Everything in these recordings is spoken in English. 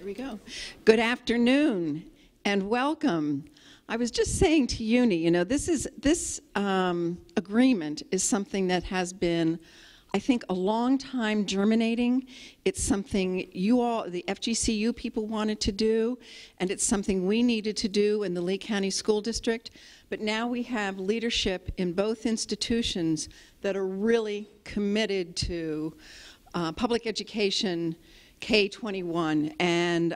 we go. Good afternoon and welcome. I was just saying to Uni, you know, this agreement is something that has been, I think, a long time germinating. It's something you all, the FGCU people, wanted to do, and it's something we needed to do in the Lee County School District. But now we have leadership in both institutions that are really committed to public education, K-21, and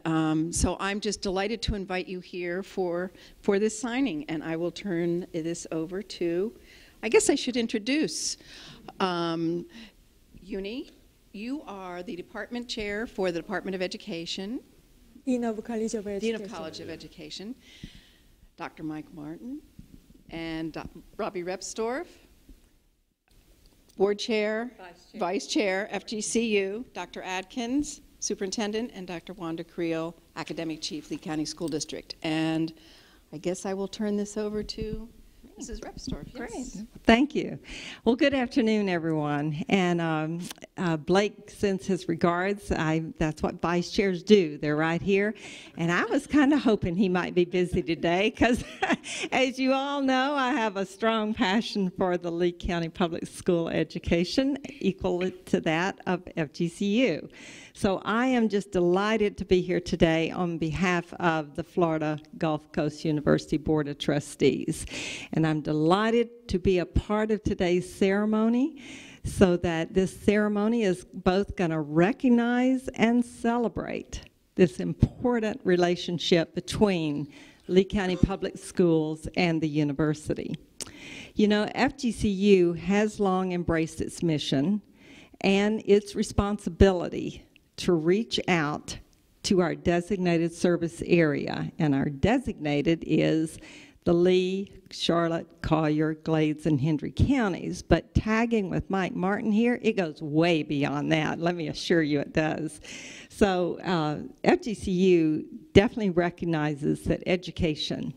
so I'm just delighted to invite you here for this signing, and I will turn this over to, I guess I should introduce Uni. You are the department chair for the Department of Education. Dean of College of Education. Dean of College of Education. Dr. Mike Martin and Robbie Repsdorf. Board Chair, Vice Chair, FGCU, Dr. Adkins, Superintendent, and Dr. Wanda Creel, Academic Chief, Lee County School District. And I guess I will turn this over to Mrs. Repsdorf. Yes. Great. Thank you. Well, good afternoon, everyone. And Blake sends his regards. That's what vice chairs do. They're right here. And I was kind of hoping he might be busy today because, as you all know, I have a strong passion for the Lee County Public School education, equal to that of FGCU. So I am just delighted to be here today on behalf of the Florida Gulf Coast University Board of Trustees. And I'm delighted to be a part of today's ceremony so that this ceremony is both going to recognize and celebrate this important relationship between Lee County Public Schools and the university. You know, FGCU has long embraced its mission and its responsibility to reach out to our designated service area, and our designated is the Lee, Charlotte, Collier, Glades, and Hendry counties. But tagging with Mike Martin here, it goes way beyond that. Let me assure you it does. So FGCU definitely recognizes that education,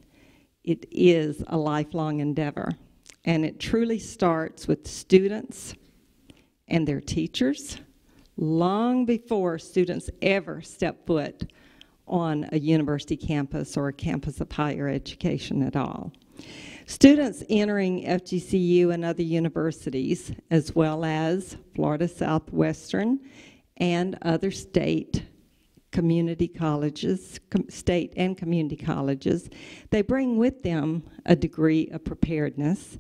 it is a lifelong endeavor, and it truly starts with students and their teachers, long before students ever step foot on a university campus or a campus of higher education at all. Students entering FGCU and other universities, as well as Florida Southwestern and other state community colleges, state and community colleges, they bring with them a degree of preparedness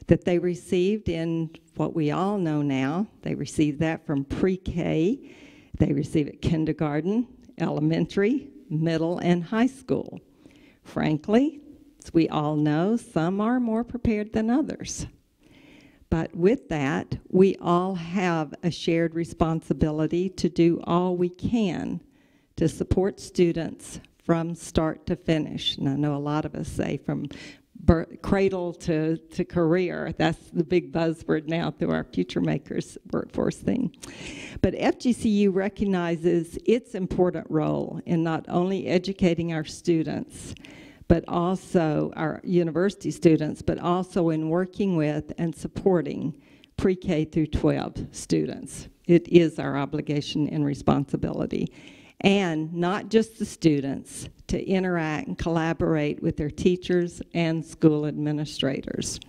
that they received in what we all know now. They received that from pre-K. They receive it kindergarten, elementary, middle, and high school. Frankly, as we all know, some are more prepared than others. But with that, we all have a shared responsibility to do all we can to support students from start to finish. And I know a lot of us say from cradle to career. That's the big buzzword now through our Future Makers workforce thing. But FGCU recognizes its important role in not only educating our students, but also our university students, but also in working with and supporting pre-K through 12 students. It is our obligation and responsibility. And not just the students, to interact and collaborate with their teachers and school administrators.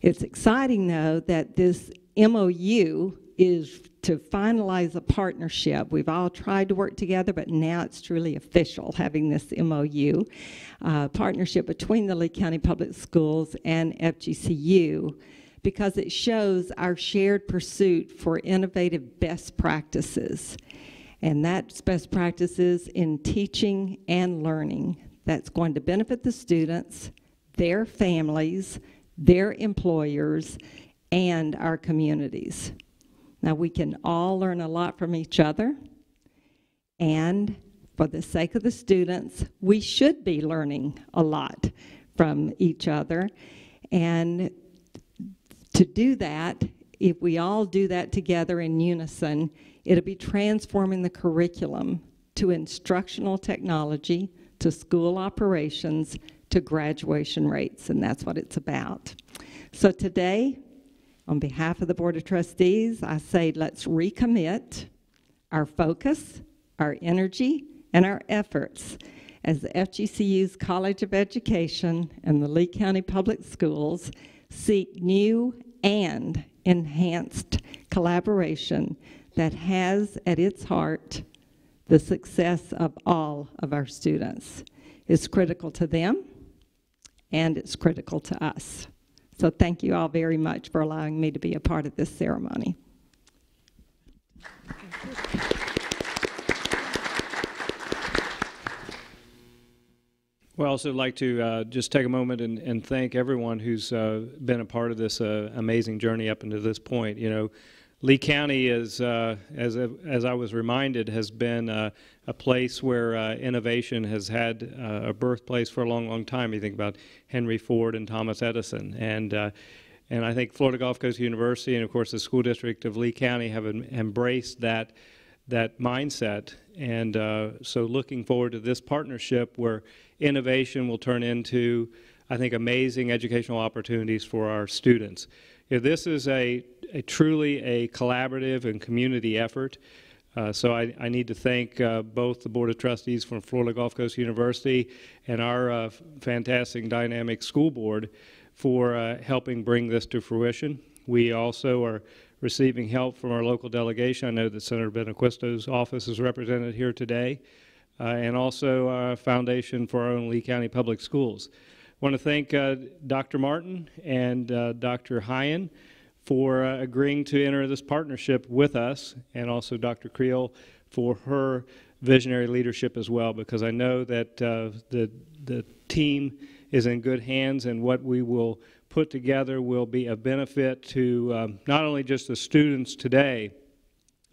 It's exciting, though, that this MOU is to finalize a partnership. We've all tried to work together, but now it's truly official, having this MOU, partnership between the Lee County Public Schools and FGCU, because it shows our shared pursuit for innovative best practices. And that's best practices in teaching and learning that's going to benefit the students, their families, their employers, and our communities. Now, we can all learn a lot from each other, and for the sake of the students, we should be learning a lot from each other. And to do that, if we all do that together in unison, it'll be transforming the curriculum to instructional technology, to school operations, to graduation rates, and that's what it's about. So today, on behalf of the Board of Trustees, I say let's recommit our focus, our energy, and our efforts as the FGCU's College of Education and the Lee County Public Schools seek new and enhanced collaboration that has at its heart the success of all of our students. It's critical to them, and it's critical to us. So thank you all very much for allowing me to be a part of this ceremony. Well, I'd also like to just take a moment and thank everyone who's been a part of this amazing journey up until this point. You know, Lee County is, as I was reminded, has been a place where innovation has had a birthplace for a long, long time. You think about Henry Ford and Thomas Edison, and I think Florida Gulf Coast University and, of course, the school district of Lee County have embraced that mindset. And so looking forward to this partnership where innovation will turn into, I think, amazing educational opportunities for our students. You know, this is truly a collaborative and community effort. So I need to thank both the Board of Trustees from Florida Gulf Coast University and our fantastic dynamic school board for helping bring this to fruition. We also are receiving help from our local delegation. I know that Senator Benaquisto's office is represented here today, and also our Foundation for Our Own Lee County Public Schools. I want to thank Dr. Martin and Dr. Hyen for agreeing to enter this partnership with us, and also Dr. Creel for her visionary leadership as well, because I know that the team is in good hands, and what we will put together will be a benefit to not only just the students today,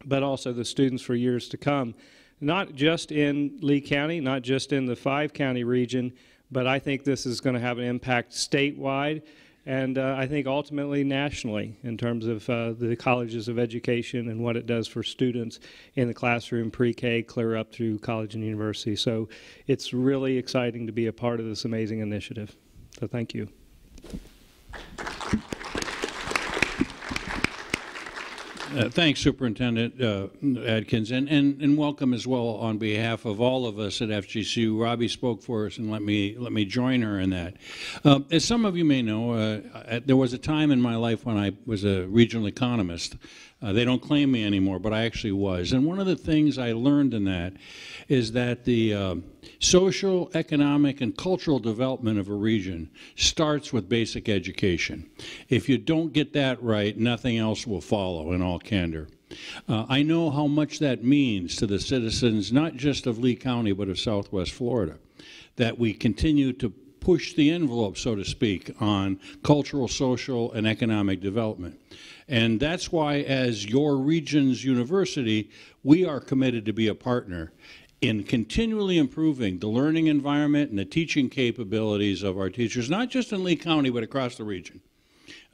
but also the students for years to come. Not just in Lee County, not just in the 5-county region, but I think this is going to have an impact statewide, and I think ultimately nationally in terms of the colleges of education and what it does for students in the classroom, pre-K, clear up through college and university. So it's really exciting to be a part of this amazing initiative. So thank you. Thanks, Superintendent Adkins, and welcome as well on behalf of all of us at FGCU. Robbie spoke for us, and let me join her in that. As some of you may know, there was a time in my life when I was a regional economist. They don't claim me anymore, but I actually was. And one of the things I learned in that is that the social, economic, and cultural development of a region starts with basic education. If you don't get that right, nothing else will follow, in all candor. I know how much that means to the citizens, not just of Lee County, but of Southwest Florida, that we continue to push the envelope, so to speak, on cultural, social, and economic development. And that's why, as your region's university, we are committed to be a partner in continually improving the learning environment and the teaching capabilities of our teachers, not just in Lee County, but across the region.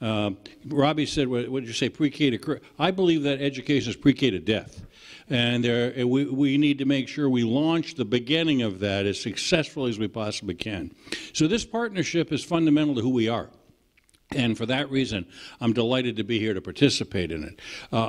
Robbie said, what did you say, pre-K to career? I believe that education is pre-K to death. And we need to make sure we launch the beginning of that as successfully as we possibly can. So this partnership is fundamental to who we are. And for that reason, I'm delighted to be here to participate in it.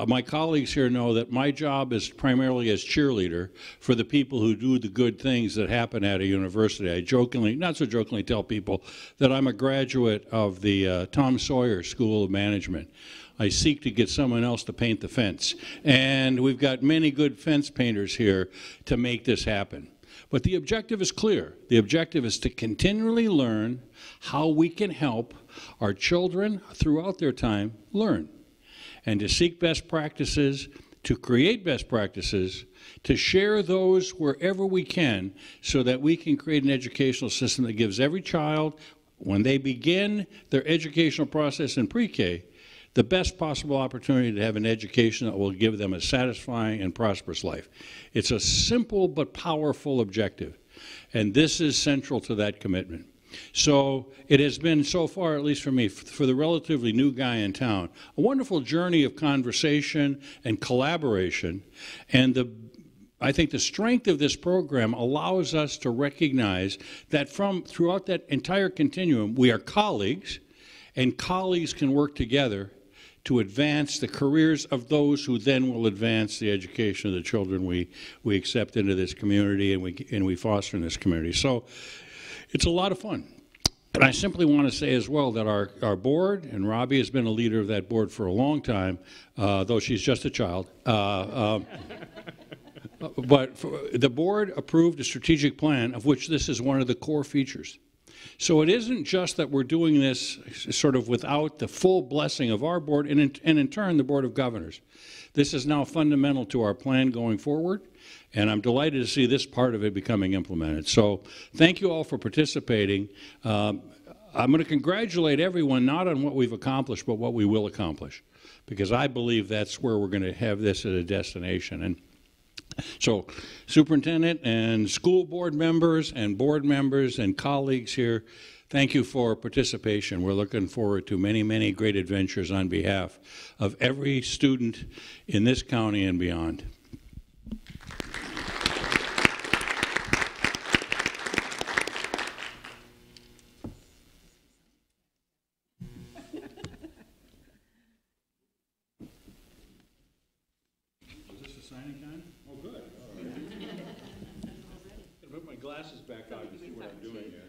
My colleagues here know that my job is primarily as cheerleader for the people who do the good things that happen at a university. I jokingly, not so jokingly, tell people that I'm a graduate of the Tom Sawyer School of Management. I seek to get someone else to paint the fence. And we've got many good fence painters here to make this happen. But the objective is clear. The objective is to continually learn how we can help our children throughout their time learn, and to seek best practices, to create best practices, to share those wherever we can so that we can create an educational system that gives every child, when they begin their educational process in pre-K, the best possible opportunity to have an education that will give them a satisfying and prosperous life. It's a simple but powerful objective, and this is central to that commitment. So it has been, so far, at least for me, for the relatively new guy in town, a wonderful journey of conversation and collaboration, and I think the strength of this program allows us to recognize that throughout that entire continuum, we are colleagues, and colleagues can work together to advance the careers of those who then will advance the education of the children we accept into this community and we foster in this community. So it's a lot of fun. And I simply want to say as well that our board, and Robbie has been a leader of that board for a long time, though she's just a child. But the board approved a strategic plan of which this is one of the core features. So it isn't just that we're doing this sort of without the full blessing of our board and in turn the Board of Governors. This is now fundamental to our plan going forward, and I'm delighted to see this part of it becoming implemented. So thank you all for participating. I'm going to congratulate everyone not on what we've accomplished, but what we will accomplish, because I believe that's where we're going to have this at a destination. And so, Superintendent and school board members and colleagues here, thank you for participation. We're looking forward to many, many great adventures on behalf of every student in this county and beyond. Is this the signing time? Oh, good. All right. I put my glasses back on to see what I'm doing here.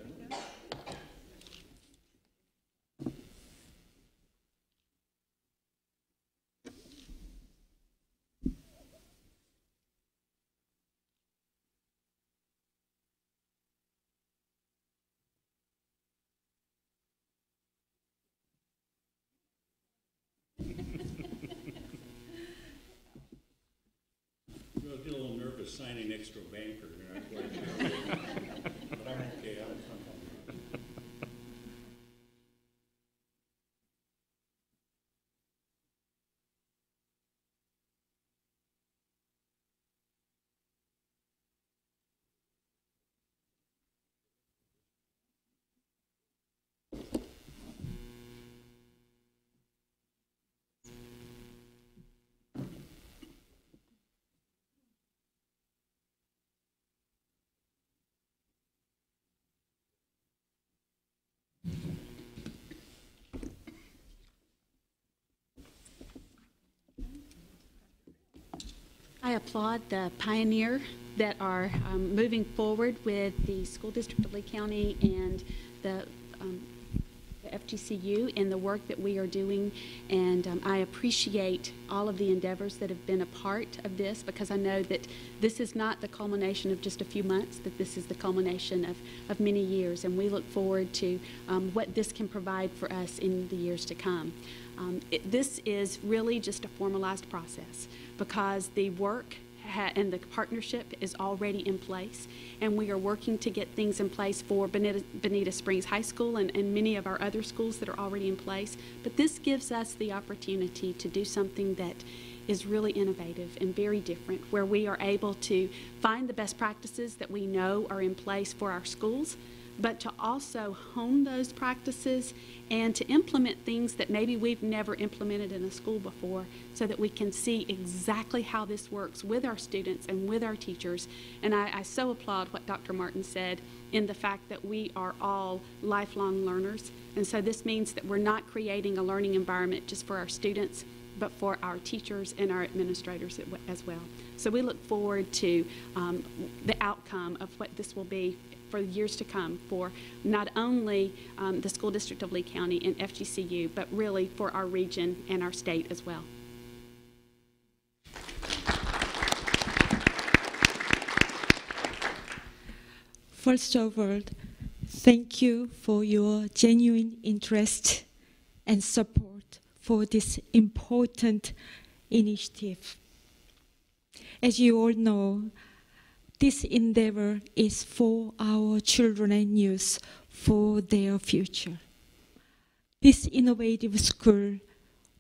I get a little nervous signing next to a banker. But I'm okay. I applaud the pioneer that are moving forward with the School District of Lee County and the FGCU in the work that we are doing, and I appreciate all of the endeavors that have been a part of this, because I know that this is not the culmination of just a few months, that this is the culmination of many years, and we look forward to what this can provide for us in the years to come. This is really just a formalized process, because the work and the partnership is already in place, and we are working to get things in place for Bonita Springs High School and many of our other schools that are already in place. But this gives us the opportunity to do something that is really innovative and very different, where we are able to find the best practices that we know are in place for our schools, but to also hone those practices and to implement things that maybe we've never implemented in a school before, so that we can see exactly how this works with our students and with our teachers. And I so applaud what Dr. Martin said in the fact that we are all lifelong learners. And so this means that we're not creating a learning environment just for our students, but for our teachers and our administrators as well. So we look forward to the outcome of what this will be for years to come, for not only the School District of Lee County and FGCU, but really for our region and our state as well. First of all, thank you for your genuine interest and support for this important initiative. As you all know, this endeavor is for our children and youth, for their future. This innovative school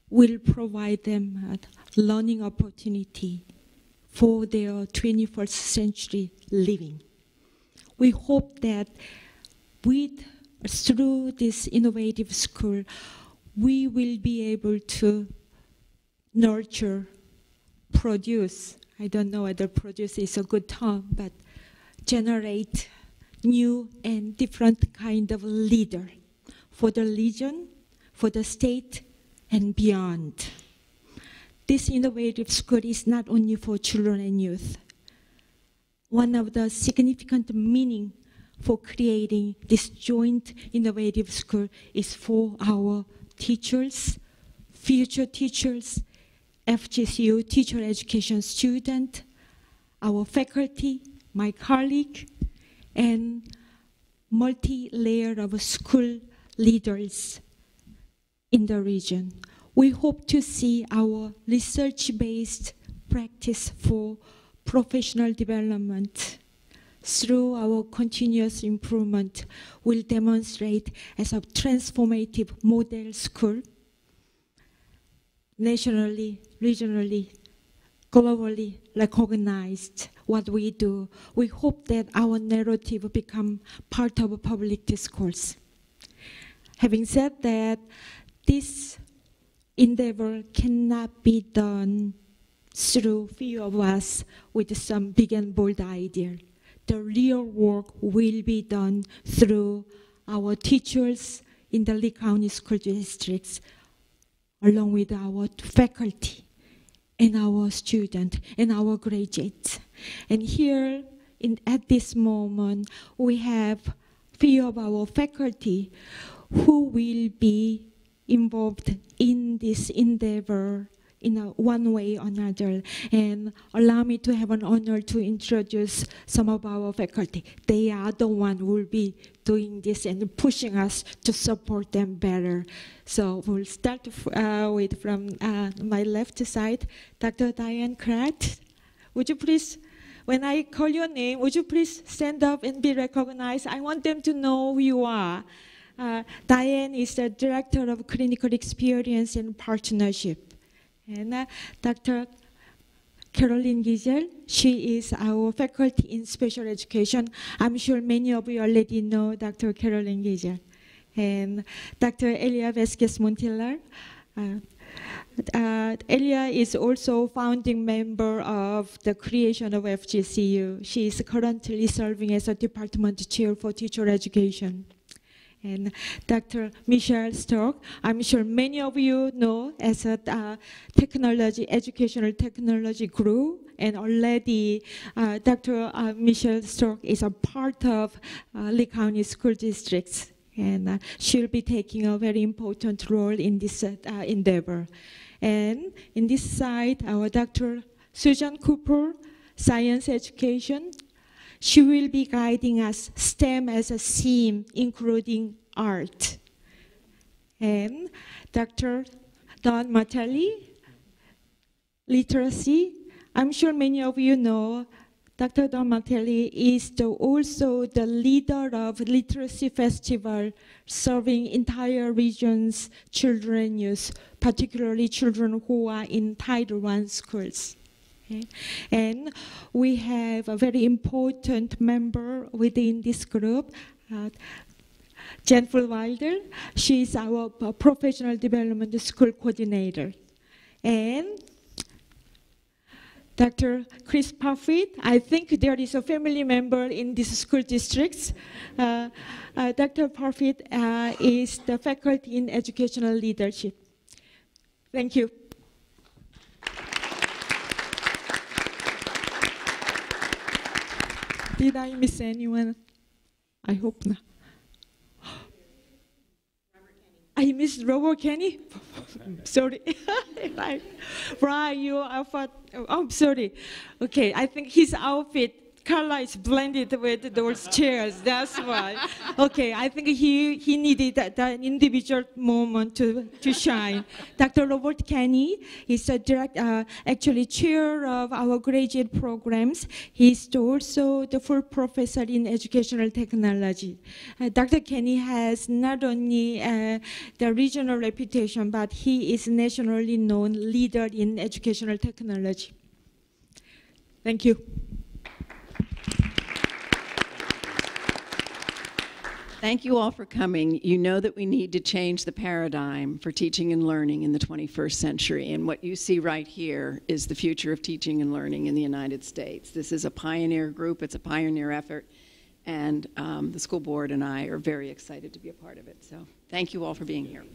will provide them a learning opportunity for their 21st century living. We hope that through this innovative school, we will be able to nurture, produce, I don't know whether produce is a good term, but generate new and different kind of leader for the region, for the state, and beyond. This innovative school is not only for children and youth. One of the significant meaning for creating this joint innovative school is for our teachers, future teachers, FGCU teacher education student, our faculty, my colleague, and multi-layer of school leaders in the region. We hope to see our research-based practice for professional development through our continuous improvement will demonstrate as a transformative model school, nationally, regionally, globally recognized what we do. We hope that our narrative become part of public discourse. Having said that, this endeavor cannot be done through few of us with some big and bold idea. The real work will be done through our teachers in the Lee County School Districts, along with our faculty and our students and our graduates. And here, at this moment, we have few of our faculty who will be involved in this endeavor in one way or another. And allow me to have an honor to introduce some of our faculty. They are the one who will be doing this and pushing us to support them better. So we'll start with from my left side, Dr. Diane Kratt. Would you please, when I call your name, would you please stand up and be recognized? I want them to know who you are. Diane is the Director of Clinical Experience and Partnership. And Dr. Caroline Gizel, she is our faculty in special education. I'm sure many of you already know Dr. Caroline Gizel. And Dr. Elia Vasquez Montillar. Elia is also founding member of the creation of FGCU. She is currently serving as a department chair for teacher education. And Dr. Michelle Stork, I'm sure many of you know as a educational technology group, and already Dr. Michelle Stork is a part of Lee County School Districts, and she'll be taking a very important role in this endeavor. And in this side, our Dr. Susan Cooper, Science Education. She will be guiding us STEM as a theme, including art. And Dr. Don Martelli, Literacy. I'm sure many of you know Dr. Don Martelli is also the leader of Literacy Festival, serving entire region's children and youth, particularly children who are in Title I schools. Okay. And we have a very important member within this group, Jennifer Wilder. She is our professional development school coordinator. And Dr. Chris Parfit, I think there is a family member in these school districts. Dr. Parfit is the faculty in educational leadership. Thank you. Did I miss anyone? I hope not. I missed Robert Kenny? Sorry. Right, you are for, oh, I'm sorry. Okay, I think his outfit color is blended with those chairs, that's why. Okay, I think he needed that individual moment to shine. Dr. Robert Kenny is a actually chair of our graduate programs. He's also the full professor in educational technology. Dr. Kenny has not only the regional reputation, but he is nationally known leader in educational technology. Thank you. Thank you all for coming. You know that we need to change the paradigm for teaching and learning in the 21st century. And what you see right here is the future of teaching and learning in the United States. This is a pioneer group. It's a pioneer effort. And the school board and I are very excited to be a part of it. So thank you all for being here.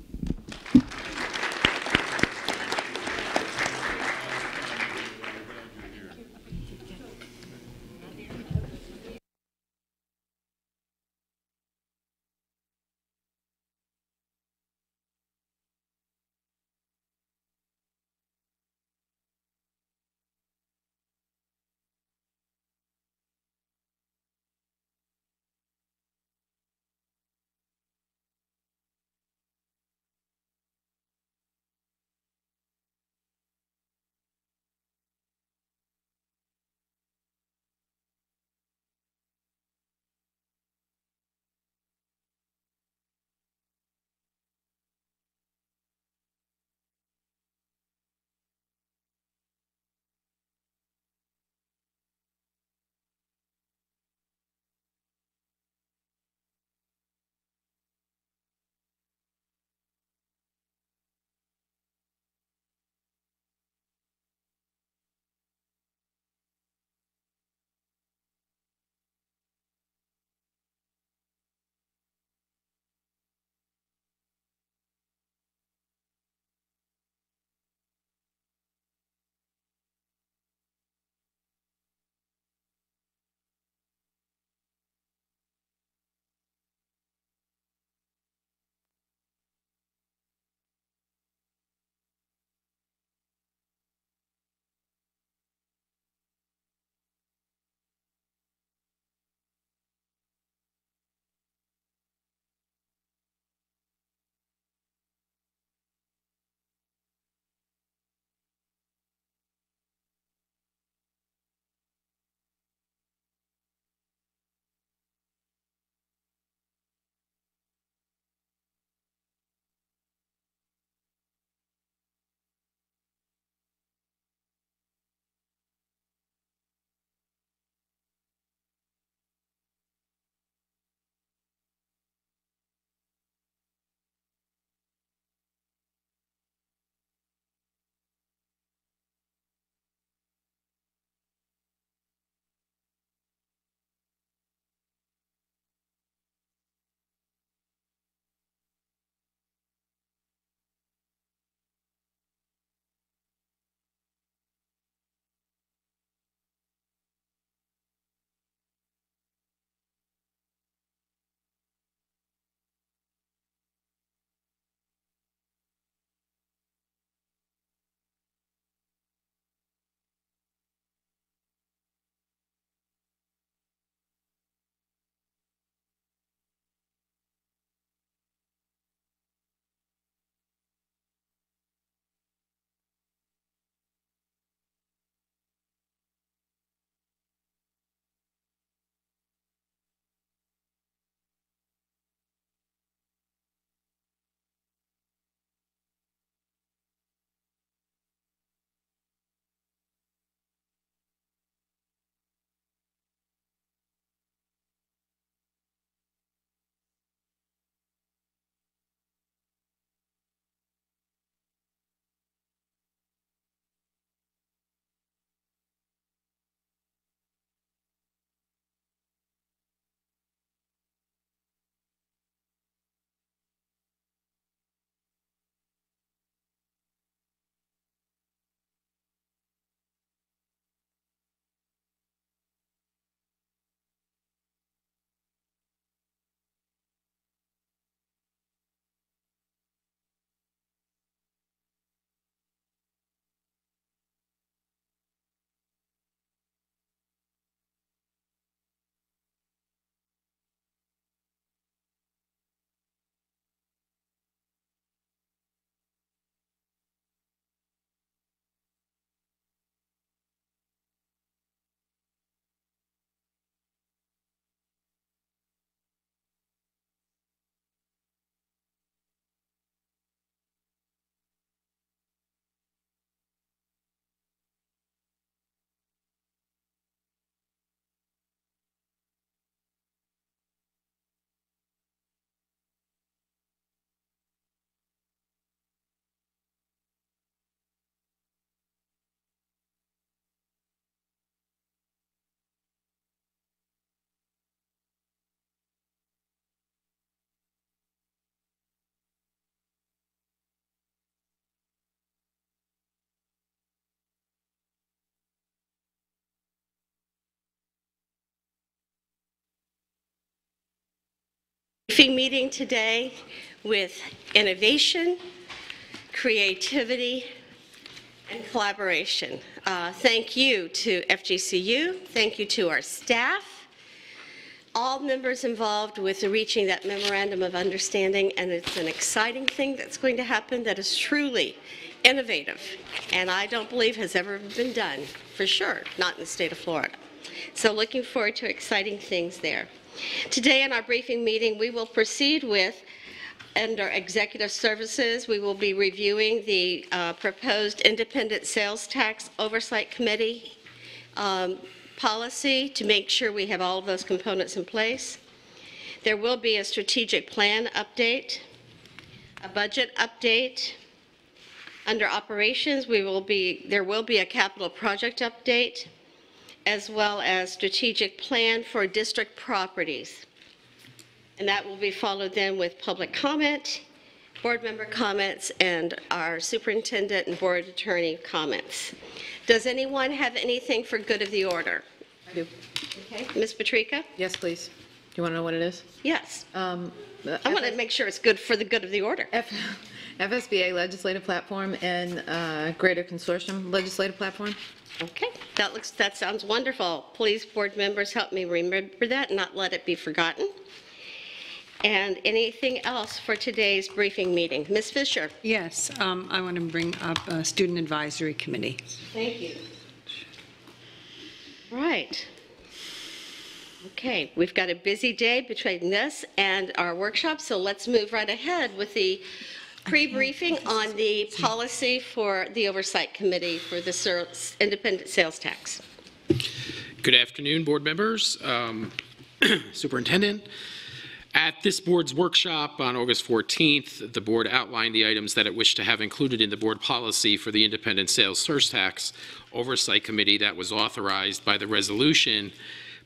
briefing meeting today with innovation, creativity, and collaboration. Thank you to FGCU. Thank you to our staff, all members involved with reaching that memorandum of understanding, and it's an exciting thing that's going to happen that is truly innovative, and I don't believe has ever been done, for sure, not in the state of Florida. So looking forward to exciting things there. Today in our briefing meeting, we will proceed with, under Executive Services, we will be reviewing the proposed Independent Sales Tax Oversight Committee policy to make sure we have all of those components in place. There will be a strategic plan update, a budget update. Under operations, there will be a capital project update, as well as strategic plan for district properties. And that will be followed then with public comment, board member comments, and our superintendent and board attorney comments. Does anyone have anything for good of the order? I do. Okay, Ms. Patrica? Yes, please. Do you want to know what it is? Yes. I want to make sure it's good for the good of the order. FSBA legislative platform and Greater Consortium legislative platform. Okay, that sounds wonderful. Please, board members, help me remember that and not let it be forgotten. And anything else for today's briefing meeting? Ms. Fisher? Yes, I want to bring up a Student Advisory Committee. Thank you. Right. Okay, we've got a busy day between this and our workshop, so let's move right ahead with the pre-briefing on the policy for the Oversight Committee for the independent sales tax. Good afternoon, board members, superintendent. At this board's workshop on August 14th, the board outlined the items that it wished to have included in the board policy for the independent sales tax oversight committee that was authorized by the resolution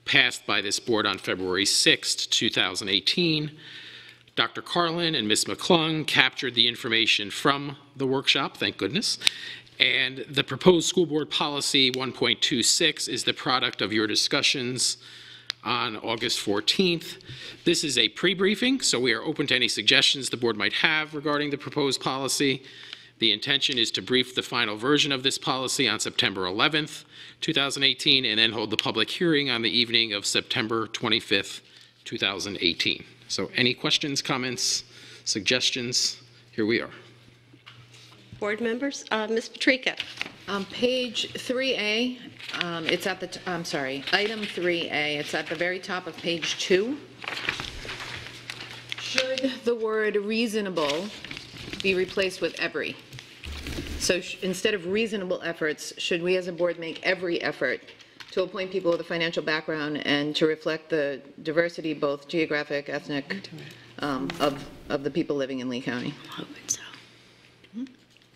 passed by this board on February 6th, 2018. Dr. Carlin and Ms. McClung captured the information from the workshop, thank goodness. And the proposed school board policy 1.26 is the product of your discussions on August 14th. This is a pre-briefing, so we are open to any suggestions the board might have regarding the proposed policy. The intention is to brief the final version of this policy on September 11th, 2018, and then hold the public hearing on the evening of September 25th, 2018. So any questions, comments, suggestions? Here we are. Board members, Ms. Patrica. Page 3A, it's at the, I'm sorry, item 3A, it's at the very top of page 2. Should the word reasonable be replaced with every? So instead of reasonable efforts, should we as a board make every effort to appoint people with a financial background and to reflect the diversity, both geographic, ethnic, of the people living in Lee County? I hope so.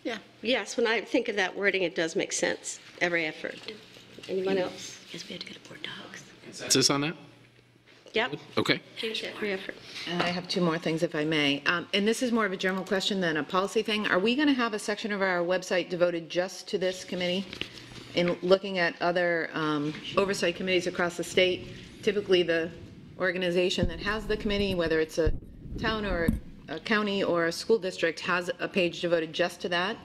Yeah. Yes, when I think of that wording, it does make sense. Every effort. Anyone else? Because we had to get board dogs. Consensus on that? Yep. Okay. Every effort. And I have two more things, if I may. And this is more of a general question than a policy thing. Are we going to have a section of our website devoted just to this committee? In looking at other oversight committees across the state, typically the organization that has the committee, whether it's a town or a county or a school district, has a page devoted just to that.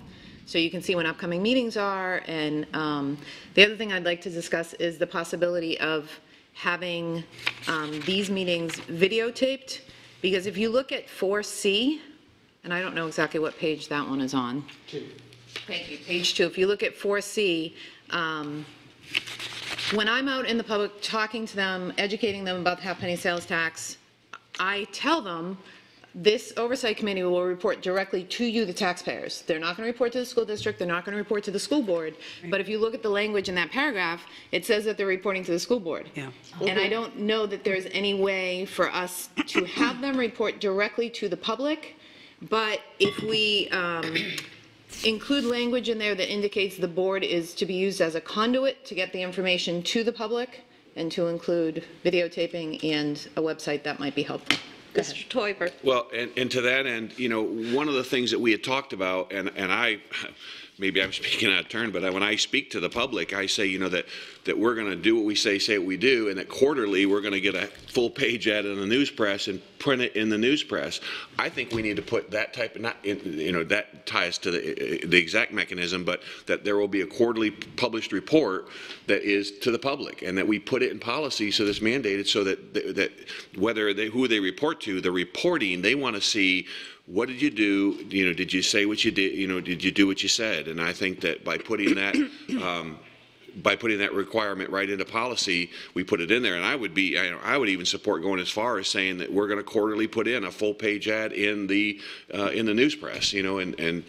So you can see when upcoming meetings are. And the other thing I'd like to discuss is the possibility of having these meetings videotaped. Because if you look at 4C, and I don't know exactly what page that one is on. 2. Thank you, page 2. If you look at 4C, when I'm out in the public talking to them, educating them about the half-penny sales tax, I tell them this oversight committee will report directly to you, the taxpayers. They're not going to report to the school district. They're not going to report to the school board. Right. But if you look at the language in that paragraph, it says that they're reporting to the school board. Yeah. And I don't know that there's any way for us to have them report directly to the public. But if we include language in there that indicates the board is to be used as a conduit to get the information to the public, and to include videotaping and a website, that might be helpful. Mr. Toiber. Well, and to that end, you know, one of the things that we had talked about, and I maybe I'm speaking out of turn, but when I speak to the public, I say, that we're going to do what we say what we do, and that quarterly we're going to get a full page ad in the news press and print it in the news press. I think we need to put that type of, that ties to the exact mechanism, but that there will be a quarterly published report that is to the public, and that we put it in policy so that's mandated, so that who they report to, the reporting, they want to see, what did you do? Did you say what you did? Did you do what you said? And I think that by putting that requirement right into policy, we put it in there. And I would even support going as far as saying that we're going to quarterly put in a full page ad in the news press, and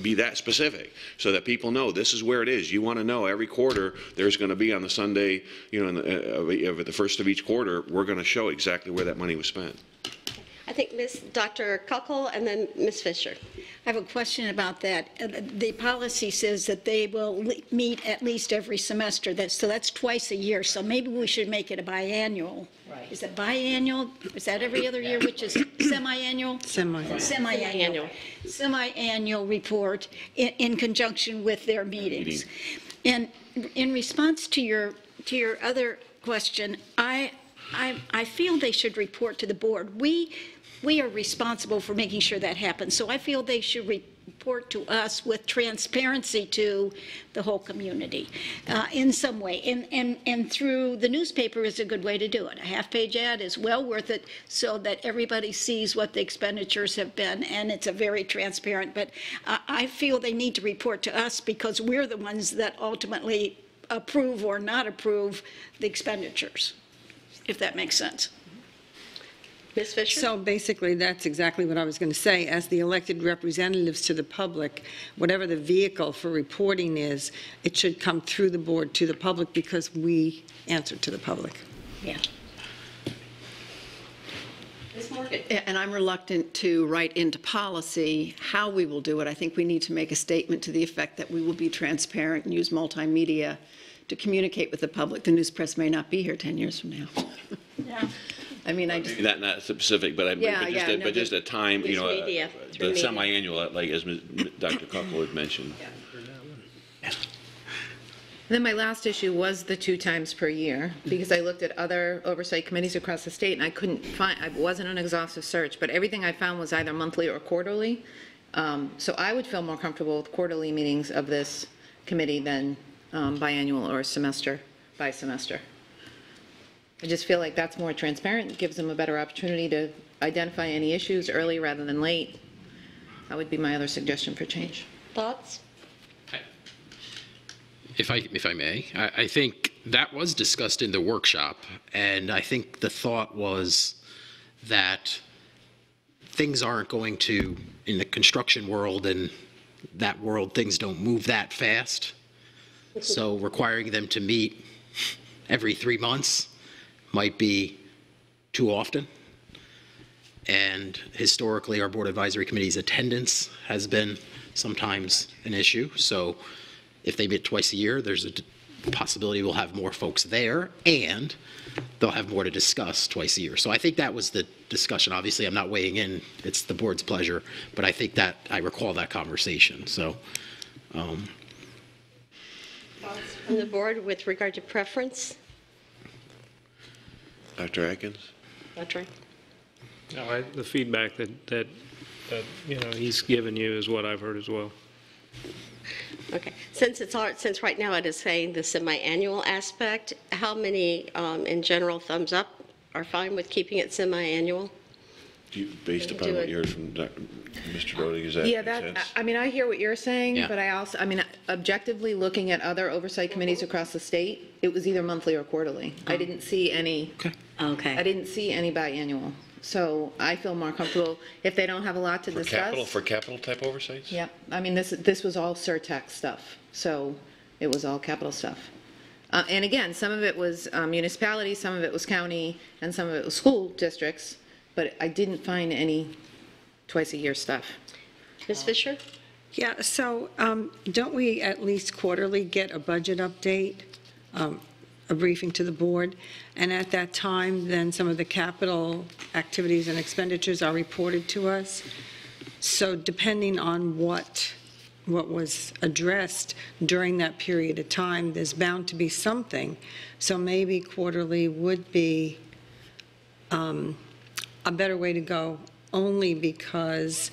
be that specific, so that people know this is where it is. You want to know every quarter there's going to be on the Sunday, of the first of each quarter, we're going to show exactly where that money was spent. I think Dr. Kuckel and then Ms. Fisher. I have a question about that. The policy says that they will meet at least every semester. So that's twice a year. So maybe we should make it a biannual. Right. Is it biannual? Is that every other year, which is semi-annual? Semi-annual. Semi-annual report in conjunction with their meetings. And in response to your other question, I feel they should report to the board. We are responsible for making sure that happens. So I feel they should report to us with transparency to the whole community in some way. And through the newspaper is a good way to do it. A half-page ad is well worth it, so that everybody sees what the expenditures have been, and it's a very transparent. But I feel they need to report to us, because we're the ones that ultimately approve or not approve the expenditures, if that makes sense. Ms. Fisher? So basically, that's exactly what I was going to say. As the elected representatives to the public, whatever the vehicle for reporting is, it should come through the board to the public, because we answer to the public. Yeah. Ms. Morgan? And I'm reluctant to write into policy how we will do it. I think we need to make a statement to the effect that we will be transparent and use multimedia to communicate with the public. The news press may not be here 10 years from now. Yeah. I mean, I just... Not specific, but just a time, the semi-annual, like as Dr. Kuckel had mentioned. Yeah. Then my last issue was the 2 times per year, because I looked at other oversight committees across the state, and I couldn't find, it wasn't an exhaustive search, but everything I found was either monthly or quarterly. So I would feel more comfortable with quarterly meetings of this committee than biannual or semester by semester. I just feel like that's more transparent, gives them a better opportunity to identify any issues early rather than late. That would be my other suggestion for change. Thoughts? If I may, I think that was discussed in the workshop, and I think the thought was that things aren't going to, in the construction world and that world, things don't move that fast. So requiring them to meet every 3 months might be too often. And historically, our Board Advisory Committee's attendance has been sometimes an issue. So if they meet twice a year, there's a possibility we'll have more folks there, and they'll have more to discuss twice a year. So I think that was the discussion. Obviously, I'm not weighing in. It's the board's pleasure. But I think that I recall that conversation. So. Thoughts from the board with regard to preference? Dr. Atkins? Dr. No, the feedback that he's given you is what I've heard as well. Okay. Since right now it is saying the semi-annual aspect, how many in general thumbs up are fine with keeping it semi-annual? Based upon what you heard from Mr. Brody, is that make sense? I mean, I hear what you're saying, Yeah. but objectively looking at other oversight committees across the state, it was either monthly or quarterly. I didn't see any. Okay. I didn't see any biannual. So I feel more comfortable if they don't have a lot to discuss. For capital type oversights? Yep. I mean, this was all surtax stuff, so it was all capital stuff. And again, some of it was municipalities, some of it was county, and some of it was school districts, but I didn't find any twice-a-year stuff. Ms. Fisher? Yeah, so don't we at least quarterly get a budget update, a briefing to the board? And at that time, then some of the capital activities and expenditures are reported to us. So depending on what what was addressed during that period of time, there's bound to be something. So maybe quarterly would be a better way to go, only because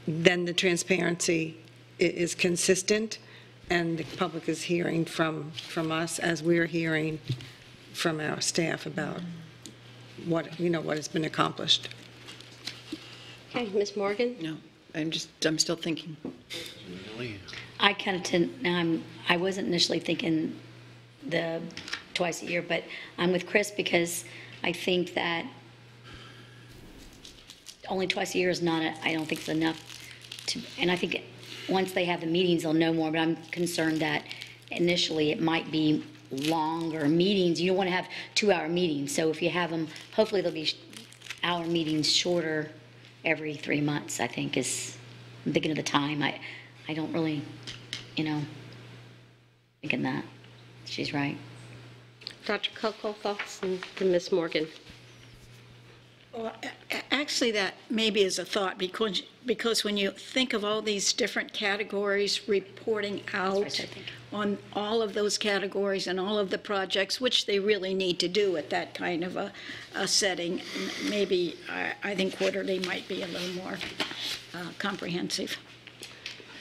then the transparency is consistent and the public is hearing from us as we're hearing from our staff about what has been accomplished. Okay, Ms. Morgan? No, I'm still thinking. I kind of tend, I wasn't initially thinking the twice a year, but I'm with Chris because I think that only twice a year is not, I don't think it's enough to, and I think once they have the meetings, they'll know more, but I'm concerned that initially it might be longer meetings. You don't want to have 2-hour meetings, so if you have them, hopefully they'll be hour meetings shorter every 3 months, I think is, I'm thinking of the time. I don't really, thinking that. She's right. Dr. Coco, thoughts, and then Ms. Morgan. Well, actually, that maybe is a thought, because when you think of all these different categories reporting out on all of those categories and all of the projects, which they really need to do at that kind of a setting, maybe I think quarterly might be a little more comprehensive.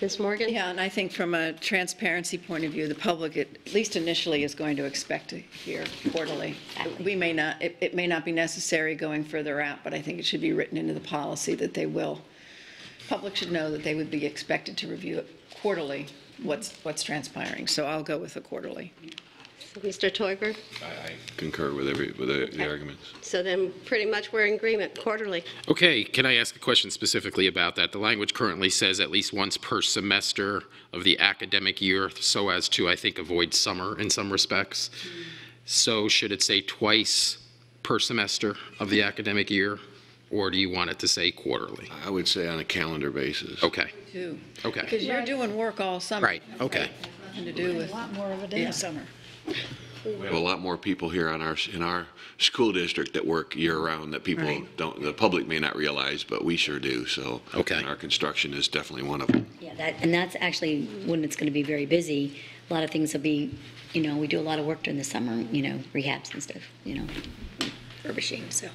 Ms. Morgan? Yeah, and I think from a transparency point of view, the public, at least initially, is going to expect to hear quarterly. We may not, it may not be necessary going further out, but I think it should be written into the policy that they will. Public should know that they would be expected to review it quarterly, what's transpiring. So I'll go with the quarterly. Mr. Teuber? I concur with the arguments. So then pretty much we're in agreement, quarterly. Okay, can I ask a question specifically about that? The language currently says at least once per semester of the academic year, so as to, I think, avoid summer in some respects. So should it say twice per semester of the academic year, or do you want it to say quarterly? I would say on a calendar basis. Okay. Too. Okay. Because you're doing work all summer. Right, okay. Nothing to do with. A lot more of it in the summer. We have a lot more people here in our school district that work year-round that people don't, the public may not realize, but we sure do. So okay. Our construction is definitely one of them. Yeah, and that's actually when it's going to be very busy. A lot of things will be, we do a lot of work during the summer, rehabs and stuff, refurbishing, so.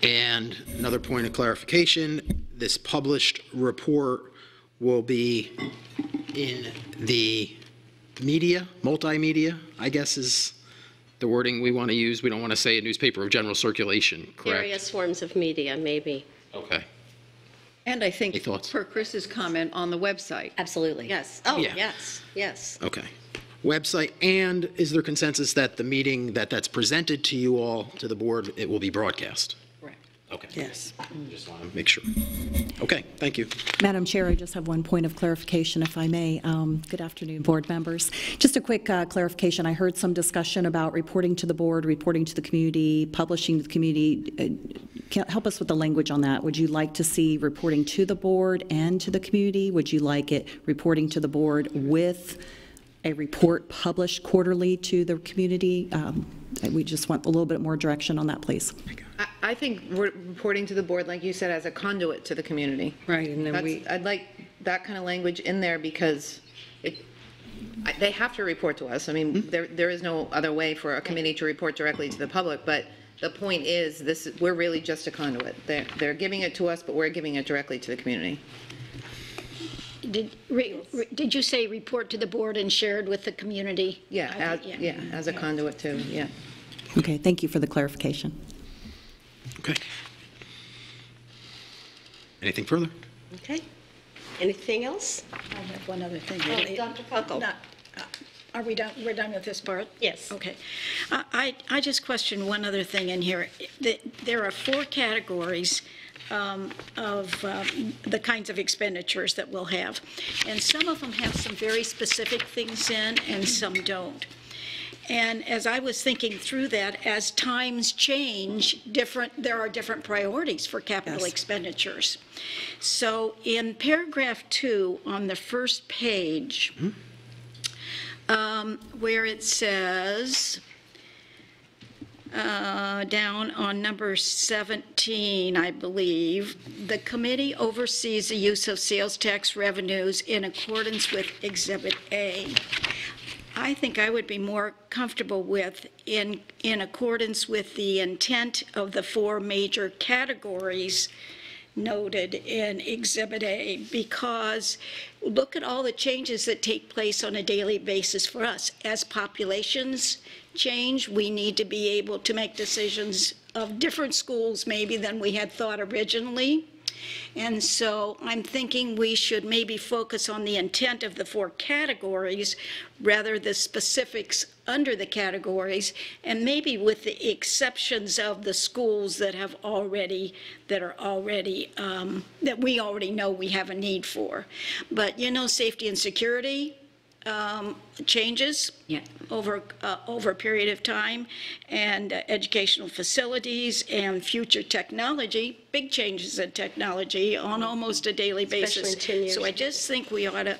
And another point of clarification, this published report will be in the media, multimedia, I guess is the wording we want to use. We don't want to say a newspaper of general circulation, correct? Various forms of media, maybe. Okay. And I think, per Chris's comment, on the website. Absolutely. Yes. Oh, Yeah. yes. Okay. Website, and is there consensus that the meeting that's presented to you all, to the board, it will be broadcast? Correct. Okay. Yes. Just want to make sure. Okay, thank you. Madam Chair, I just have one point of clarification, if I may. Good afternoon, board members. Just a quick clarification. I heard some discussion about reporting to the board, reporting to the community, publishing to the community. Help us with the language on that. Would you like to see reporting to the board and to the community? Would you like it reporting to the board with a report published quarterly to the community? We just want a little bit more direction on that, please. I think we're reporting to the board, like you said, as a conduit to the community. Right, and then I'd like that kind of language in there because they have to report to us. I mean, there is no other way for a committee to report directly to the public, but the point is, we're really just a conduit. They're giving it to us, but we're giving it directly to the community. Did you say report to the board and shared with the community? Yeah, as a conduit too, yeah. Okay, thank you for the clarification. Okay. Anything further? Okay. Anything else? I have one other thing. Dr. Coco. Are we done? We're done with this part? Yes. Okay. I just question one other thing in here. There are 4 categories of the kinds of expenditures that we'll have. And some of them have some very specific things in and some don't. And as I was thinking through that, as times change, there are different priorities for capital expenditures. So in paragraph 2 on the first page, where it says, down on number 17, I believe, the committee oversees the use of sales tax revenues in accordance with Exhibit A. I think I would be more comfortable with in accordance with the intent of the 4 major categories noted in Exhibit A, because look at all the changes that take place on a daily basis for us. As populations change, we need to be able to make decisions of different schools maybe than we had thought originally. And so I'm thinking we should maybe focus on the intent of the 4 categories rather the specifics under the categories, and maybe with the exceptions of the schools that are already that we already know we have a need for. But you know, safety and security changes over a period of time, and educational facilities and future technology, big changes in technology on almost a daily basis. Especially in 10 years. So I just think we ought to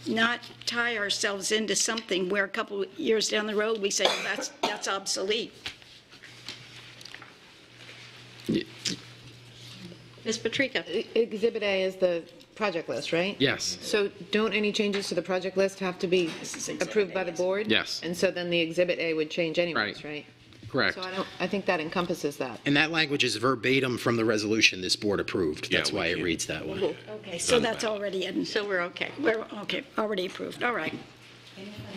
not tie ourselves into something where a couple of years down the road we say, well, that's obsolete. Ms. Patrica. Exhibit A is the project list, right? Yes. So don't any changes to the project list have to be approved by the board? Yes. And so then the Exhibit A would change anyways, right? Correct. So I think that encompasses that. And that language is verbatim from the resolution this board approved. That's Yeah, we why it can't- reads that way. Okay, so that's already in. So we're okay. We're, okay, already approved, all right.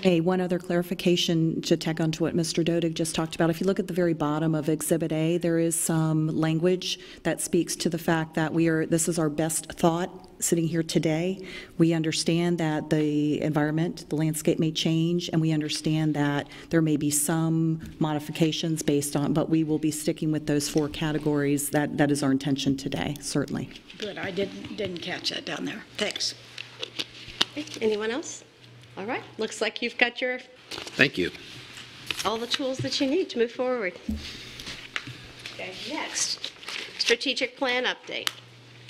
Hey, one other clarification to tag on to what Mr. Dodig just talked about. If you look at the very bottom of Exhibit A, there is some language that speaks to the fact that this is our best thought sitting here today. We understand that the environment, the landscape may change, and we understand that there may be some modifications based on, but we will be sticking with those 4 categories. That is our intention today, certainly. Good, I didn't catch that down there. Thanks. Okay, anyone else? All right, looks like you've got Thank you. all the tools that you need to move forward. Okay, next, strategic plan update.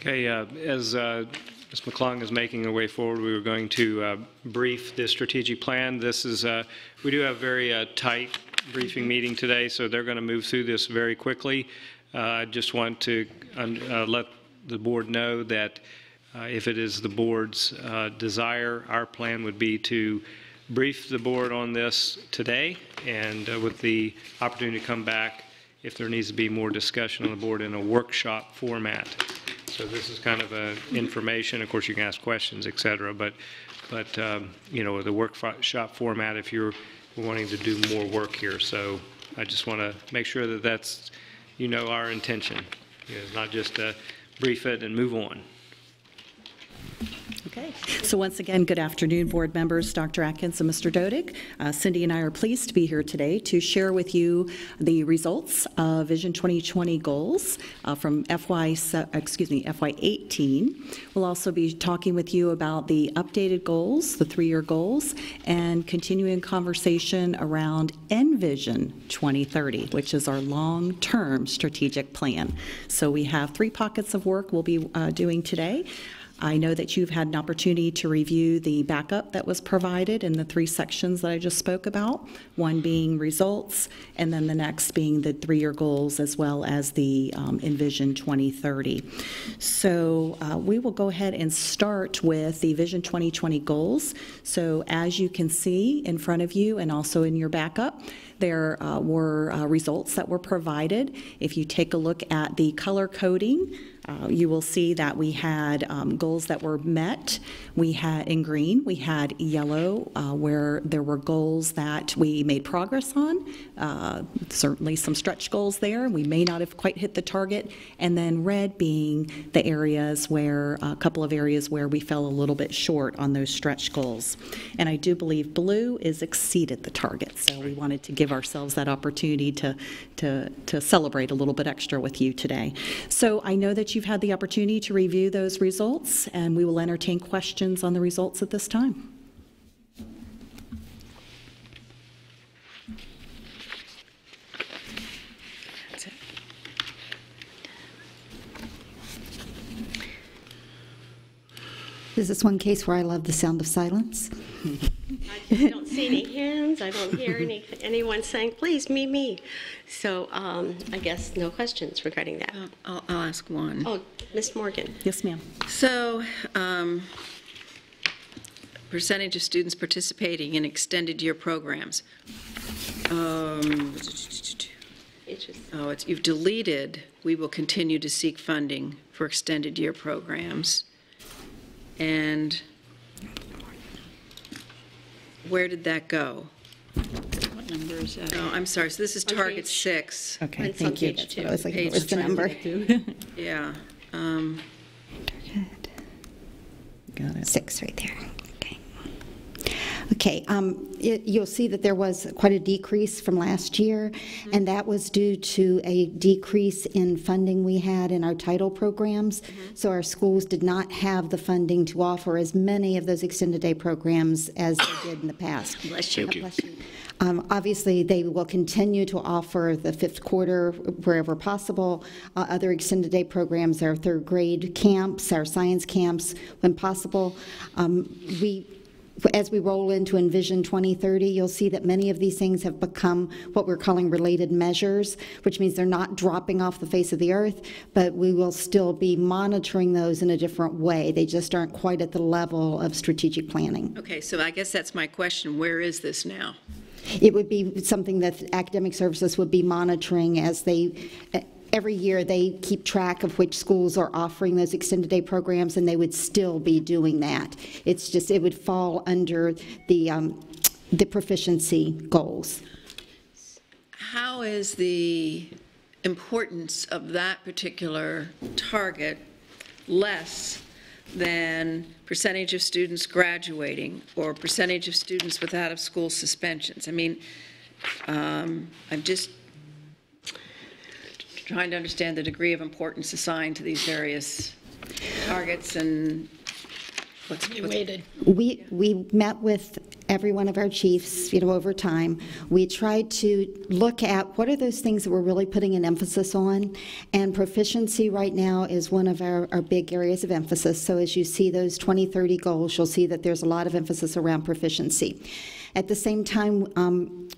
Okay, as Ms. McClung is making her way forward, we were going to brief the strategic plan. This is, we do have a very tight briefing meeting today, so they're going to move through this very quickly. I just want to let the board know that if it is the board's desire, our plan would be to brief the board on this today, and with the opportunity to come back if there needs to be more discussion on the board in a workshop format. So this is kind of information. Of course, you can ask questions, et cetera, but you know, the workshop format if you're wanting to do more work here. So I just want to make sure that that's, you know, our intention. It's not just brief it and move on. Okay. So once again, good afternoon, board members, Dr. Atkins and Mr. Dodig. Cindy and I are pleased to be here today to share with you the results of Vision 2020 goals from FY18. We'll also be talking with you about the updated goals, the 3-year goals, and continuing conversation around Envision 2030, which is our long-term strategic plan. So we have 3 pockets of work we'll be doing today. I know that you've had an opportunity to review the backup that was provided in the 3 sections that I just spoke about, one being results, and then the next being the 3-year goals as well as the Envision 2030. So we will go ahead and start with the Vision 2020 goals. So as you can see in front of you and also in your backup, there were results that were provided. If you take a look at the color coding, you will see that we had goals that were met. We had in green, we had yellow, where there were goals that we made progress on. Certainly some stretch goals there. We may not have quite hit the target. And then red being the areas where, a couple of areas where we fell a little bit short on those stretch goals. And I do believe blue is exceeded the target. So we wanted to give ourselves that opportunity to celebrate a little bit extra with you today. So I know that you've had the opportunity to review those results, and we will entertain questions on the results at this time. Is this one case where I love the sound of silence? I don't see any hands. I don't hear anyone saying, please, me. So I guess no questions regarding that. I'll ask one. Oh, Ms. Morgan. Yes, ma'am. So, percentage of students participating in extended year programs. You've deleted, we will continue to seek funding for extended year programs. And where did that go? What number is that? Oh, I'm sorry, so this is On target page- 6. Okay, It's on thank you. page That's two. what I was like, Page what's the number? Yeah. Got it. 6 right there. Okay, you'll see that there was quite a decrease from last year, and that was due to a decrease in funding we had in our title programs. So our schools did not have the funding to offer as many of those extended day programs as they did in the past. Bless you. Bless you. Obviously, they will continue to offer the 5th quarter wherever possible. Other extended day programs, our 3rd grade camps, our science camps, when possible. As we roll into Envision 2030, you'll see that many of these things have become what we're calling related measures, which means they're not dropping off the face of the earth, but we will still be monitoring those in a different way. They just aren't quite at the level of strategic planning. Okay, so I guess that's my question. Where is this now? It would be something that academic services would be monitoring as they, every year they keep track of which schools are offering those extended day programs, and they would still be doing that. It's just, it would fall under the proficiency goals. How is the importance of that particular target less than percentage of students graduating or percentage of students with out-of-school suspensions? I mean, I'm just trying to understand the degree of importance assigned to these various targets and what's Weighted. We met with every one of our chiefs, over time. We tried to look at what are those things that we're really putting an emphasis on, and proficiency right now is one of our big areas of emphasis. So as you see those 2030 goals, you'll see that there's a lot of emphasis around proficiency. At the same time,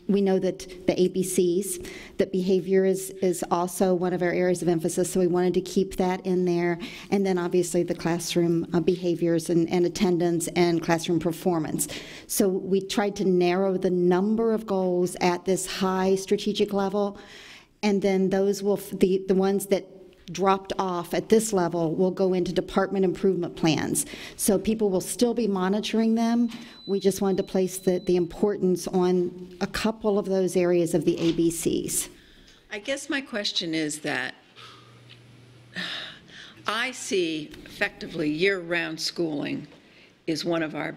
we know that the ABCs, that behavior is also one of our areas of emphasis, so we wanted to keep that in there. And then obviously the classroom behaviors and attendance and classroom performance. So we tried to narrow the number of goals at this high strategic level, and then those will, the ones that dropped off at this level will go into department improvement plans. So people will still be monitoring them. We just wanted to place the importance on a couple of those areas of the ABCs. I guess my question is that I see effectively year-round schooling is one of our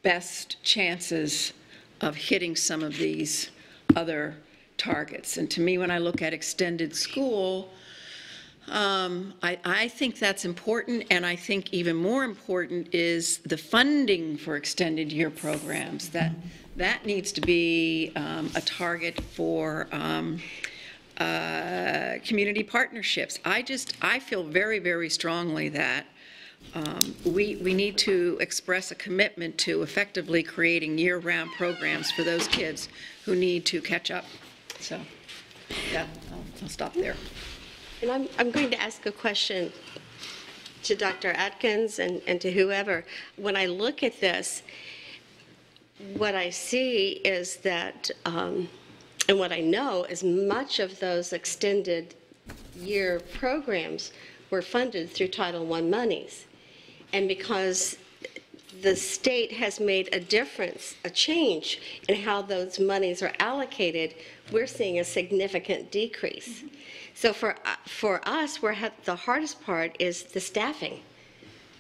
best chances of hitting some of these other targets. And to me, when I look at extended school, I think that's important, and I think even more important is the funding for extended year programs. That needs to be a target for community partnerships. I feel very, very strongly that we need to express a commitment to effectively creating year-round programs for those kids who need to catch up. So, yeah, I'll stop there. And I'm going to ask a question to Dr. Atkins and to whoever. When I look at this, what I see is that, and what I know is much of those extended year programs were funded through Title I monies. And because the state has made a difference, a change in how those monies are allocated, we're seeing a significant decrease. So for us, the hardest part is the staffing,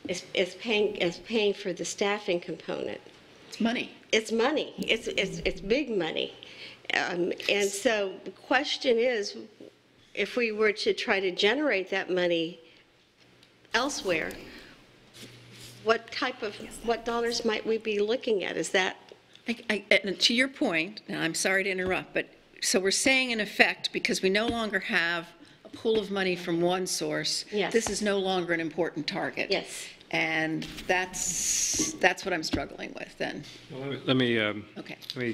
is paying for the staffing component. It's money. It's money. It's big money. And so the question is, if we were to try to generate that money elsewhere, what dollars might we be looking at? Is that? To your point, and I'm sorry to interrupt, but so we're saying in effect, because we no longer have a pool of money from one source, Yes. this is no longer an important target. Yes. And that's what I'm struggling with then. Well, let me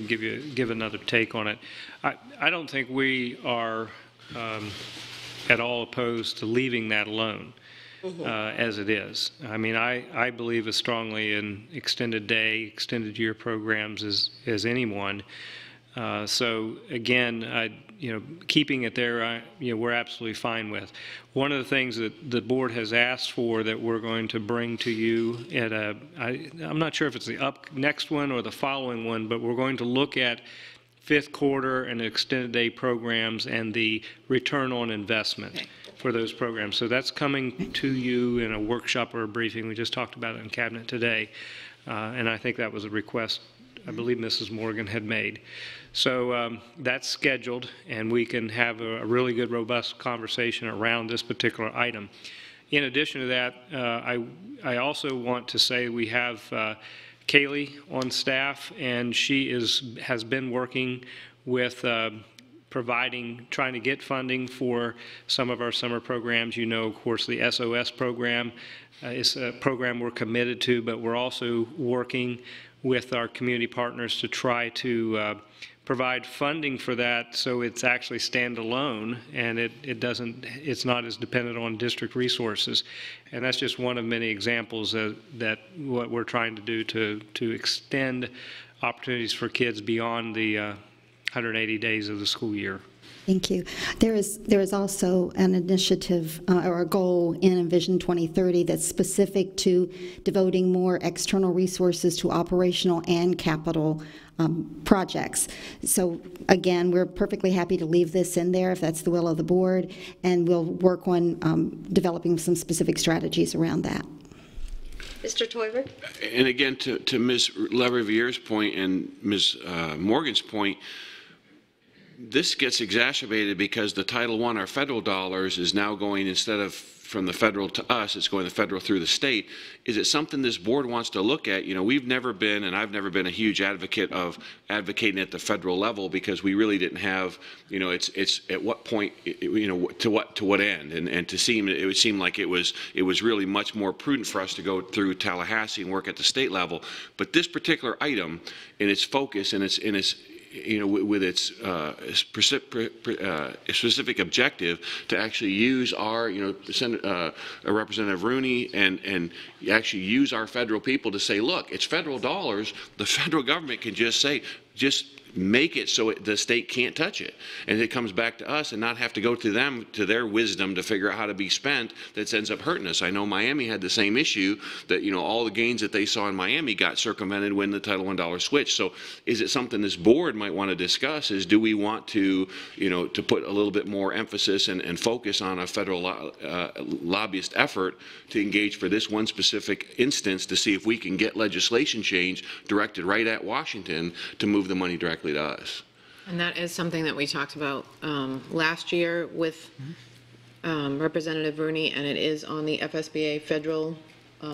give another take on it. I don't think we are at all opposed to leaving that alone as it is. I mean, I believe as strongly in extended day, extended year programs as anyone. So again, keeping it there, we're absolutely fine with. One of the things that the board has asked for that we're going to bring to you at I'm not sure if it's the next one or the following one, but we're going to look at fifth quarter and extended day programs and the return on investment for those programs. So that's coming to you in a workshop or a briefing. We just talked about it in Cabinet today, and I think that was a request I believe Mrs. Morgan had made. So that's scheduled, and we can have a really good, robust conversation around this particular item. In addition to that, I also want to say we have Kaylee on staff, and she has been working with trying to get funding for some of our summer programs. You know, of course, the SOS program is a program we're committed to, but we're also working with our community partners to try to provide funding for that so it's actually standalone and it's not as dependent on district resources. And that's just one of many examples that what we're trying to do to extend opportunities for kids beyond the 180 days of the school year. Thank you. There is also an initiative or a goal in Envision 2030 that's specific to devoting more external resources to operational and capital projects. So again, we're perfectly happy to leave this in there if that's the will of the board, and we'll work on developing some specific strategies around that. Mr. Toiver? And again, to Ms. LaRiviere's point and Ms. Morgan's point, this gets exacerbated because the Title I, our federal dollars, is now going, instead of from the federal to us, it's going the federal through the state. Is it something this board wants to look at? You know, we've never been, and I've never been a huge advocate of advocating at the federal level because we really didn't have, you know, it's at what point, you know, to what end, and it would seem like it was really much more prudent for us to go through Tallahassee and work at the state level. But this particular item, in its focus and its you know, with its specific objective to actually use our, you know, Representative Rooney and actually use our federal people to say, look, it's federal dollars. The federal government can just say, just make it so the state can't touch it, and it comes back to us and not have to go to them, to their wisdom to figure out how to be spent. That ends up hurting us. I know Miami had the same issue, that, you know, all the gains that they saw in Miami got circumvented when the Title I dollar switched. So is it something this board might want to discuss, is do we want to, you know, to put a little bit more emphasis and focus on a federal lobbyist effort to engage for this one specific instance to see if we can get legislation change directed right at Washington to move the money directly to us? And that is something that we talked about last year with Representative Rooney, and it is on the FSBA federal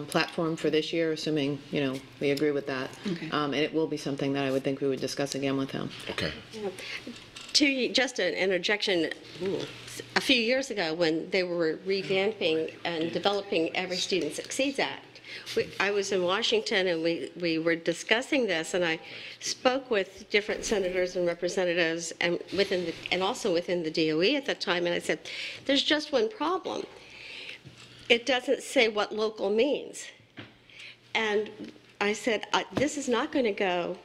platform for this year, assuming, you know, we agree with that. Okay. And it will be something that I would think we would discuss again with him. Okay. Yeah. Just an interjection, a few years ago when they were revamping and developing Every Student Succeeds Act, I was in Washington and we were discussing this, and I spoke with different senators and representatives and also within the DOE at that time, and I said, there's just one problem. It doesn't say what local means. And I said, this is not going to go,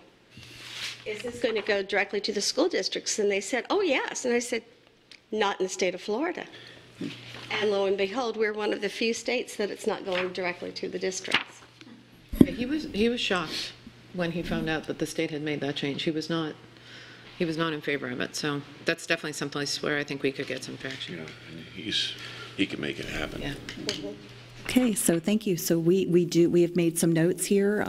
is this going to go directly to the school districts? And they said, oh yes. And I said, not in the state of Florida. And lo and behold, we're one of the few states that it's not going directly to the districts. He was shocked when he found out that the state had made that change. He was not in favor of it. So that's definitely someplace where I think we could get some traction. Yeah, he can make it happen. Yeah. Okay, so thank you. So we have made some notes here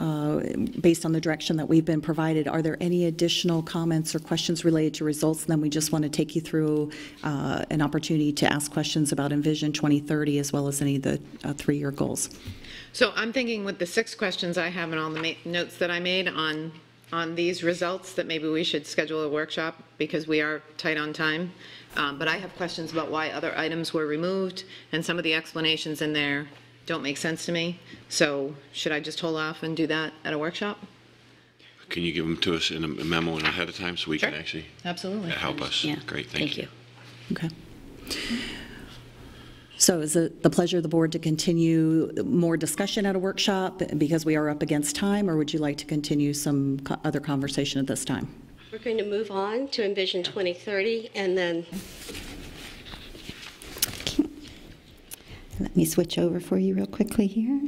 based on the direction that we've been provided. Are there any additional comments or questions related to results? And then we just want to take you through an opportunity to ask questions about Envision 2030 as well as any of the 3-year goals. So I'm thinking with the 6 questions I have and all the notes that I made on these results that maybe we should schedule a workshop because we are tight on time. But I have questions about why other items were removed and some of the explanations in there don't make sense to me. So should I just hold off and do that at a workshop? Can you give them to us in a memo and ahead of time so we can actually Absolutely. help us? Yeah. Great, thank you. Okay. So is it the pleasure of the board to continue more discussion at a workshop because we are up against time, or would you like to continue some other conversation at this time? We're going to move on to Envision 2030 and then Let me switch over for you real quickly here.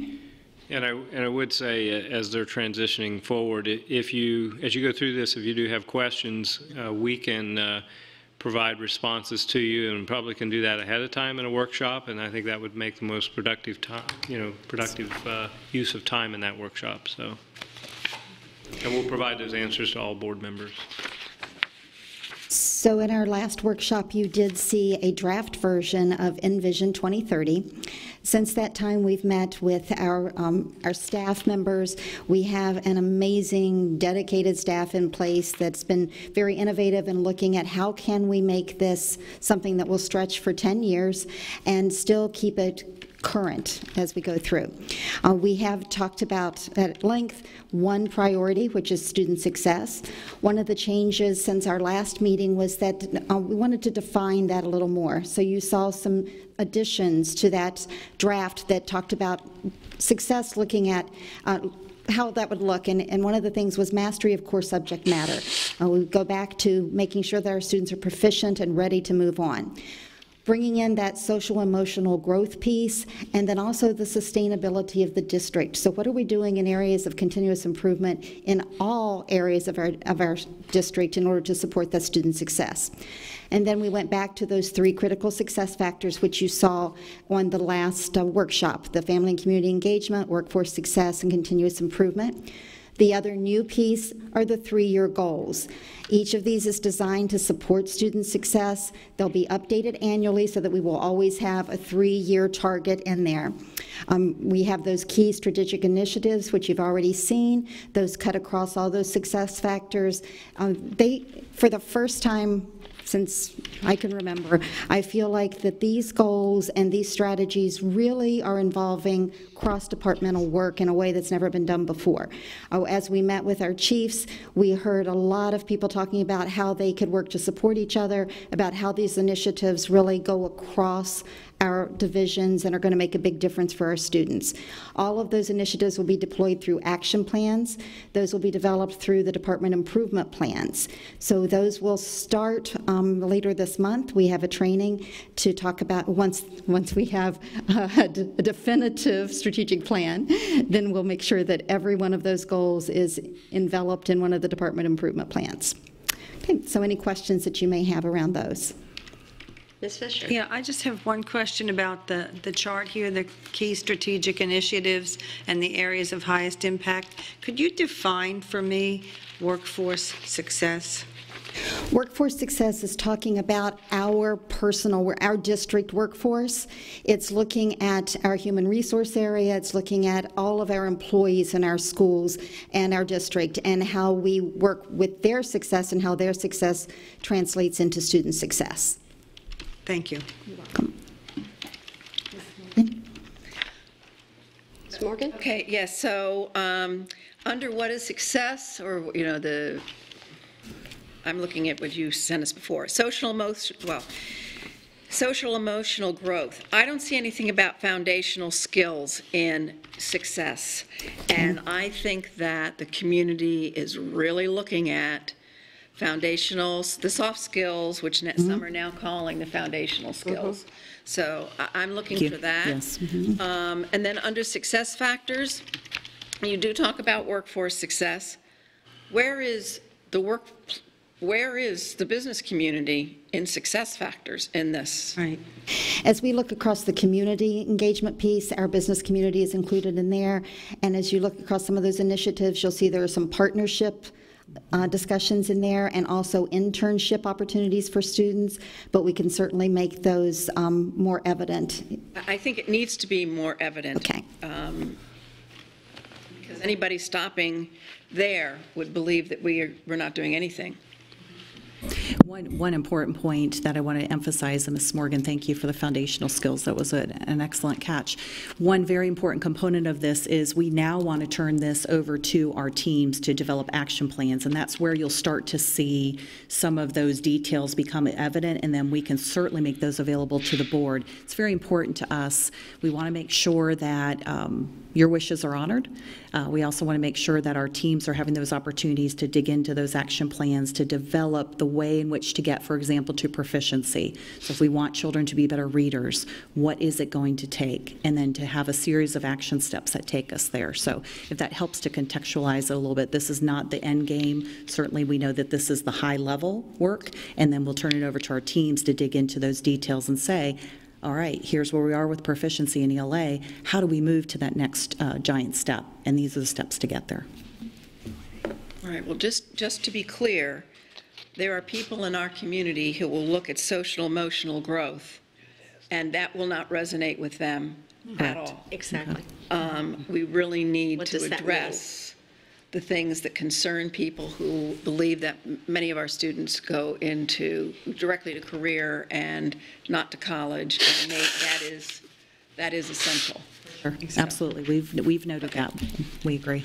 And I would say, as they're transitioning forward, if you, as you go through this, if you do have questions, we can provide responses to you, and probably can do that ahead of time in a workshop. And I think that would make the most productive time, productive use of time in that workshop. So, and we'll provide those answers to all board members. So in our last workshop, you did see a draft version of Envision 2030. Since that time, we've met with our staff members. We have an amazing, dedicated staff in place that's been very innovative in looking at how can we make this something that will stretch for 10 years and still keep it current as we go through. We have talked about at length one priority, which is student success. One of the changes since our last meeting was that we wanted to define that a little more. So you saw some additions to that draft that talked about success, looking at how that would look, and one of the things was mastery of core subject matter. We go back to making sure that our students are proficient and ready to move on. Bringing in that social emotional growth piece, and then also the sustainability of the district. So what are we doing in areas of continuous improvement in all areas of our district in order to support that student success? And then we went back to those 3 critical success factors, which you saw on the last workshop: the family and community engagement, workforce success, and continuous improvement. The other new piece are the 3-year goals. Each of these is designed to support student success. They'll be updated annually so that we will always have a 3-year target in there. We have those key strategic initiatives, which you've already seen. Those cut across all those success factors. For the first time since I can remember, I feel like that these goals and these strategies really are involving cross-departmental work in a way that's never been done before. As we met with our chiefs, we heard a lot of people talking about how they could work to support each other, about how these initiatives really go across our divisions and are going to make a big difference for our students. All of those initiatives will be deployed through action plans. Those will be developed through the department improvement plans. So those will start later this month. We have a training to talk about once we have a definitive strategic plan, then we'll make sure that every one of those goals is enveloped in one of the department improvement plans. Okay, so any questions that you may have around those? Ms. Fisher. Yeah, I just have one question about the chart here, the key strategic initiatives and the areas of highest impact. Could you define for me workforce success? Workforce success is talking about our district workforce. It's looking at our human resource area. It's looking at all of our employees in our schools and our district and how we work with their success and how their success translates into student success. Thank you. You're welcome. Ms. Morgan? Okay, yes, so under what is success, or, I'm looking at what you sent us before. Social emotional growth. I don't see anything about foundational skills in success. And I think that the community is really looking at foundationals, the soft skills, which some are now calling the foundational skills. So I'm looking for that. Yes. And then under success factors, you do talk about workforce success. Where is the business community in success factors in this? Right. As we look across the community engagement piece, our business community is included in there. And as you look across some of those initiatives, you'll see there are some partnership discussions in there and also internship opportunities for students, but we can certainly make those more evident. I think it needs to be more evident. Okay. Because anybody stopping there would believe that we're not doing anything. One One important point that I want to emphasize, and Ms. Morgan, thank you for the foundational skills. That was an excellent catch. One very important component of this is we now want to turn this over to our teams to develop action plans, and that's where you'll start to see some of those details become evident, and then we can certainly make those available to the board. It's very important to us. We want to make sure that your wishes are honored. We also want to make sure that our teams are having those opportunities to dig into those action plans, to develop the way in which to get, for example, to proficiency. So if we want children to be better readers, what is it going to take? And then to have a series of action steps that take us there. So if that helps to contextualize it a little bit, this is not the end game. Certainly we know that this is the high level work, and then we'll turn it over to our teams to dig into those details and say, all right, here's where we are with proficiency in ELA. How do we move to that next giant step? And these are the steps to get there. All right, well, just to be clear, there are people in our community who will look at social emotional growth, and that will not resonate with them at all. Exactly. We really need What to does that address the things that concern people who believe that many of our students go into directly to career and not to college, and that is essential. Sure, absolutely. We've noted that. We agree.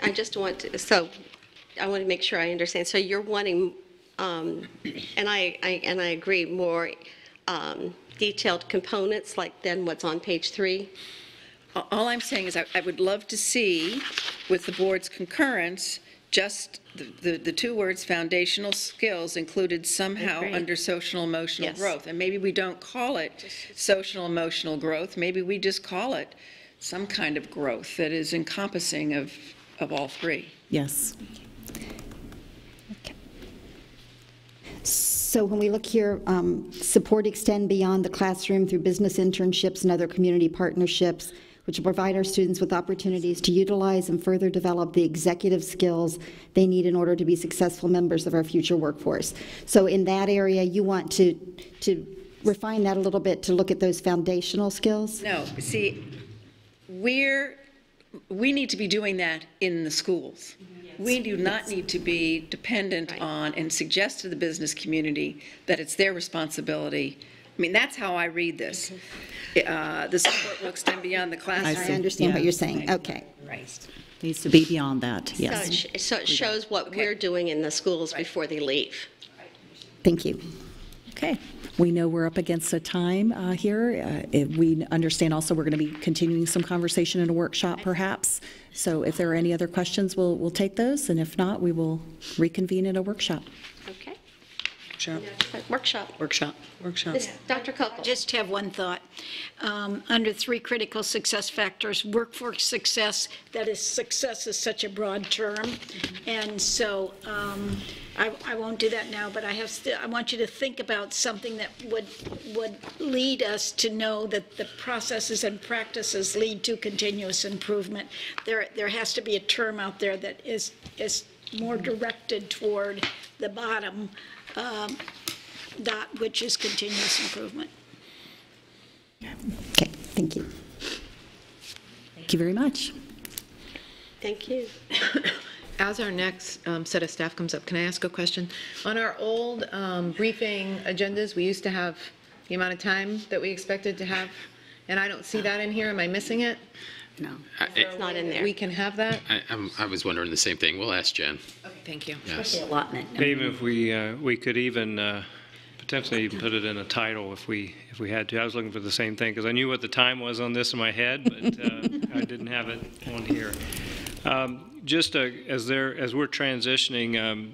I just want to, I want to make sure I understand. So you're wanting, and I agree, more detailed components like than what's on page 3? All I'm saying is I would love to see, with the board's concurrence, just the two words foundational skills included somehow under social emotional growth. And maybe we don't call it social emotional growth. Maybe we just call it some kind of growth that is encompassing of all three. Yes. So when we look here, support extend beyond the classroom through business internships and other community partnerships, which will provide our students with opportunities to utilize and further develop the executive skills they need in order to be successful members of our future workforce. So in that area, you want to refine that a little bit to look at those foundational skills? No, see, we need to be doing that in the schools. We do not need to be dependent on and suggest to the business community that it's their responsibility. I mean, that's how I read this. The support will extend beyond the classroom. I understand what you're saying. Okay. Right. Needs to be beyond that, yes. So it shows what we're doing in the schools before they leave. Thank you. Okay. We know we're up against a time here. We understand also we're going to be continuing some conversation in a workshop perhaps. So if there are any other questions, we'll take those. And if not, we will reconvene in a workshop. Okay. Workshop. Workshop. Dr. Kuckel. Just have one thought. Under 3 critical success factors, workforce success, that is, success is such a broad term. And so I won't do that now, but I want you to think about something that would lead us to know that the processes and practices lead to continuous improvement. There has to be a term out there that is more directed toward the bottom dot, which is continuous improvement. Okay, thank you. Thank you very much. Thank you. As our next set of staff comes up, can I ask a question? On our old briefing agendas, we used to have the amount of time that we expected to have, and I don't see that in here. Am I missing it? No. It's not in there. We can have that? I was wondering the same thing. We'll ask Jen. Okay, thank you. Yes. Allotment. Even if we could even potentially even put it in a title if we had to. I was looking for the same thing because I knew what the time was on this in my head, but I didn't have it on here. Just as we're transitioning,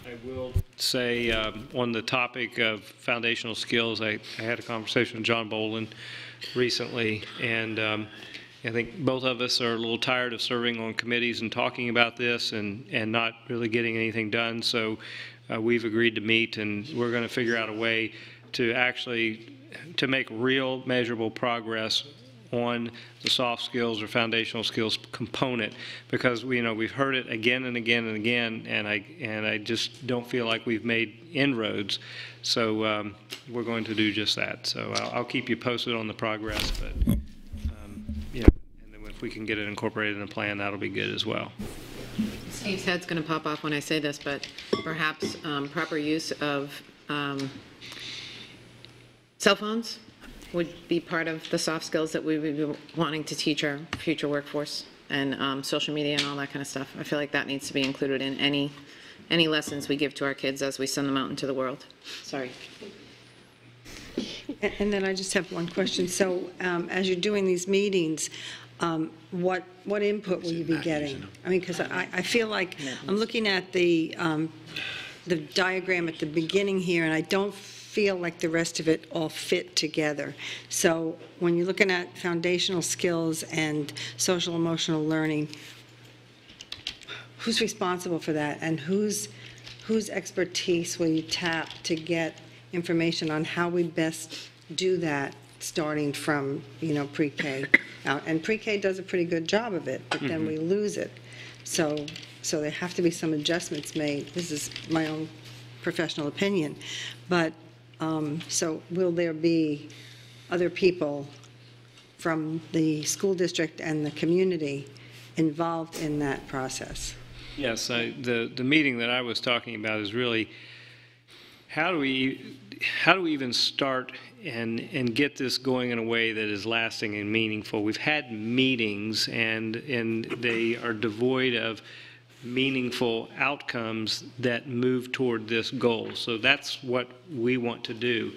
I will say on the topic of foundational skills, I had a conversation with John Boland recently, and I think both of us are a little tired of serving on committees and talking about this and not really getting anything done. So we've agreed to meet, and we're going to figure out a way to actually make real measurable progress on the soft skills or foundational skills component, because we've heard it again and again and again, and I just don't feel like we've made inroads. So we're going to do just that. So I'll keep you posted on the progress, but and then if we can get it incorporated in a plan, that'll be good as well. Steve's head's going to pop off when I say this, but perhaps proper use of cell phones would be part of the soft skills that we would be wanting to teach our future workforce, and social media and all that kind of stuff. I feel like that needs to be included in any lessons we give to our kids as we send them out into the world. Sorry. And then I just have one question. So as you're doing these meetings, what input will you be getting? I mean, because I feel like I'm looking at the diagram at the beginning here, and I don't feel like the rest of it all fit together. So when you're looking at foundational skills and social emotional learning, who's responsible for that, and whose expertise will you tap to get information on how we best do that, starting from, pre-K out? And pre-K does a pretty good job of it, but then we lose it. So there have to be some adjustments made. This is my own professional opinion. But so will there be other people from the school district and the community involved in that process? Yes, the meeting that I was talking about is really how do we even start and get this going in a way that is lasting and meaningful. We've had meetings and they are devoid of meaningful outcomes that move toward this goal. So that's what we want to do,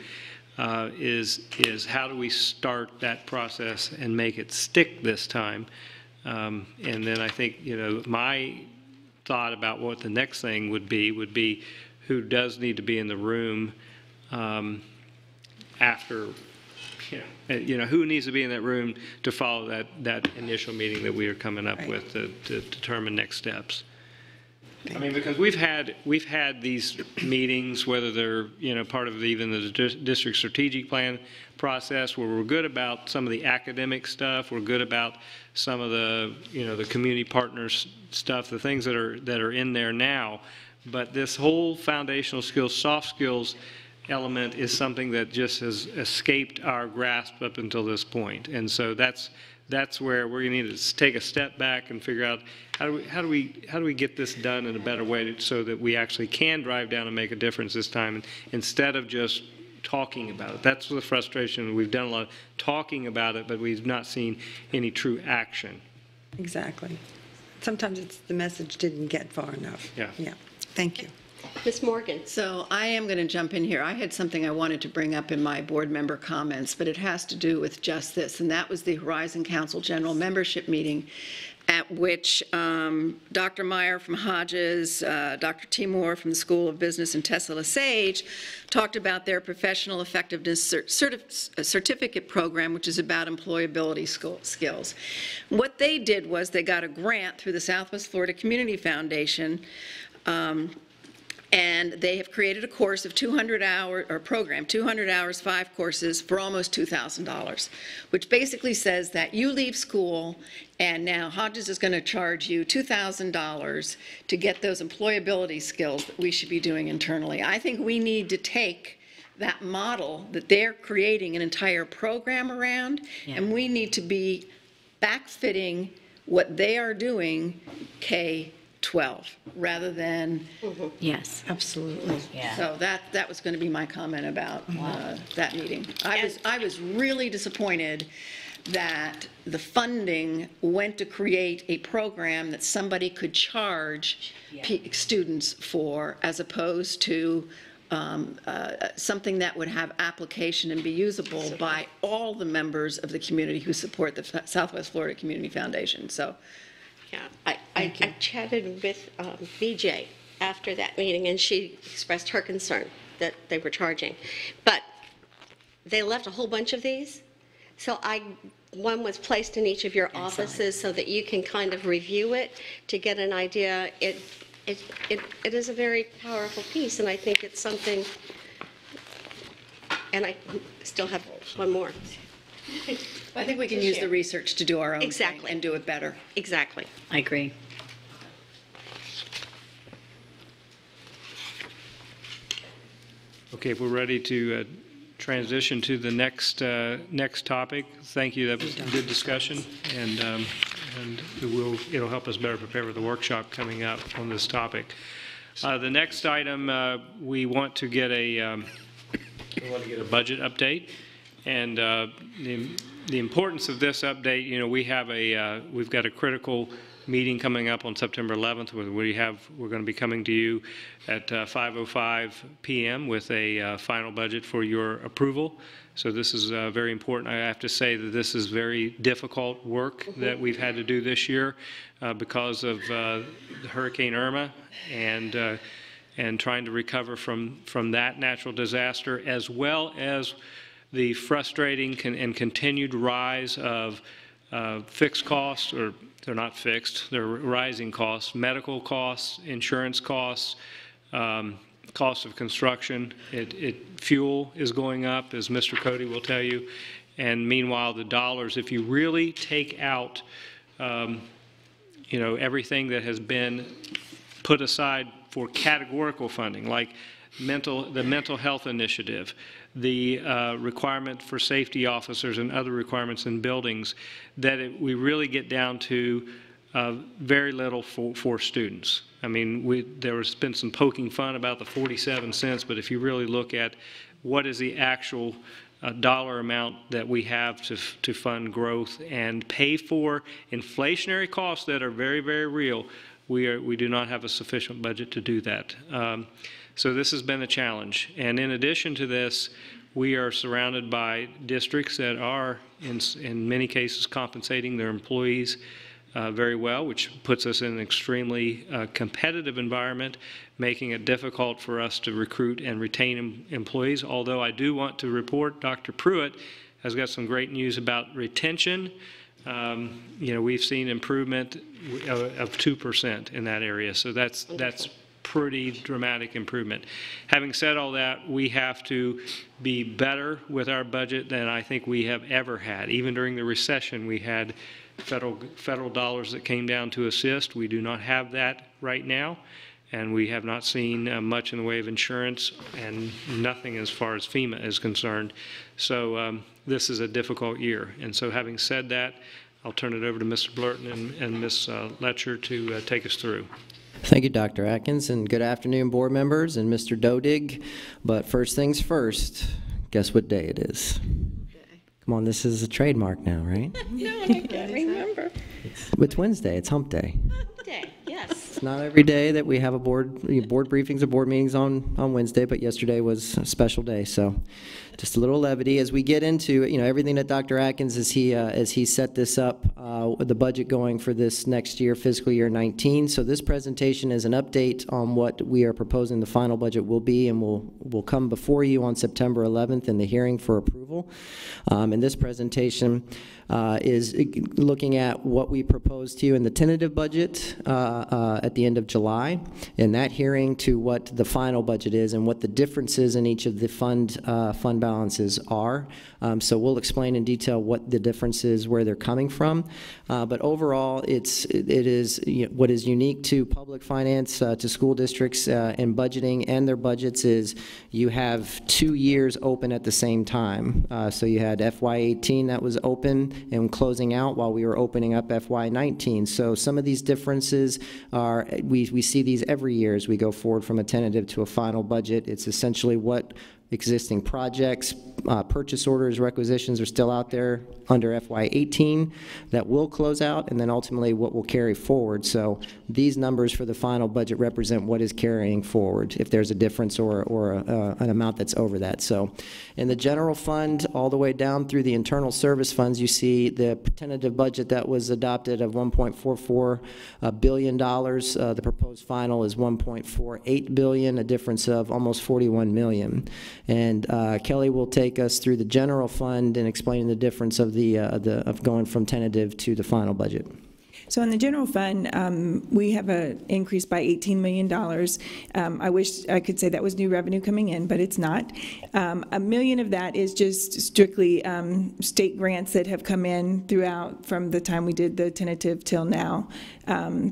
is how do we start that process and make it stick this time. And then I think, my thought about what the next thing would be who does need to be in the room after, who needs to be in that room to follow that initial meeting that we are coming up with to determine next steps. I mean, because we've had these meetings, whether they're part of even the district strategic plan process, where we're good about some of the academic stuff, we're good about some of the the community partners stuff, the things that are in there now, but this whole foundational skills, soft skills element is something that just has escaped our grasp up until this point, and so that's where we're going to need to take a step back and figure out how do we get this done in a better way so that we actually can drive down and make a difference this time, instead of just talking about it. That's the frustration. We've done a lot of talking about it, but we've not seen any true action. Exactly. Sometimes it's the message didn't get far enough. Yeah. Thank you. Ms. Morgan. So I am going to jump in here. I had something I wanted to bring up in my board member comments, but it has to do with just this, and that was the Horizon Council General Membership Meeting, at which Dr. Meyer from Hodges, Dr. Timur from the School of Business, and Tessa Lesage talked about their professional effectiveness certificate program, which is about employability skills. What they did was they got a grant through the Southwest Florida Community Foundation, and they have created a course of 200 hours, 5 courses for almost $2,000, which basically says that you leave school and now Hodges is going to charge you $2,000 to get those employability skills that we should be doing internally. I think we need to take that model that they're creating an entire program around, and we need to be backfitting what they are doing K-12 rather than. Yes, absolutely. Yeah. So that was going to be my comment about that meeting. I was really disappointed that the funding went to create a program that somebody could charge students for, as opposed to something that would have application and be usable by all the members of the community who support the Southwest Florida Community Foundation. So. Yeah, I chatted with BJ after that meeting, and she expressed her concern that they were charging. But they left a whole bunch of these, so one was placed in each of your offices so that you can kind of review it to get an idea. It is a very powerful piece, and I think it's something, and I still have one more. I think we can use the research to do our own thing and do it better. Exactly. I agree. Okay, we're ready to transition to the next topic. Thank you. That was a good discussion, and and it'll help us better prepare for the workshop coming up on this topic. The next item, we want to get a budget update, and the importance of this update. We've got a critical meeting coming up on September 11th, where we're going to be coming to you at 5:05 p.m. with a final budget for your approval. So this is very important. I have to say that this is very difficult work that we've had to do this year because of Hurricane Irma and trying to recover from that natural disaster, as well as the frustrating and continued rise of fixed costs, or they're not fixed, they're rising costs, medical costs, insurance costs, cost of construction. Fuel is going up, as Mr. Cody will tell you, and meanwhile the dollars, if you really take out everything that has been put aside for categorical funding, like the mental health initiative, the requirement for safety officers and other requirements in buildings, we really get down to very little for students. I mean, there's been some poking fun about the 47 cents, but if you really look at what is the actual dollar amount that we have to fund growth and pay for inflationary costs that are very, very real, we do not have a sufficient budget to do that. So this has been a challenge. And in addition to this, we are surrounded by districts that are, in many cases, compensating their employees very well, which puts us in an extremely competitive environment, making it difficult for us to recruit and retain employees. Although I do want to report Dr. Pruitt has got some great news about retention. We've seen improvement of 2% in that area, so that's pretty dramatic improvement. Having said all that, we have to be better with our budget than I think we have ever had. Even during the recession, we had federal dollars that came down to assist. We do not have that right now, and we have not seen much in the way of insurance and nothing as far as FEMA is concerned. So this is a difficult year. And so having said that, I'll turn it over to Mr. Blurton and Ms. Letcher to take us through. Thank you, Dr. Atkins, and good afternoon, board members and Mr. Dodig. But first things first, guess what day it is? Come on, this is a trademark now, right? No, I can't remember. It's Wednesday. It's hump day. Hump day, yes. It's not every day that we have a board briefings or board meetings on Wednesday, but yesterday was a special day. So just a little levity as we get into everything that Dr. Atkins, as he set this up, the budget going for this next year, fiscal year 19. So this presentation is an update on what we are proposing the final budget will be, and will come before you on September 11th in the hearing for approval. And this presentation is looking at what we proposed to you in the tentative budget at the end of July, in that hearing, to what the final budget is and what the differences in each of the fund balances are. So we'll explain in detail what the difference is, where they're coming from. But overall, it is what is unique to public finance, to school districts in budgeting and their budgets, is you have 2 years open at the same time. So you had FY18 that was open and closing out while we were opening up FY19. So some of these differences are, we see these every year as we go forward from a tentative to a final budget. It's essentially what existing projects, purchase orders, requisitions are still out there under FY18 that will close out, and then ultimately what will carry forward. So these numbers for the final budget represent what is carrying forward, if there's a difference or an amount that's over that. So in the general fund, all the way down through the internal service funds, you see the tentative budget that was adopted of $1.44 billion. The proposed final is $1.48 billion, a difference of almost $41 million. And Kelly will take us through the general fund and explain the difference of of going from tentative to the final budget. So in the general fund, we have an increase by $18 million. I wish I could say that was new revenue coming in, but it's not. $1 million of that is just strictly state grants that have come in throughout from the time we did the tentative till now.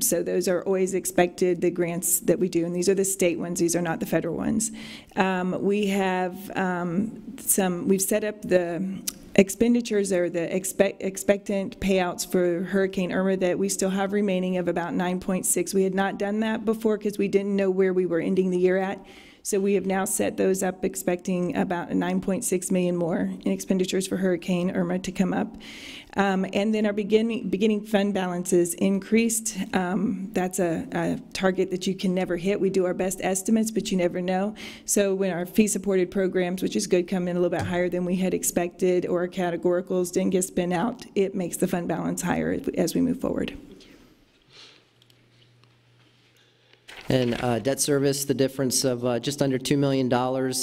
So those are always expected, the grants that we do, and these are the state ones, these are not the federal ones. We have we've set up the expenditures are the expectant payouts for Hurricane Irma that we still have remaining of about 9.6. We had not done that before because we didn't know where we were ending the year at. So we have now set those up expecting about $9.6 million more in expenditures for Hurricane Irma to come up. And then our beginning fund balances increased. That's a target that you can never hit. We do our best estimates, but you never know. So when our fee-supported programs, which is good, come in a little bit higher than we had expected, or our categoricals didn't get spent out, it makes the fund balance higher as we move forward. And debt service, the difference of just under $2 million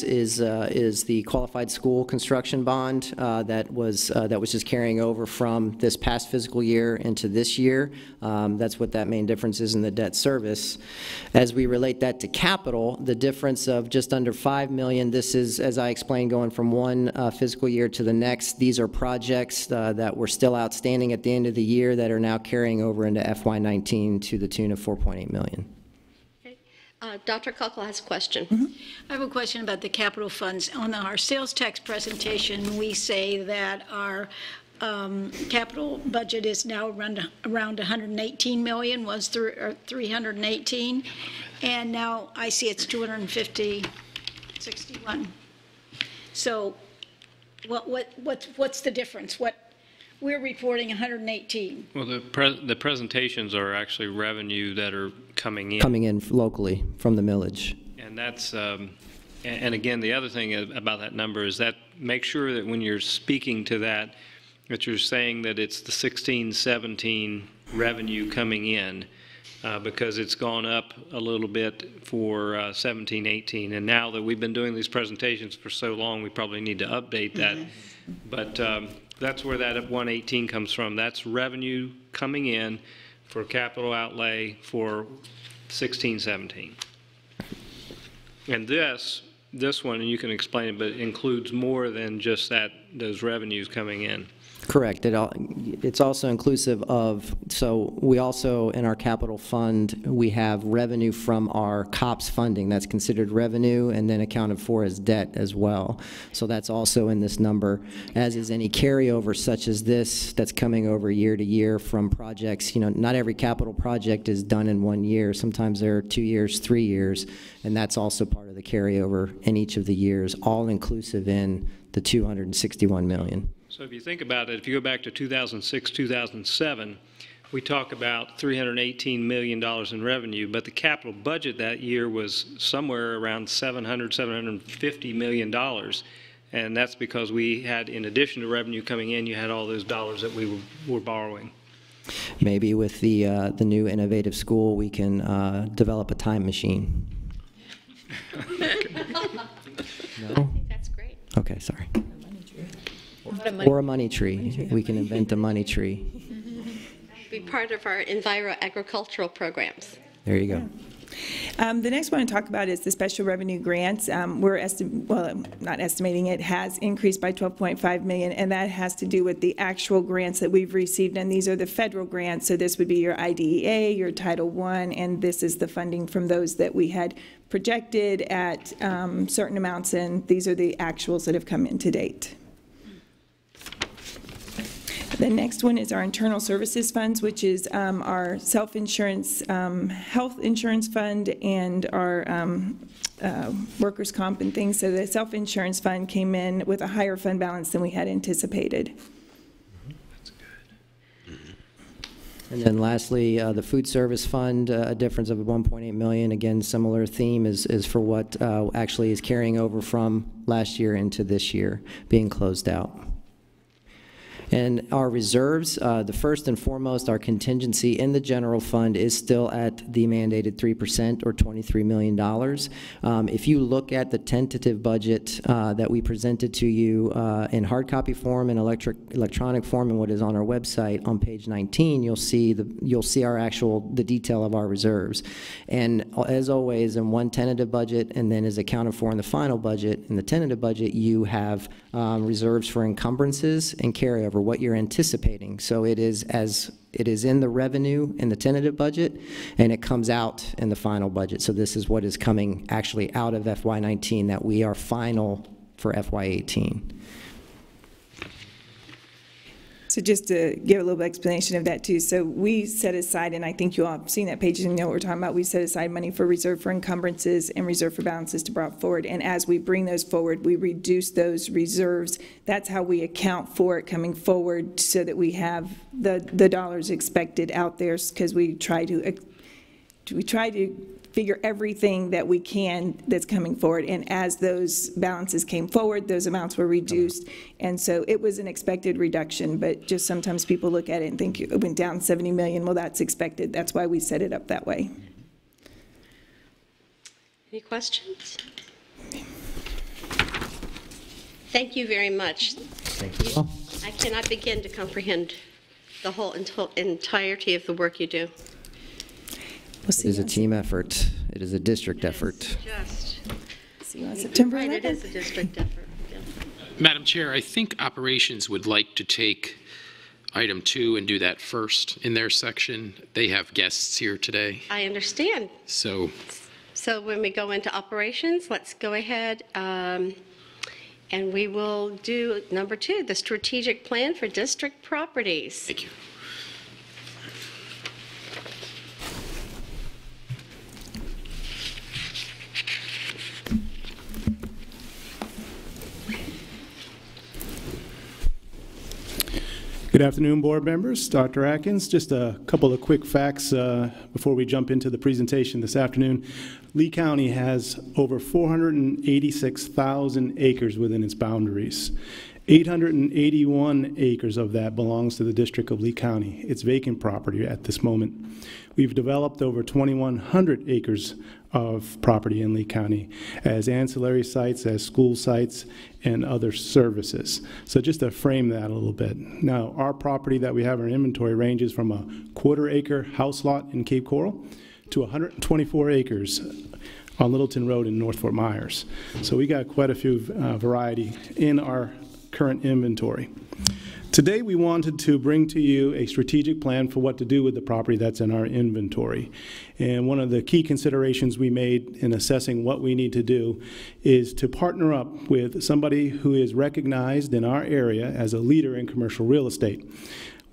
is the qualified school construction bond that was just carrying over from this past fiscal year into this year. That's what that main difference is in the debt service. As we relate that to capital, the difference of just under $5 million, this is, as I explained, going from one fiscal year to the next. These are projects that were still outstanding at the end of the year that are now carrying over into FY19 to the tune of $4.8 million. Dr. Kuckel has a question. I have a question about the capital funds. On our sales tax presentation, we say that our capital budget is now around 118 million, was 318, and now I see it's 250.61. So what's the difference? We're reporting 118. Well, the presentations are actually revenue that are coming in. Coming in locally from the millage. And that's, and again, the other thing about that number is that make sure that when you're speaking to that you're saying that it's the 16-17 revenue coming in, because it's gone up a little bit for 17-18. And now that we've been doing these presentations for so long, we probably need to update that. But that's where that 118 comes from. That's revenue coming in for capital outlay for 16-17. And this one, and you can explain it, but it includes more than just those revenues coming in. Correct. It's also inclusive of, so we also, in our capital fund, we have revenue from our COPS funding. That's considered revenue and then accounted for as debt as well. So that's also in this number, as is any carryover such as this that's coming over year to year from projects. You know, not every capital project is done in 1 year. Sometimes they're 2 years, 3 years, and that's also part of the carryover in each of the years, all inclusive in the $261 million. So if you think about it, if you go back to 2006, 2007, we talk about $318 million in revenue, but the capital budget that year was somewhere around $750 million. And that's because we had, in addition to revenue coming in, you had all those dollars that we were borrowing. Maybe with the new innovative school, we can develop a time machine. No? I think that's great. Okay, sorry. Or a money tree. We can invent a money tree. Be part of our enviro-agricultural programs. There you go. The next one to talk about is the special revenue grants. We're not estimating it, has increased by $12.5 million, and that has to do with the actual grants that we've received, and these are the federal grants. So this would be your IDEA, your Title I, and this is the funding from those that we had projected at certain amounts, and these are the actuals that have come in to date. The next one is our internal services funds, which is our self-insurance health insurance fund and our workers' comp and things. So the self-insurance fund came in with a higher fund balance than we had anticipated. That's good. And then lastly, the food service fund, a difference of $1.8 million. Again, similar theme is for what actually is carrying over from last year into this year, being closed out. And our reserves, the first and foremost, our contingency in the general fund is still at the mandated 3% or $23 million. If you look at the tentative budget that we presented to you in hard copy form and electronic form and what is on our website on page 19, you'll see the detail of our reserves. And as always, in one tentative budget and then is accounted for in the final budget, in the tentative budget, you have reserves for encumbrances and carryover, what you're anticipating. So it is in the revenue in the tentative budget, and it comes out in the final budget. So this is what is coming actually out of FY19 that we are final for FY18. So just to give a little explanation of that too. So we set aside, and I think you all have seen that page and know what we're talking about, we set aside money for reserve for encumbrances and reserve for balances to brought forward. And as we bring those forward, we reduce those reserves. That's how we account for it coming forward so that we have the dollars expected out there, because we try to figure everything that we can that's coming forward. And as those balances came forward, those amounts were reduced. And so it was an expected reduction, but just sometimes people look at it and think it went down 70 million. Well, that's expected. That's why we set it up that way. Any questions? Thank you very much. Thank you. I cannot begin to comprehend the whole entirety of the work you do. It is a team effort. It is a district effort. Just see you on September 11th. Right, it is a district effort. Yeah. Madam Chair, I think operations would like to take item 2 and do that first in their section. They have guests here today. I understand. So when we go into operations, let's go ahead and we will do number 2, the strategic plan for district properties. Thank you. Good afternoon, board members. Dr. Atkins, just a couple of quick facts before we jump into the presentation this afternoon. Lee County has over 486,000 acres within its boundaries. 881 acres of that belongs to the District of Lee County. It's vacant property at this moment. We've developed over 2,100 acres of property in Lee County as ancillary sites, as school sites, and other services. So just to frame that a little bit. Now, our property that we have in our inventory ranges from a quarter-acre house lot in Cape Coral to 124 acres on Littleton Road in North Fort Myers. So we got quite a few variety in our current inventory. Today we wanted to bring to you a strategic plan for what to do with the property that's in our inventory. And one of the key considerations we made in assessing what we need to do is to partner up with somebody who is recognized in our area as a leader in commercial real estate.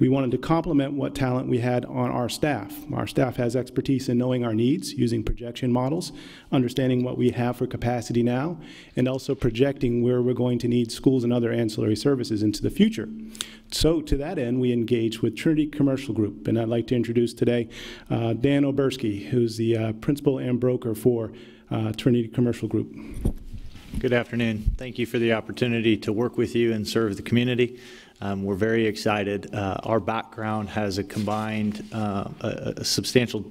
We wanted to complement what talent we had on our staff. Our staff has expertise in knowing our needs, using projection models, understanding what we have for capacity now, and also projecting where we're going to need schools and other ancillary services into the future. So to that end, we engaged with Trinity Commercial Group, and I'd like to introduce today Dan Oberski, who's the principal and broker for Trinity Commercial Group. Good afternoon. Thank you for the opportunity to work with you and serve the community. We're very excited. Our background has a combined substantial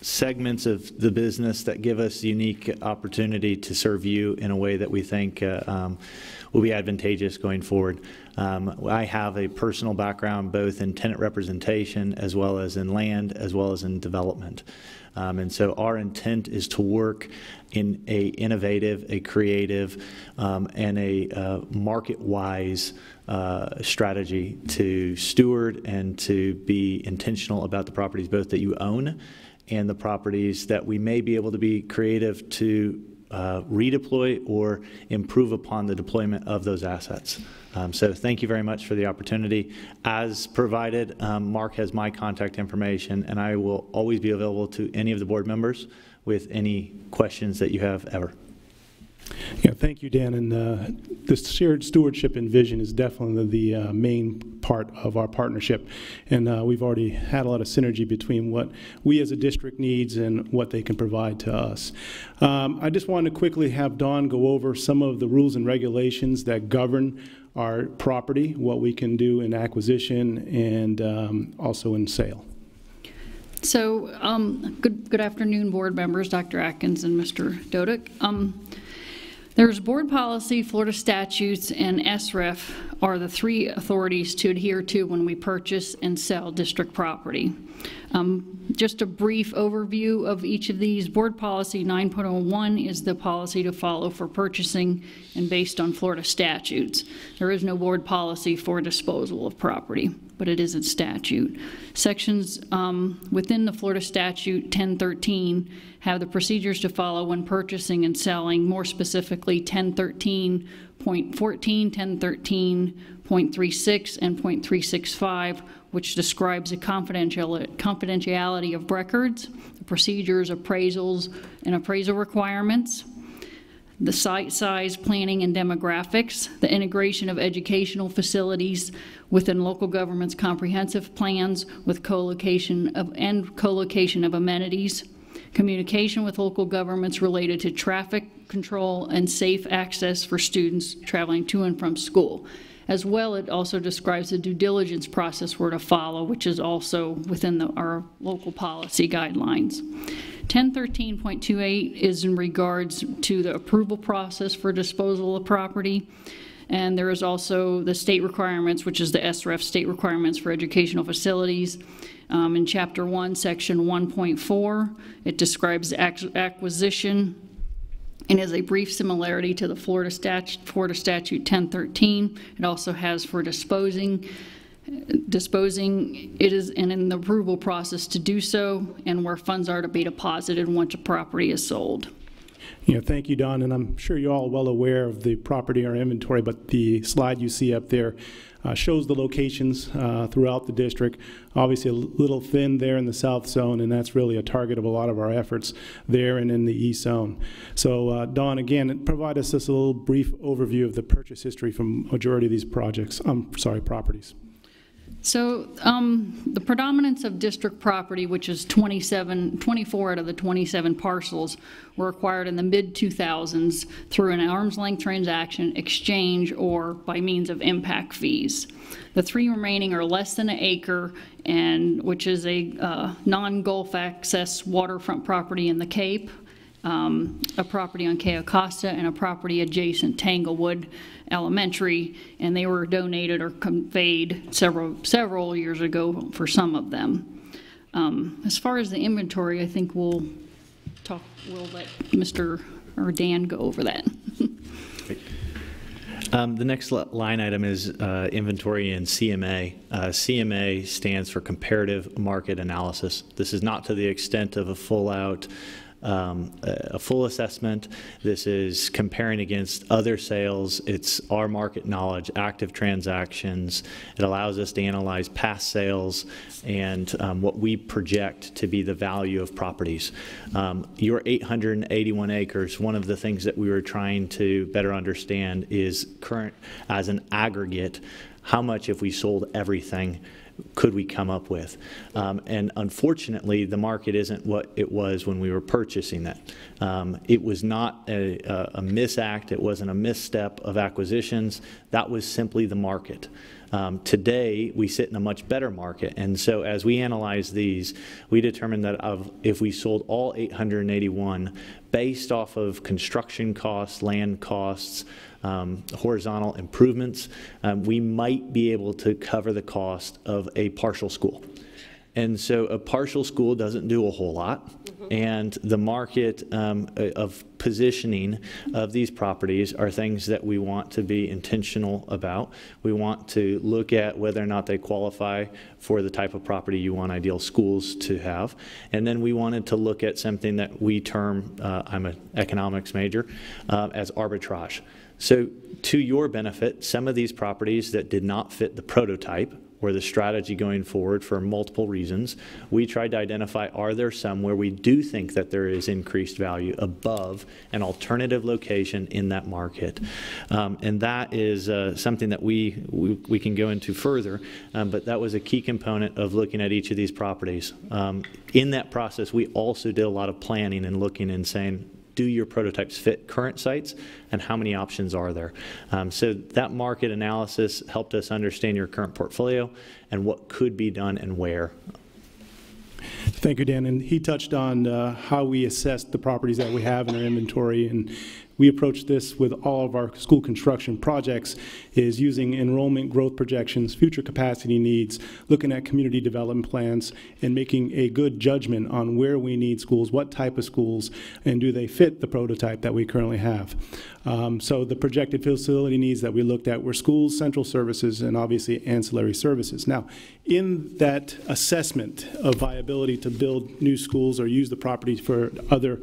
segments of the business that give us unique opportunity to serve you in a way that we think will be advantageous going forward. I have a personal background both in tenant representation as well as in land as well as in development. And so our intent is to work in a innovative, a creative, and a market-wise strategy to steward and to be intentional about the properties both that you own and the properties that we may be able to be creative to redeploy or improve upon the deployment of those assets. So thank you very much for the opportunity. As provided, Mark has my contact information, and I will always be available to any of the board members with any questions that you have ever. Yeah, thank you, Dan. And the shared stewardship and vision is definitely the main part of our partnership. And we've already had a lot of synergy between what we as a district needs and what they can provide to us. I just wanted to quickly have Dawn go over some of the rules and regulations that govern our property, what we can do in acquisition and also in sale. So good afternoon, board members, Dr. Atkins and Mr. Dodick. There's board policy, Florida statutes, and SREF are the three authorities to adhere to when we purchase and sell district property. Just a brief overview of each of these. Board policy 9.01 is the policy to follow for purchasing and based on Florida statutes. There is no board policy for disposal of property, but it is in statute. Sections within the Florida statute 1013 have the procedures to follow when purchasing and selling. More specifically, 1013.1 .14, 1013, .36, and .365, which describes the confidentiality of records, the procedures, appraisals, and appraisal requirements, the site size, planning, and demographics, the integration of educational facilities within local government's comprehensive plans with co-location of amenities, communication with local governments related to traffic control and safe access for students traveling to and from school. As well, it also describes the due diligence process we're to follow, which is also within our local policy guidelines. 1013.28 is in regards to the approval process for disposal of property. And there is also the state requirements, which is the SREF state requirements for educational facilities. In Chapter 1, Section 1.4, it describes acquisition and has a brief similarity to the Florida Statute 1013. It also has for disposing. It is in the approval process to do so, and where funds are to be deposited once a property is sold. Thank you, Don, and I'm sure you're all well aware of the property or inventory, but the slide you see up there shows the locations throughout the district. Obviously a little thin there in the south zone, and that's really a target of a lot of our efforts there and in the east zone. So Don, again, provide us just a little brief overview of the purchase history from majority of these properties. So the predominance of district property, which is 24 out of the 27 parcels, were acquired in the mid-2000s through an arm's length transaction, exchange, or by means of impact fees. The three remaining are less than an acre, and which is a non-Gulf access waterfront property in the Cape, a property on Cayo Costa, and a property adjacent Tanglewood Elementary, and they were donated or conveyed several years ago for some of them. As far as the inventory, I think we'll let Mr. or Dan go over that. The next line item is inventory and CMA. CMA stands for comparative market analysis. This is not to the extent of a full assessment. This is comparing against other sales. It's our market knowledge, active transactions. It allows us to analyze past sales and what we project to be the value of properties. Your 881 acres, one of the things that we were trying to better understand is current as an aggregate, how much if we sold everything could we come up with? And unfortunately, the market isn't what it was when we were purchasing that. It was not a misact. It wasn't a misstep of acquisitions. That was simply the market. Today, we sit in a much better market, and so as we analyze these, we determined that if we sold all 881 based off of construction costs, land costs, horizontal improvements, we might be able to cover the cost of a partial school. And so a partial school doesn't do a whole lot, and the market of positioning of these properties are things that we want to be intentional about. We want to look at whether or not they qualify for the type of property you want ideal schools to have. And then we wanted to look at something that we term, I'm an economics major, as arbitrage. So to your benefit, some of these properties that did not fit the prototype or the strategy going forward for multiple reasons, we tried to identify, are there some where we do think that there is increased value above an alternative location in that market? And that is something that we can go into further, but that was a key component of looking at each of these properties. In that process, we also did a lot of planning and looking and saying, do your prototypes fit current sites, and how many options are there? So that market analysis helped us understand your current portfolio and what could be done and where. Thank you, Dan. And he touched on how we assess the properties that we have in our inventory, and we approach this with all of our school construction projects is using enrollment growth projections, future capacity needs, looking at community development plans, and making a good judgment on where we need schools, what type of schools, and do they fit the prototype that we currently have. So the projected facility needs that we looked at were schools, central services, and obviously ancillary services. Now, in that assessment of viability to build new schools or use the properties for other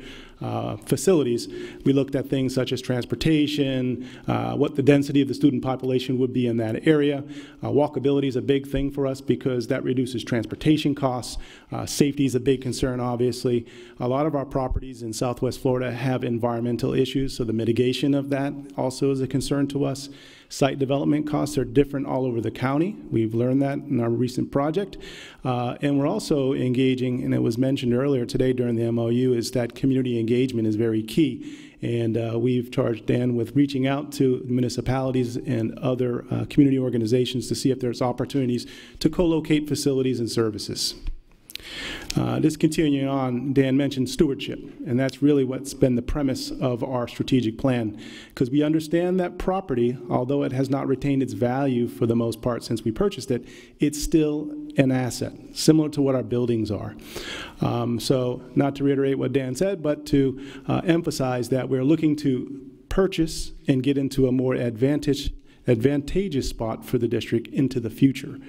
facilities, we looked at things such as transportation, what the density of the student population would be in that area. Walkability is a big thing for us because that reduces transportation costs. Safety is a big concern, obviously. A lot of our properties in Southwest Florida have environmental issues, so the mitigation of that also is a concern to us. Site development costs are different all over the county. We've learned that in our recent project. And we're also engaging, and it was mentioned earlier today during the MOU, is that community engagement is very key. And we've charged Dan with reaching out to municipalities and other community organizations to see if there's opportunities to co-locate facilities and services. Just continuing on, Dan mentioned stewardship, and that's really what's been the premise of our strategic plan, because we understand that property, although it has not retained its value for the most part since we purchased it, it's still an asset, similar to what our buildings are. So not to reiterate what Dan said, but to emphasize that we're looking to purchase and get into a more advantageous spot for the district into the future.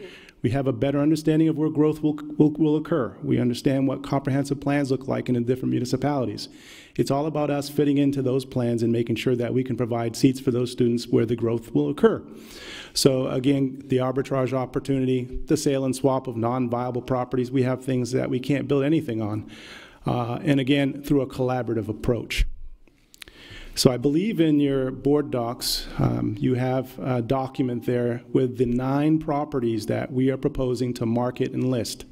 We have a better understanding of where growth will occur. We understand what comprehensive plans look like in the different municipalities. It's all about us fitting into those plans and making sure that we can provide seats for those students where the growth will occur. So again, the arbitrage opportunity, the sale and swap of non-viable properties, we have things that we can't build anything on. And again, through a collaborative approach. So I believe in your board docs, you have a document there with the 9 properties that we are proposing to market and list.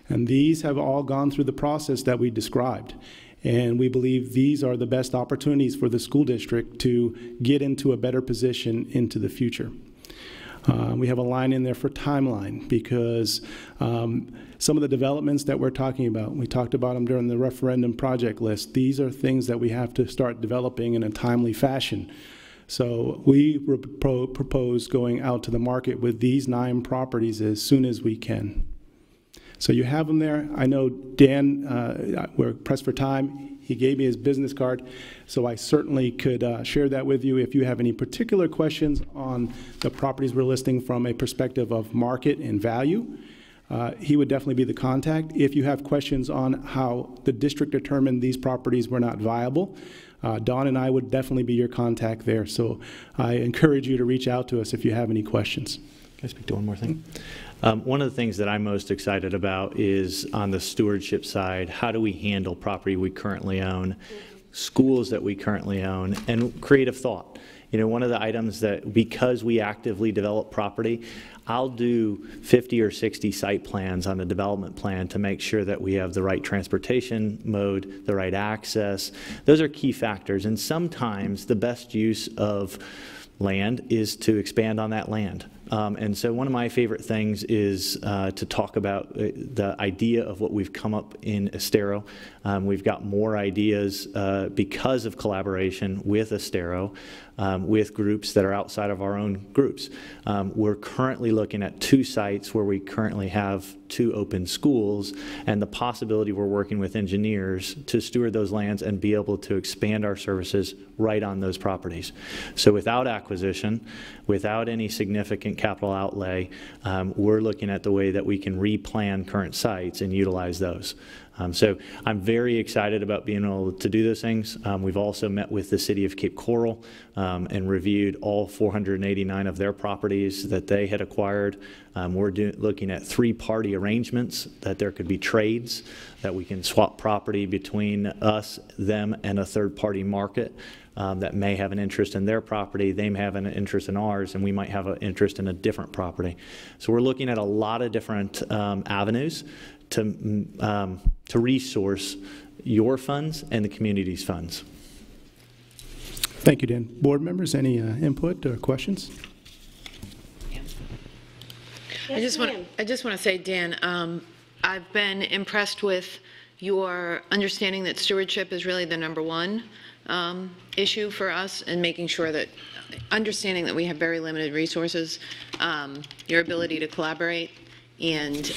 And these have all gone through the process that we described. And we believe these are the best opportunities for the school district to get into a better position into the future. We have a line in there for timeline because some of the developments that we're talking about, we talked about them during the referendum project list. These are things that we have to start developing in a timely fashion. So we propose going out to the market with these 9 properties as soon as we can. So you have them there. I know Dan, we're pressed for time. He gave me his business card, so I certainly could share that with you if you have any particular questions on the properties we're listing from a perspective of market and value. He would definitely be the contact. If you have questions on how the district determined these properties were not viable, Dawn and I would definitely be your contact there. So I encourage you to reach out to us if you have any questions. Can I speak to one more thing? One of the things that I'm most excited about is on the stewardship side, how do we handle property we currently own, schools that we currently own, and creative thought. You know, one of the items that, because we actively develop property, I'll do 50 or 60 site plans on a development plan to make sure that we have the right transportation mode, the right access. Those are key factors, and sometimes the best use of land is to expand on that land. And so one of my favorite things is to talk about the idea of what we've come up in Estero. We've got more ideas because of collaboration with Estero, with groups that are outside of our own groups. We're currently looking at 2 sites where we currently have 2 open schools, and the possibility we're working with engineers to steward those lands and be able to expand our services right on those properties. So without acquisition, without any significant capital outlay, we're looking at the way that we can replan current sites and utilize those. So I'm very excited about being able to do those things. We've also met with the city of Cape Coral and reviewed all 489 of their properties that they had acquired. We're looking at 3-party arrangements, that there could be trades, that we can swap property between us, them, and a third-party market that may have an interest in their property, they may have an interest in ours, and we might have an interest in a different property. So we're looking at a lot of different avenues to resource your funds and the community's funds. Thank you, Dan. Board members, any input or questions? I just want to say, Dan, I've been impressed with your understanding that stewardship is really the #1 issue for us, and making sure that, understanding that we have very limited resources, your ability to collaborate and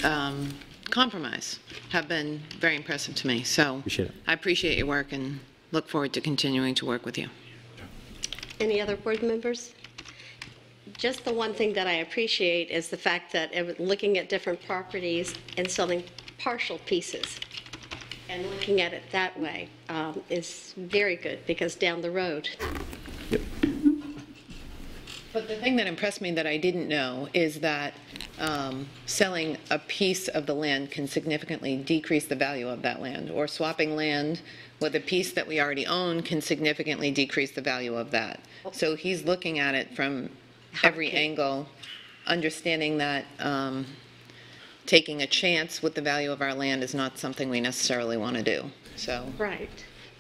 compromise have been very impressive to me. So I appreciate your work and look forward to continuing to work with you. Any other board members? Just the one thing that I appreciate is the fact that looking at different properties and selling partial pieces And looking at it that way is very good, because down the road. But the thing that impressed me that I didn't know is that selling a piece of the land can significantly decrease the value of that land, or swapping land with a piece that we already own can significantly decrease the value of that. So he's looking at it from every angle, understanding that taking a chance with the value of our land is not something we necessarily want to do. So right.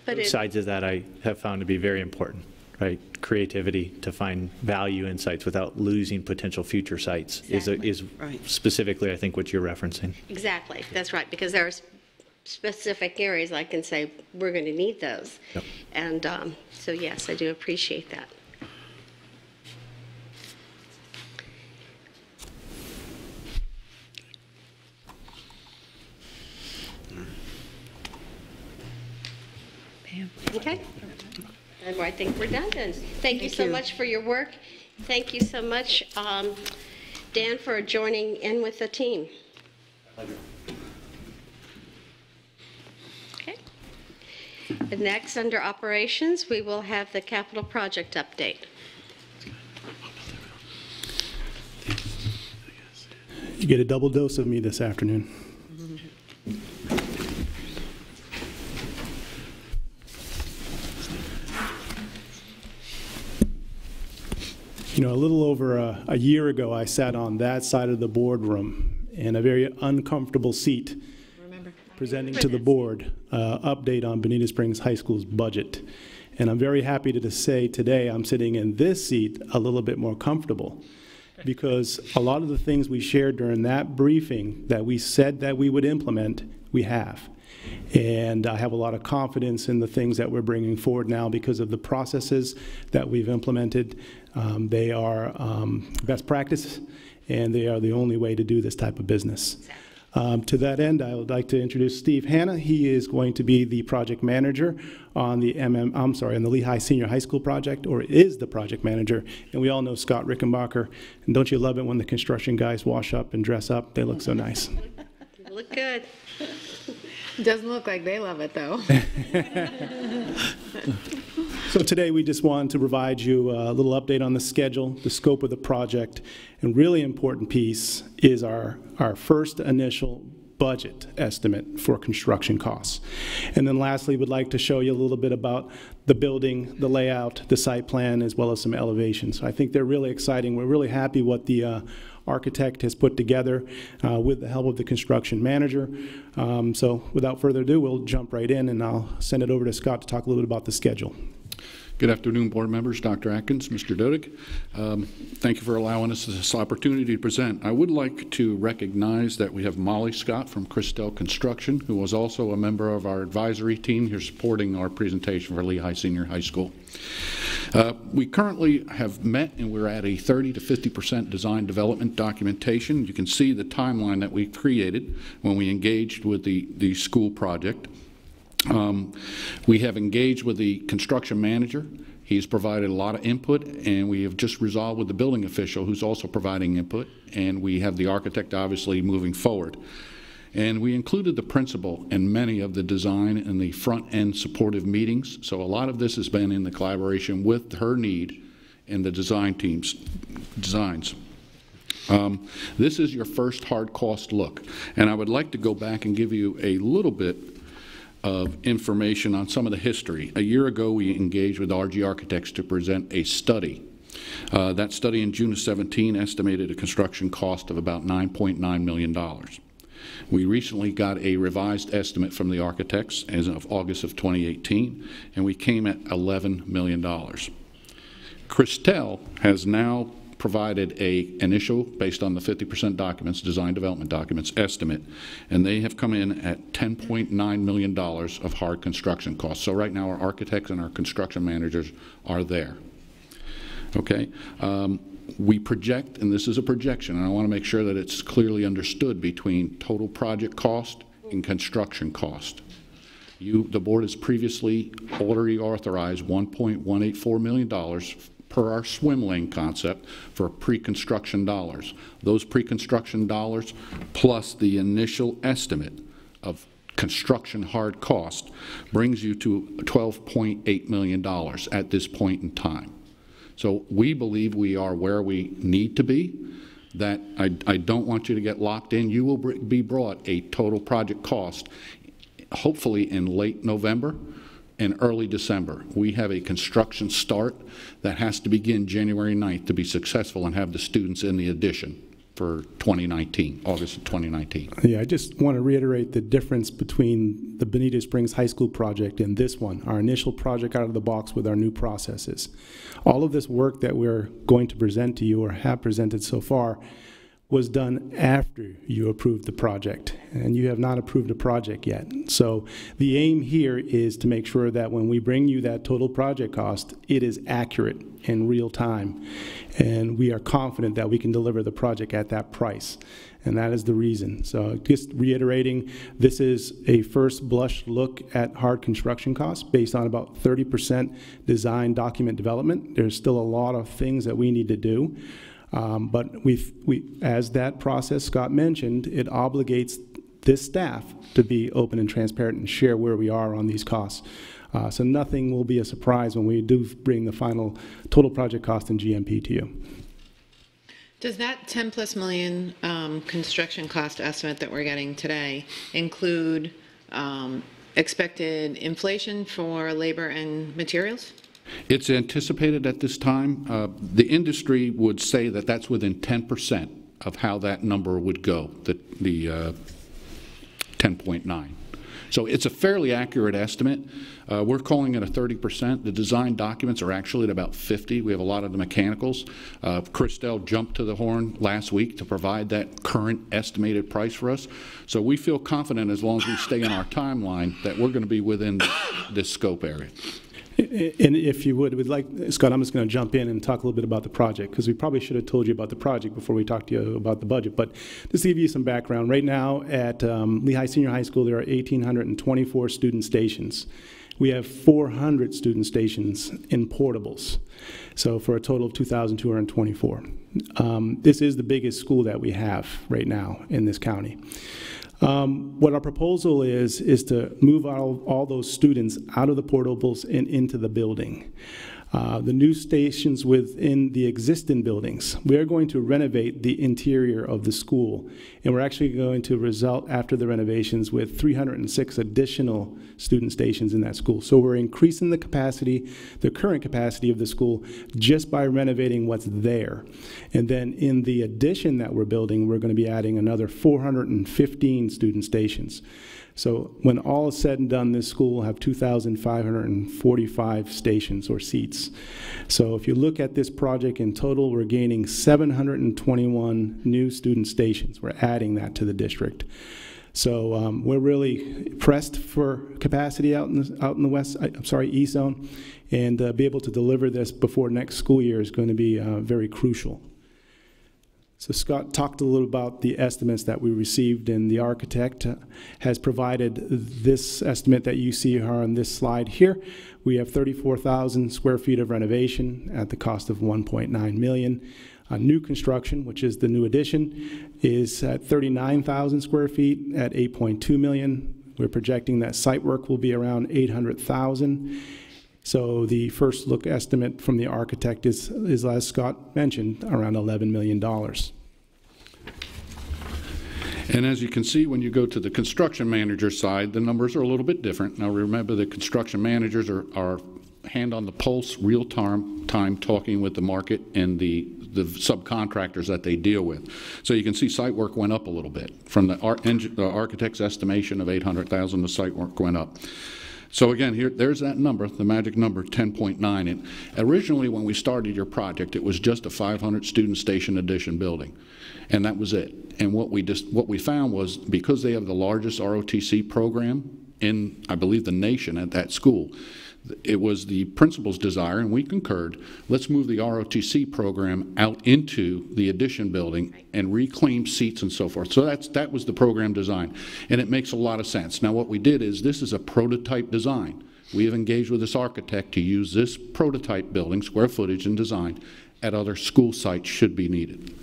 But both sides of that I have found to be very important. Right, creativity to find value in sites without losing potential future sites is specifically, I think, what you're referencing. Exactly, that's right, because there are specific areas I can say we're going to need those. Yep. And so yes, I do appreciate that. Okay. I think we're done then. Thank you so much for your work. Thank you so much, Dan, for joining in with the team. Okay. And next, under operations, we will have the capital project update. You get a double dose of me this afternoon. You know, a little over a year ago, I sat on that side of the boardroom in a very uncomfortable seat, presenting to the board update on Bonita Springs High School's budget. And I'm very happy to say today I'm sitting in this seat a little bit more comfortable, because a lot of the things we shared during that briefing that we said that we would implement, we have. And I have a lot of confidence in the things that we're bringing forward now because of the processes that we've implemented. They are best practice, and they are the only way to do this type of business. To that end, I would like to introduce Steve Hanna. He is going to be the project manager on the on the Lehigh Senior High School project, or is the project manager. And we all know Scott Rickenbacker. And don't you love it when the construction guys wash up and dress up? They look so nice. You look good. Doesn't look like they love it, though. So today we just wanted to provide you a little update on the schedule, the scope of the project, and really important piece is our first initial budget estimate for construction costs. And then lastly, we'd like to show you a little bit about the building, the layout, the site plan, as well as some elevations. So I think they're really exciting. We're really happy what the architect has put together with the help of the construction manager. So without further ado, we'll jump right in, and I'll send it over to Scott to talk a little bit about the schedule. Good afternoon, board members, Dr. Atkins, Mr. Dodig. Thank you for allowing us this opportunity to present. I would like to recognize that we have Molly Scott from Christel Construction, who was also a member of our advisory team here supporting our presentation for Lehigh Senior High School. We currently have met, and we're at a 30 to 50% design development documentation. You can see the timeline that we created when we engaged with the school project. We have engaged with the construction manager. He's provided a lot of input, and we have just resolved with the building official, who's also providing input, and we have the architect obviously moving forward. And we included the principal in many of the design and the front-end supportive meetings, so a lot of this has been in the collaboration with her need and the design team's designs. This is your first hard cost look, and I would like to go back and give you a little bit of information on some of the history. A year ago, we engaged with RG Architects to present a study. That study in June of 17 estimated a construction cost of about $9.9 million. We recently got a revised estimate from the architects as of August of 2018, and we came at $11 million. Christel has now provided a initial, based on the 50% documents, design development documents estimate, and they have come in at $10.9 million of hard construction costs. So right now our architects and our construction managers are there. Okay. We project, and this is a projection, and I want to make sure that it's clearly understood between total project cost and construction cost. The board has previously already authorized $1.184 million per our swim lane concept for pre-construction dollars. Those pre-construction dollars plus the initial estimate of construction hard cost brings you to $12.8 million at this point in time. So we believe we are where we need to be, that I don't want you to get locked in. You will be brought a total project cost, hopefully in late November and early December. We have a construction start that has to begin January 9th to be successful and have the students in the addition for 2019, August of 2019. Yeah, I just want to reiterate the difference between the Bonita Springs High School project and this one, our initial project out of the box with our new processes. All of this work that we're going to present to you or have presented so far was done after you approved the project, and you have not approved a project yet. So the aim here is to make sure that when we bring you that total project cost, it is accurate in real time, and we are confident that we can deliver the project at that price, and that is the reason. So just reiterating, this is a first blush look at hard construction costs based on about 30% design document development. There's still a lot of things that we need to do. But as that process Scott mentioned, it obligates this staff to be open and transparent and share where we are on these costs. So nothing will be a surprise when we do bring the final total project cost and GMP to you. Does that 10+ million construction cost estimate that we're getting today include expected inflation for labor and materials? It's anticipated at this time. The industry would say that that's within 10% of how that number would go, the 10.9. So it's a fairly accurate estimate. We're calling it a 30%. The design documents are actually at about 50. We have a lot of the mechanicals. Christelle jumped to the horn last week to provide that current estimated price for us. So we feel confident as long as we stay in our timeline that we're going to be within this scope area. And if you would like, Scott, I'm just going to jump in and talk a little bit about the project, because we probably should have told you about the project before we talked to you about the budget. But just to give you some background, right now at Lehigh Senior High School, there are 1,824 student stations. We have 400 student stations in portables, so for a total of 2,224. This is the biggest school that we have right now in this county. What our proposal is to move all those students out of the portables and into the building. The new stations within the existing buildings, we're going to renovate the interior of the school, and we're actually going to result after the renovations with 306 additional student stations in that school. So we're increasing the capacity, the current capacity of the school, just by renovating what's there. And then in the addition that we're building, we're going to be adding another 415 student stations. So when all is said and done, this school will have 2,545 stations or seats. So if you look at this project in total, we're gaining 721 new student stations. We're adding that to the district. So we're really pressed for capacity out in the East Zone, and be able to deliver this before next school year is going to be very crucial. So Scott talked a little about the estimates that we received, and the architect has provided this estimate that you see on this slide here. We have 34,000 square feet of renovation at the cost of $1.9 million. New construction, which is the new addition, is at 39,000 square feet at $8.2 million. We're projecting that site work will be around $800,000. So the first look estimate from the architect is, as Scott mentioned, around $11 million. And as you can see, when you go to the construction manager side, the numbers are a little bit different. Now remember, the construction managers are hand on the pulse, real time talking with the market and the subcontractors that they deal with. So you can see site work went up a little bit. From the architect's estimation of $800,000, the site work went up. So again, there's that number, the magic number, 10.9. And originally, when we started your project, it was just a 500 student station addition building, and that was it. And what we found was, because they have the largest ROTC program in, I believe, the nation at that school, it was the principal's desire, and we concurred, let's move the ROTC program out into the addition building and reclaim seats and so forth. So that was the program design, and it makes a lot of sense. Now what we did is, this is a prototype design. We have engaged with this architect to use this prototype building, square footage and design, at other school sites should be needed.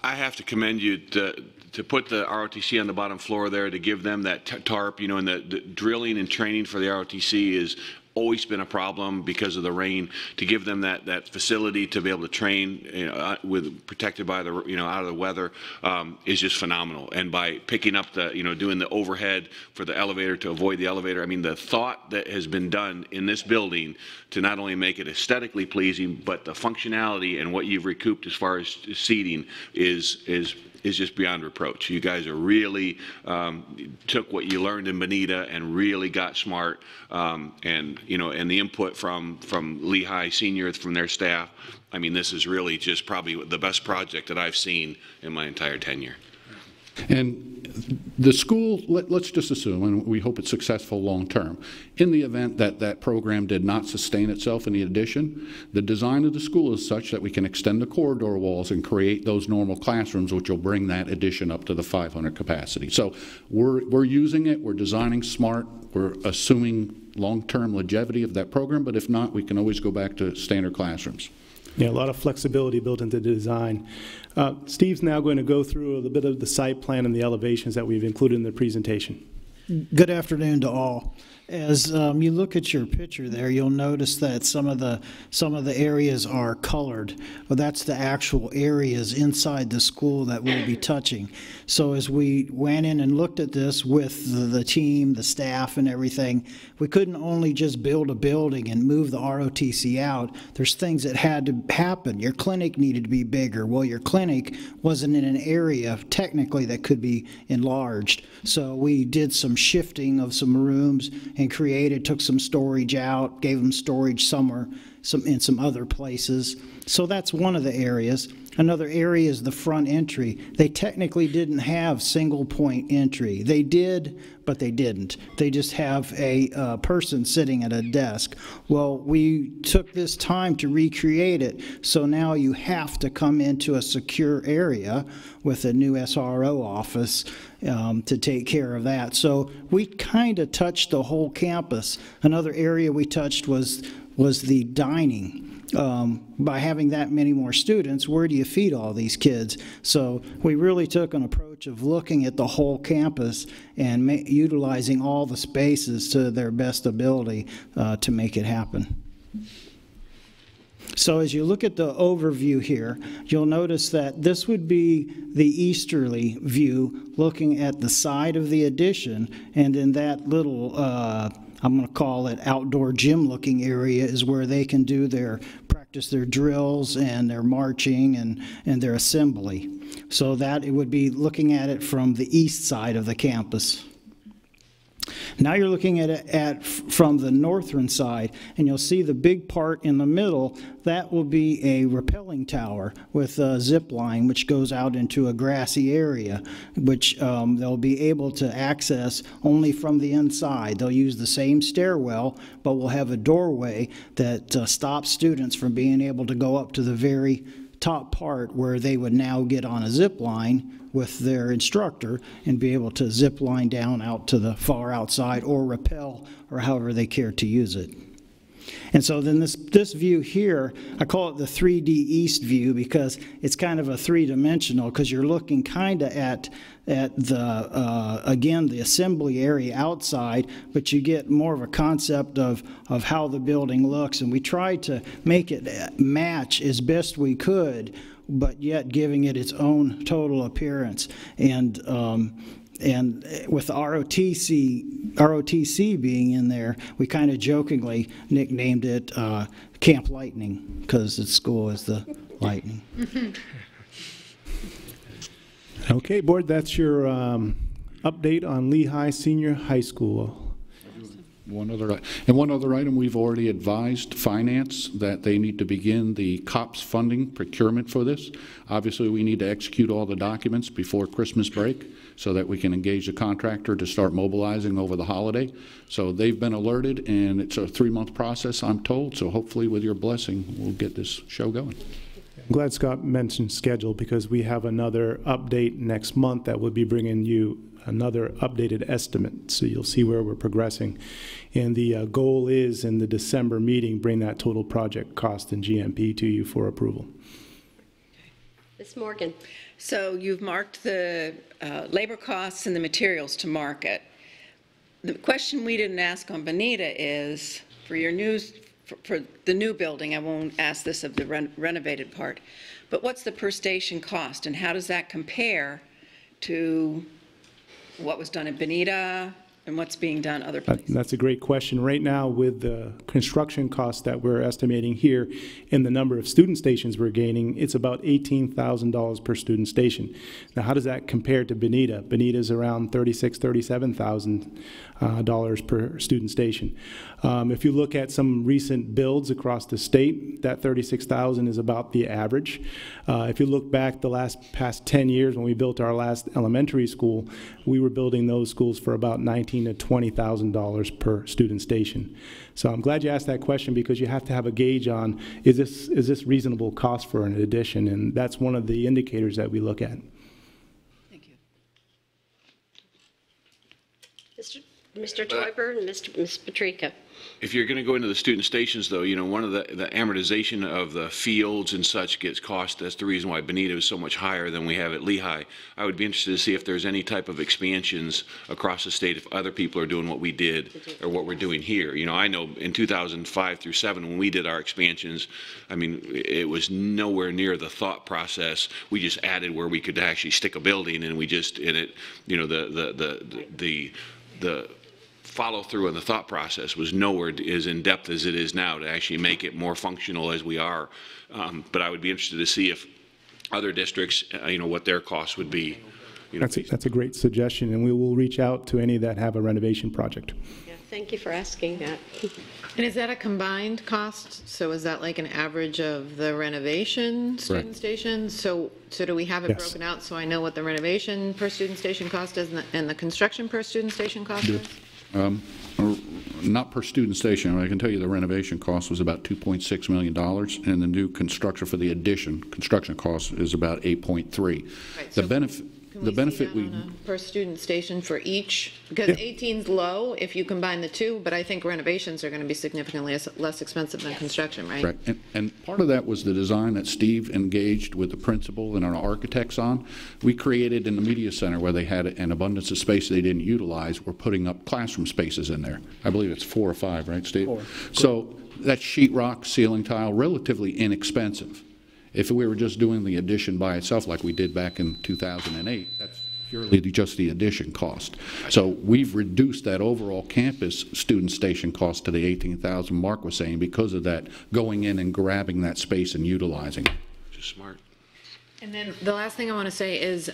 I have to commend you to put the ROTC on the bottom floor there, to give them that tarp, you know, and the drilling and training for the ROTC is always been a problem because of the rain. To give them that facility to be able to train, you know, with protected by the, you know, out of the weather, is just phenomenal. And by picking up the, you know, doing the overhead for the elevator to avoid the elevator, I mean, the thought that has been done in this building to not only make it aesthetically pleasing, but the functionality and what you've recouped as far as seating is just beyond reproach. You guys are really took what you learned in Bonita and really got smart, and you know, and the input from Lehigh Senior, from their staff. I mean, this is really just probably the best project that I've seen in my entire tenure. And the school, let's just assume, and we hope it's successful long term, in the event that that program did not sustain itself in the addition, the design of the school is such that we can extend the corridor walls and create those normal classrooms, which will bring that addition up to the 500 capacity. So we're using it, we're designing smart, we're assuming long-term longevity of that program, but if not, we can always go back to standard classrooms. Yeah, a lot of flexibility built into the design. Steve's now going to go through a little bit of the site plan and the elevations that we've included in the presentation. Good afternoon to all. As you look at your picture there, you'll notice that some of the areas are colored. Well, that's the actual areas inside the school that we'll be touching. So as we went in and looked at this with the team, the staff, and everything, we couldn't only just build a building and move the ROTC out. There's things that had to happen. Your clinic needed to be bigger. Well, your clinic wasn't in an area technically that could be enlarged. So we did some shifting of some rooms and took some storage out, gave them storage somewhere, in some other places. So that's one of the areas. Another area is the front entry. They technically didn't have single point entry. They did, but they didn't. They just have a person sitting at a desk. Well, we took this time to recreate it, so now you have to come into a secure area with a new SRO office to take care of that. So we kind of touched the whole campus. Another area we touched was the dining. By having that many more students, where do you feed all these kids? So we really took an approach of looking at the whole campus and utilizing all the spaces to their best ability to make it happen. So as you look at the overview here, you'll notice that this would be the easterly view looking at the side of the addition, and in that little I'm going to call it outdoor gym looking area is where they can do practice their drills and their marching and their assembly. So that it would be looking at it from the east side of the campus. Now you're looking at it from the northern side, and you'll see the big part in the middle. That will be a rappelling tower with a zip line, which goes out into a grassy area, which they'll be able to access only from the inside. They'll use the same stairwell, but we'll have a doorway that stops students from being able to go up to the very top part where they would now get on a zip line with their instructor and be able to zip line down out to the far outside or rappel or however they care to use it. And so then this view here, I call it the 3D East view because it's kind of a three-dimensional because you're looking kind of at the, again, the assembly area outside, but you get more of a concept of how the building looks. And we tried to make it match as best we could, but yet giving it its own total appearance. And with ROTC being in there, we kind of jokingly nicknamed it Camp Lightning because its school is the Lightning. Okay, board, that's your update on Lehigh Senior High School. One other item, we've already advised finance that they need to begin the COPS funding procurement for this. Obviously, we need to execute all the documents before Christmas break so that we can engage the contractor to start mobilizing over the holiday. So they've been alerted, and it's a 3-month process, I'm told. So hopefully, with your blessing, we'll get this show going. I'm glad Scott mentioned schedule because we have another update next month that will be bringing you another updated estimate, so you'll see where we're progressing. And the goal is in the December meeting, bring that total project cost and GMP to you for approval. Ms. Morgan. So you've marked the labor costs and the materials to market. The question we didn't ask on Bonita is, for your for the new building, I won't ask this of the renovated part, but what's the per station cost, and how does that compare to what was done at Bonita and what's being done other places? That's a great question. Right now, with the construction costs that we're estimating here and the number of student stations we're gaining, it's about $18,000 per student station. Now, how does that compare to Bonita? Bonita is around $36,000, $37,000 per student station. If you look at some recent builds across the state, that $36,000 is about the average. If you look back the past 10 years when we built our last elementary school, we were building those schools for about $19,000 to $20,000 per student station. So I'm glad you asked that question, because you have to have a gauge on, is this reasonable cost for an addition? And that's one of the indicators that we look at. Thank you. Mr. Toiber and Ms. Patrica. If you're going to go into the student stations, though, you know, one of the amortization of the fields and such gets cost. That's the reason why Bonita is so much higher than we have at Lehigh. I would be interested to see if there's any type of expansions across the state, if other people are doing what we did or what we're doing here. You know, I know in 2005 through 7, when we did our expansions, I mean, it was nowhere near the thought process. We just added where we could actually stick a building, and we just, in it, you know, the follow through on the thought process was nowhere as in depth as it is now to actually make it more functional as we are. But I would be interested to see if other districts, you know, what their costs would be. You know, that's a great suggestion, and we will reach out to any that have a renovation project. Yeah, thank you for asking that. And is that a combined cost? So is that like an average of the renovation student Correct. stations? So do we have it Yes. broken out so I know what the renovation per student station cost is and the construction per student station cost is? Not per student station. I can tell you the renovation cost was about $2.6 million, and the new construction for the addition, construction cost is about $8.3. Right, The so benefit, Can the we benefit see that on a per student station for each? Because 18's low if you combine the two, but I think renovations are going to be significantly less expensive than construction, right? Right, and part of that was the design that Steve engaged with the principal and our architects on. We created in the media center, where they had an abundance of space they didn't utilize, we're putting up classroom spaces in there. I believe it's 4 or 5, right, Steve? 4. So that sheetrock ceiling tile, relatively inexpensive. If we were just doing the addition by itself like we did back in 2008, that's purely just the addition cost. So we've reduced that overall campus student station cost to the $18,000 Mark was saying, because of that going in and grabbing that space and utilizing it. Just smart. And then the last thing I want to say is,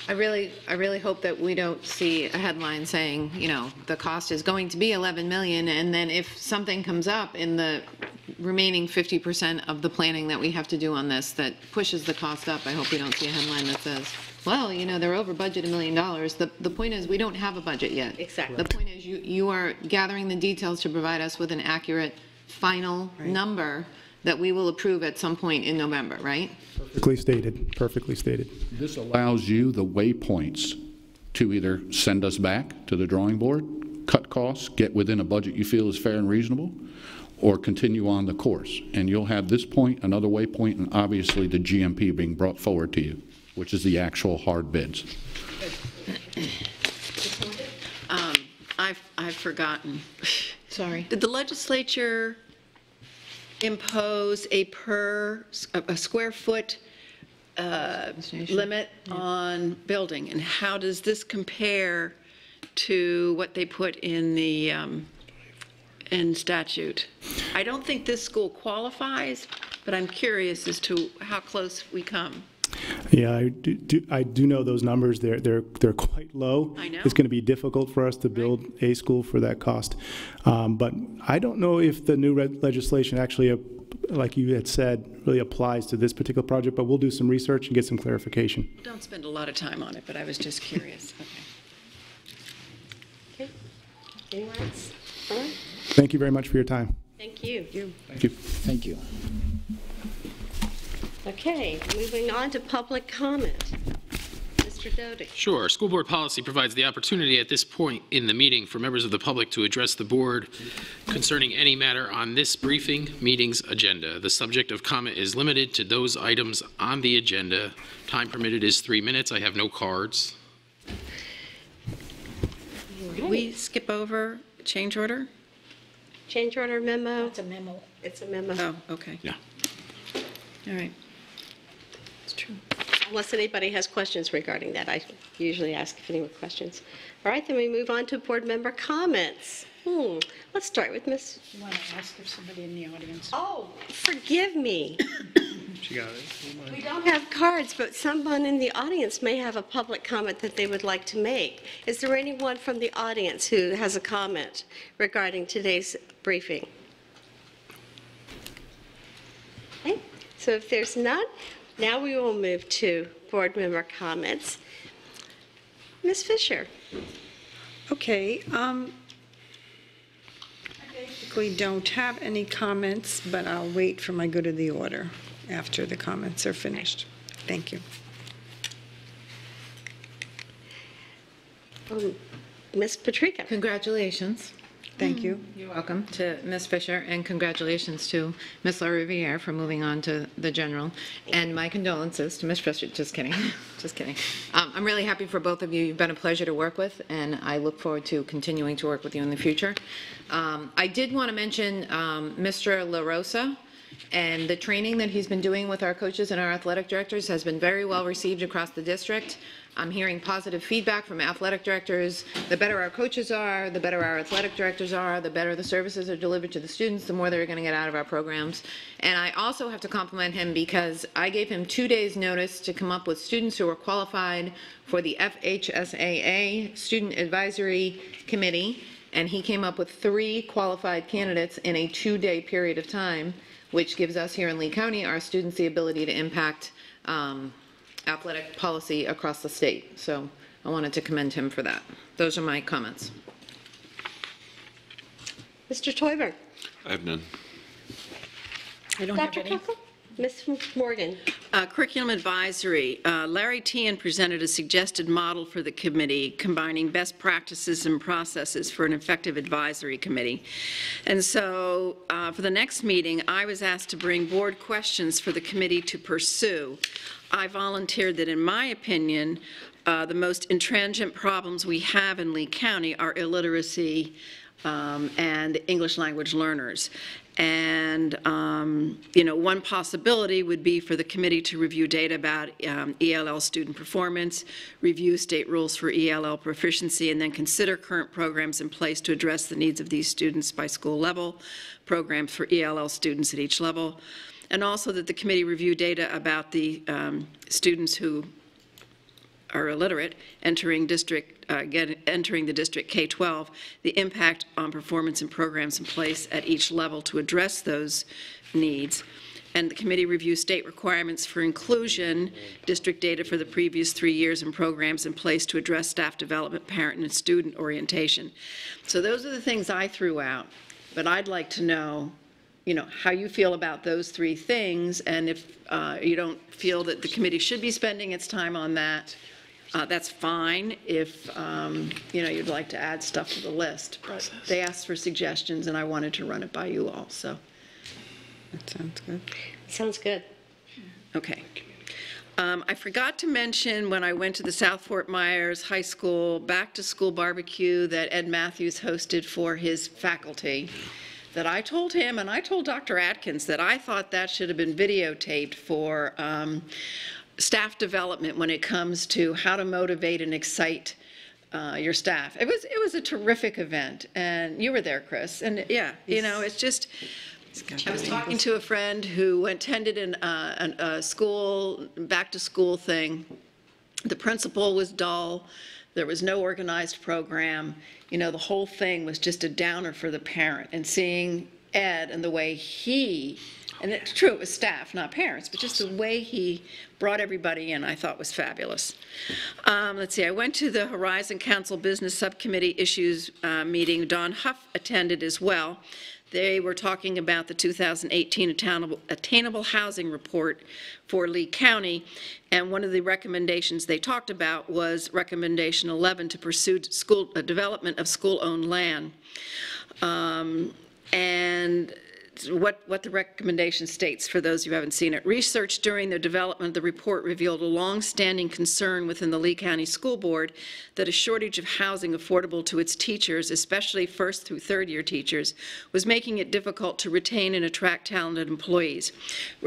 I really hope that we don't see a headline saying, you know, the cost is going to be $11 million, and then if something comes up in the remaining 50% of the planning that we have to do on this that pushes the cost up, I hope we don't see a headline that says, well, you know, they're over budget $1 million. The point is, we don't have a budget yet. Exactly. The point is, you are gathering the details to provide us with an accurate final number that we will approve at some point in November, right? Perfectly stated, perfectly stated. This allows you the waypoints to either send us back to the drawing board, cut costs, get within a budget you feel is fair and reasonable, or continue on the course. And you'll have this point, another waypoint, and obviously the GMP being brought forward to you, which is the actual hard bids. I've forgotten. Sorry. Did the legislature impose a square foot limit on building? And how does this compare to what they put in the in statute? I don't think this school qualifies, but I'm curious as to how close we come. Yeah, I do know those numbers. They're quite low. I know. It's going to be difficult for us to build a school for that cost. But I don't know if the new legislation actually, like you had said, really applies to this particular project, but we'll do some research and get some clarification. Don't spend a lot of time on it, but I was just curious. Okay. Anyone else? All right. Thank you very much for your time. Thank you. Thank you. Thank you. Okay, moving on to public comment. Ms. Mr. Doty. Sure. School board policy provides the opportunity at this point in the meeting for members of the public to address the board concerning any matter on this briefing meeting's agenda. The subject of comment is limited to those items on the agenda. Time permitted is 3 minutes. I have no cards. Did we skip over change order? Change order memo? It's a memo. It's a memo. Oh, okay. Yeah. All right. It's true. Unless anybody has questions regarding that, I usually ask if anyone questions. All right, then we move on to board member comments. Let's start with Ms. You want to ask if somebody in the audience? Oh, forgive me. She got it. We don't have cards, but someone in the audience may have a public comment that they would like to make. Is there anyone from the audience who has a comment regarding today's briefing? Okay, so if there's none, now we will move to board member comments. Ms. Fisher. Okay, I basically don't have any comments, but I'll wait for my go to the order after the comments are finished. Thank you. Ms. Patrica. Congratulations. Thank you. You're welcome to Ms. Fisher, and congratulations to Ms. LaRiviere for moving on to the general. And my condolences to Ms. Fisher. Just kidding. Just kidding. I'm really happy for both of you. You've been a pleasure to work with, and I look forward to continuing to work with you in the future. I did want to mention Mr. LaRosa. And the training that he's been doing with our coaches and our athletic directors has been very well received across the district. I'm hearing positive feedback from athletic directors. The better our coaches are, the better our athletic directors are, the better the services are delivered to the students, the more they're going to get out of our programs. And I also have to compliment him because I gave him 2 days' notice to come up with students who were qualified for the FHSAA Student Advisory Committee, and he came up with 3 qualified candidates in a 2-day period of time, which gives us here in Lee County, our students, the ability to impact athletic policy across the state. So I wanted to commend him for that. Those are my comments. Mr. Toiber. I have none. I don't Dr. have any. Kunkel? Ms. Morgan. Curriculum advisory. Larry Tian presented a suggested model for the committee, combining best practices and processes for an effective advisory committee. And so for the next meeting, I was asked to bring board questions for the committee to pursue. I volunteered that, in my opinion, the most intransigent problems we have in Lee County are illiteracy and English language learners. And, one possibility would be for the committee to review data about ELL student performance, review state rules for ELL proficiency, and then consider current programs in place to address the needs of these students by school level, programs for ELL students at each level, and also that the committee review data about the students who are illiterate entering the district K-12, the impact on performance and programs in place at each level to address those needs. And the committee review state requirements for inclusion, district data for the previous 3 years, and programs in place to address staff development, parent and student orientation. So those are the things I threw out, but I'd like to know how you feel about those 3 things, and if you don't feel that the committee should be spending its time on that, that's fine. If you'd like to add stuff to the list, but they asked for suggestions, and I wanted to run it by you all. So that sounds good. Sounds good. Okay. I forgot to mention when I went to the South Fort Myers High School back-to-school barbecue that Ed Matthews hosted for his faculty, that I told him, and I told Dr. Atkins, that I thought that should have been videotaped for staff development when it comes to how to motivate and excite your staff. It was a terrific event, and you were there, Chris. And yeah, it's just. I was talking to a friend who attended a school back-to-school thing. The principal was dull. There was no organized program. The whole thing was just a downer for the parent. And seeing Ed and the way he. And it's true, it was staff, not parents, but just the way he brought everybody in, I thought was fabulous. Let's see, I went to the Horizon Council Business Subcommittee Issues meeting. Don Huff attended as well. They were talking about the 2018 Attainable Housing Report for Lee County, and one of the recommendations they talked about was recommendation 11 to pursue development of school-owned land. And what the recommendation states, for those who haven't seen it. Research during the development of the report revealed a long-standing concern within the Lee County School Board that a shortage of housing affordable to its teachers, especially first through third-year teachers, was making it difficult to retain and attract talented employees.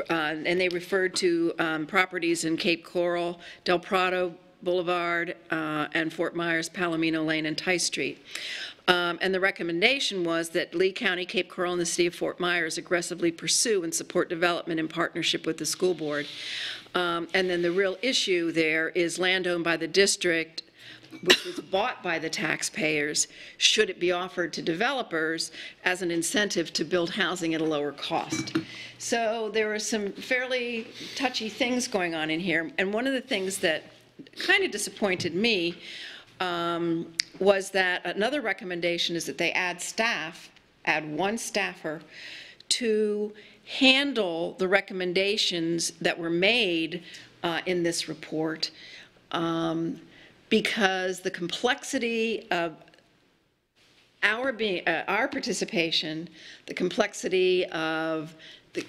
And they referred to properties in Cape Coral, Del Prado Boulevard, and Fort Myers, Palomino Lane, and Ty Street. And the recommendation was that Lee County, Cape Coral, and the city of Fort Myers aggressively pursue and support development in partnership with the school board. And then the real issue there is land owned by the district, which was bought by the taxpayers. Should it be offered to developers as an incentive to build housing at a lower cost? So there were some fairly touchy things going on in here. And one of the things that kind of disappointed me was that another recommendation is that they add one staffer to handle the recommendations that were made in this report, because the complexity of our participation, the complexity of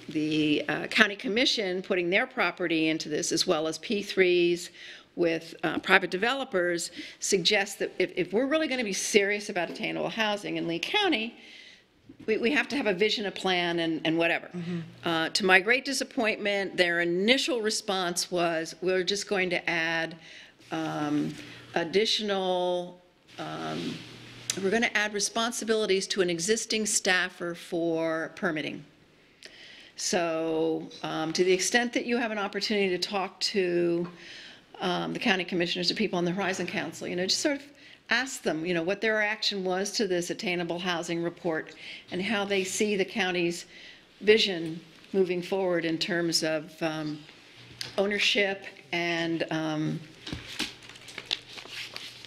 the county commission putting their property into this, as well as P3s with private developers, suggests that if we're really going to be serious about attainable housing in Lee County, we have to have a vision, a plan, and whatever. To my great disappointment, their initial response was, we're just going to add additional, we're going to add responsibilities to an existing staffer for permitting. So to the extent that you have an opportunity to talk to the county commissioners or people on the Horizon Council, just sort of ask them, what their reaction was to this attainable housing report and how they see the county's vision moving forward in terms of ownership and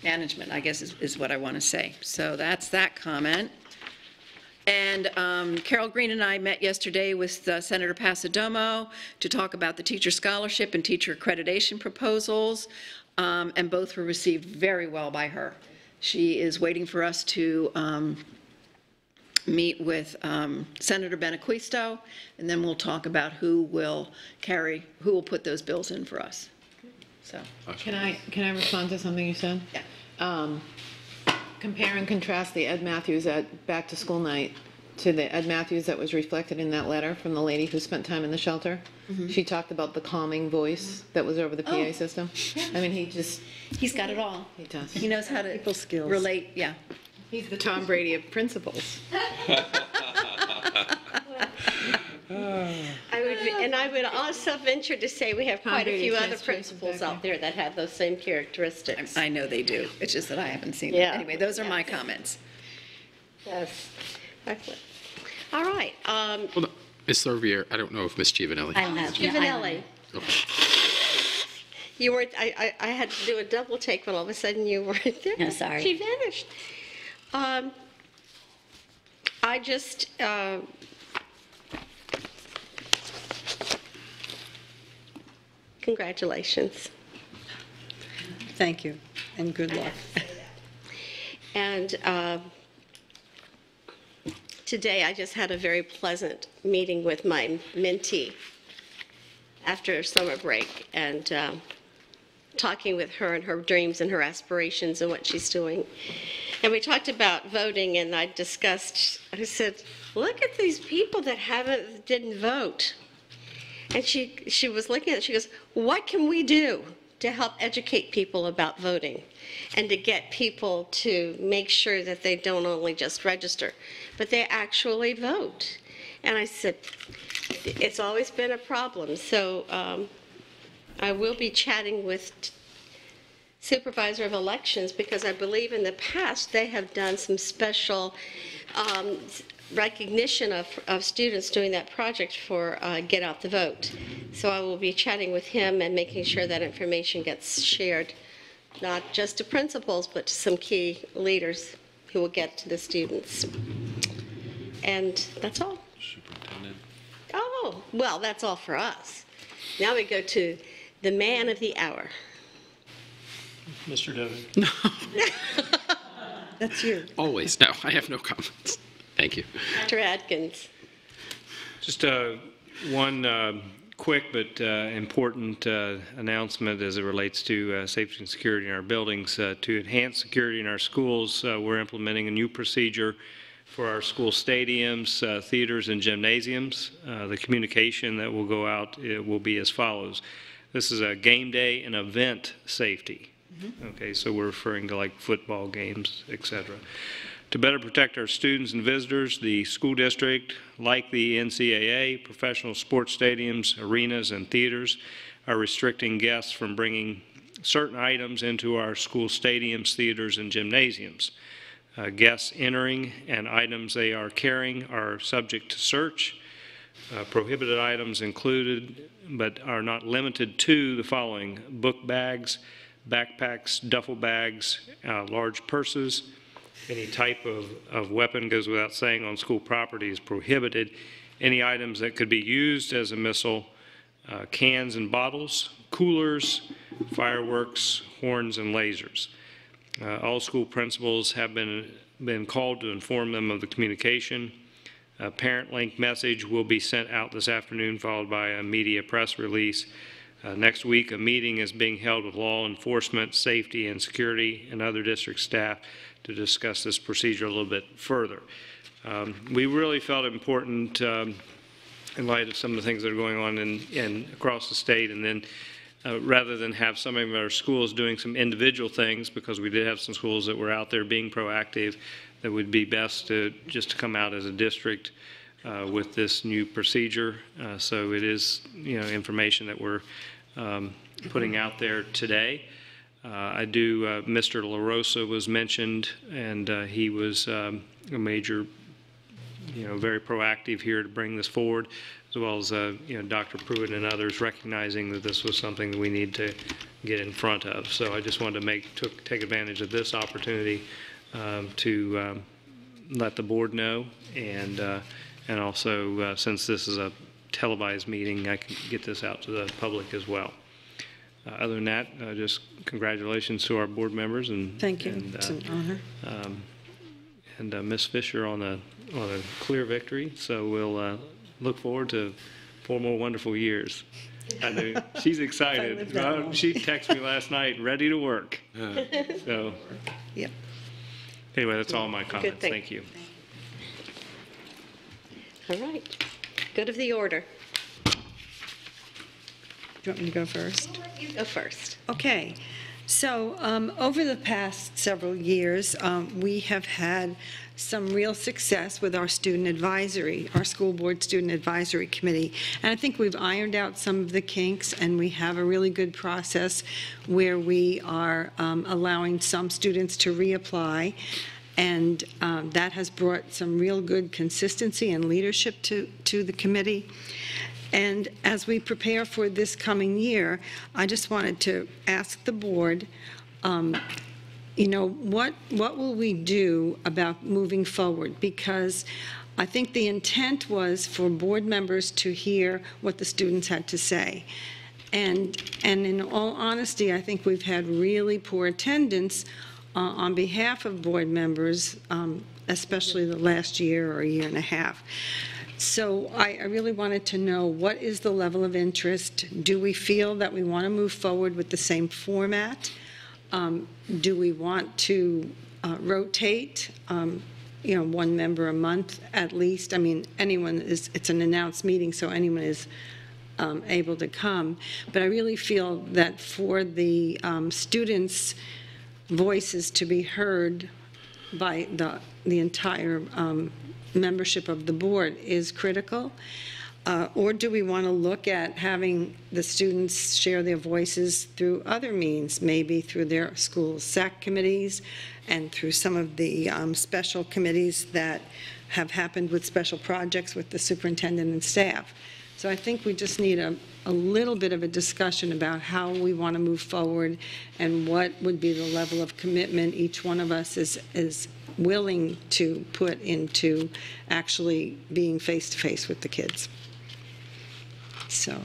management, I guess is what I want to say. So that's that comment. And Carol Green and I met yesterday with Senator Pasadomo to talk about the teacher scholarship and teacher accreditation proposals, and both were received very well by her. She is waiting for us to meet with Senator Benaquisto, and then we'll talk about who will put those bills in for us. So Can I respond to something you said? Yeah. Compare and contrast the Ed Matthews at Back to School Night to the Ed Matthews that was reflected in that letter from the lady who spent time in the shelter. She talked about the calming voice that was over the PA system. I mean, he's got it all. He does. He knows how to relate. Yeah. He's the Tom Brady of principals. I would also venture to say we have quite a few other principals out there that have those same characteristics. I know they do. It's just that I haven't seen them. Anyway, those are my comments. Yes. Excellent. All right. Hold on. Ms. Servier, I don't know if Ms. Giovanelli. I don't have. Giovanelli. You weren't, I had to do a double take when all of a sudden you weren't there. No, sorry. She vanished. I just, congratulations. Thank you, and good luck. And today I just had a very pleasant meeting with my mentee after summer break, and talking with her and her dreams and her aspirations and what she's doing. And we talked about voting, and I said, look at these people that didn't vote. And she was looking at it, she goes, what can we do to help educate people about voting and to get people to make sure that they don't only just register, but they actually vote? And I said, it's always been a problem. So I will be chatting with Supervisor of Elections, because I believe in the past they have done some special recognition of students doing that project for Get Out the Vote. So I will be chatting with him and making sure that information gets shared, not just to principals, but to some key leaders who will get to the students. And that's all. Superintendent. Oh, well, that's all for us. Now we go to the man of the hour. Mr. Dovick. That's you. Always. No, I have no comments. Thank you. Dr. Atkins. Just one quick but important announcement as it relates to safety and security in our buildings. To enhance security in our schools, we're implementing a new procedure for our school stadiums, theaters, and gymnasiums. The communication that will go out will be as follows. This is a game day and event safety. Okay, so we're referring to like football games, etc. To better protect our students and visitors, the school district, like the NCAA, professional sports stadiums, arenas, and theaters, are restricting guests from bringing certain items into our school stadiums, theaters, and gymnasiums. Guests entering and items they are carrying are subject to search. Prohibited items included, but are not limited to, the following: book bags, backpacks, duffel bags, large purses. Any type of weapon, goes without saying, on school property is prohibited. Any items that could be used as a missile, cans and bottles, coolers, fireworks, horns, and lasers. All school principals have been called to inform them of the communication. A parent link message will be sent out this afternoon, followed by a media press release. Next week, a meeting is being held with law enforcement, safety, and security, and other district staff to discuss this procedure a little bit further. We really felt it important in light of some of the things that are going on in across the state, and then rather than have some of our schools doing some individual things, because we did have some schools that were out there being proactive, that would be best to just come out as a district with this new procedure. So it is, information that we're putting out there today. Mr. LaRosa was mentioned, and he was a major, very proactive here to bring this forward, as well as, Dr. Pruitt and others recognizing that this was something that we need to get in front of. So I just wanted to take advantage of this opportunity to let the board know, and also, since this is a televised meeting, I can get this out to the public as well. Other than that, just congratulations to our board members, and thank you. It's an honor. And Ms. Fisher on a clear victory. So we'll look forward to 4 more wonderful years. I know she's excited. She texted me last night, ready to work. So, yep. Anyway, that's all my comments. Thank you. All right. Good of the order. Do you want me to go first? I'll let you go first. Okay. So over the past several years, we have had some real success with our student advisory, our school board student advisory committee. And I think we've ironed out some of the kinks, and we have a really good process where we are allowing some students to reapply. And that has brought some real good consistency and leadership to the committee. And as we prepare for this coming year, I just wanted to ask the board, what will we do about moving forward? Because I think the intent was for board members to hear what the students had to say. And in all honesty, I think we've had really poor attendance on behalf of board members, especially the last year or a year and a half. So I really wanted to know, what is the level of interest? Do we feel that we want to move forward with the same format? Do we want to rotate, 1 member a month at least? I mean, it's an announced meeting, so anyone is able to come. But I really feel that for the students' voices to be heard by the entire membership of the board is critical. Or do we want to look at having the students share their voices through other means, maybe through their school SAC committees and through some of the special committees that have happened with special projects with the superintendent and staff? So I think we just need a little bit of a discussion about how we want to move forward and what would be the level of commitment each one of us is willing to put into actually being face-to-face with the kids. So.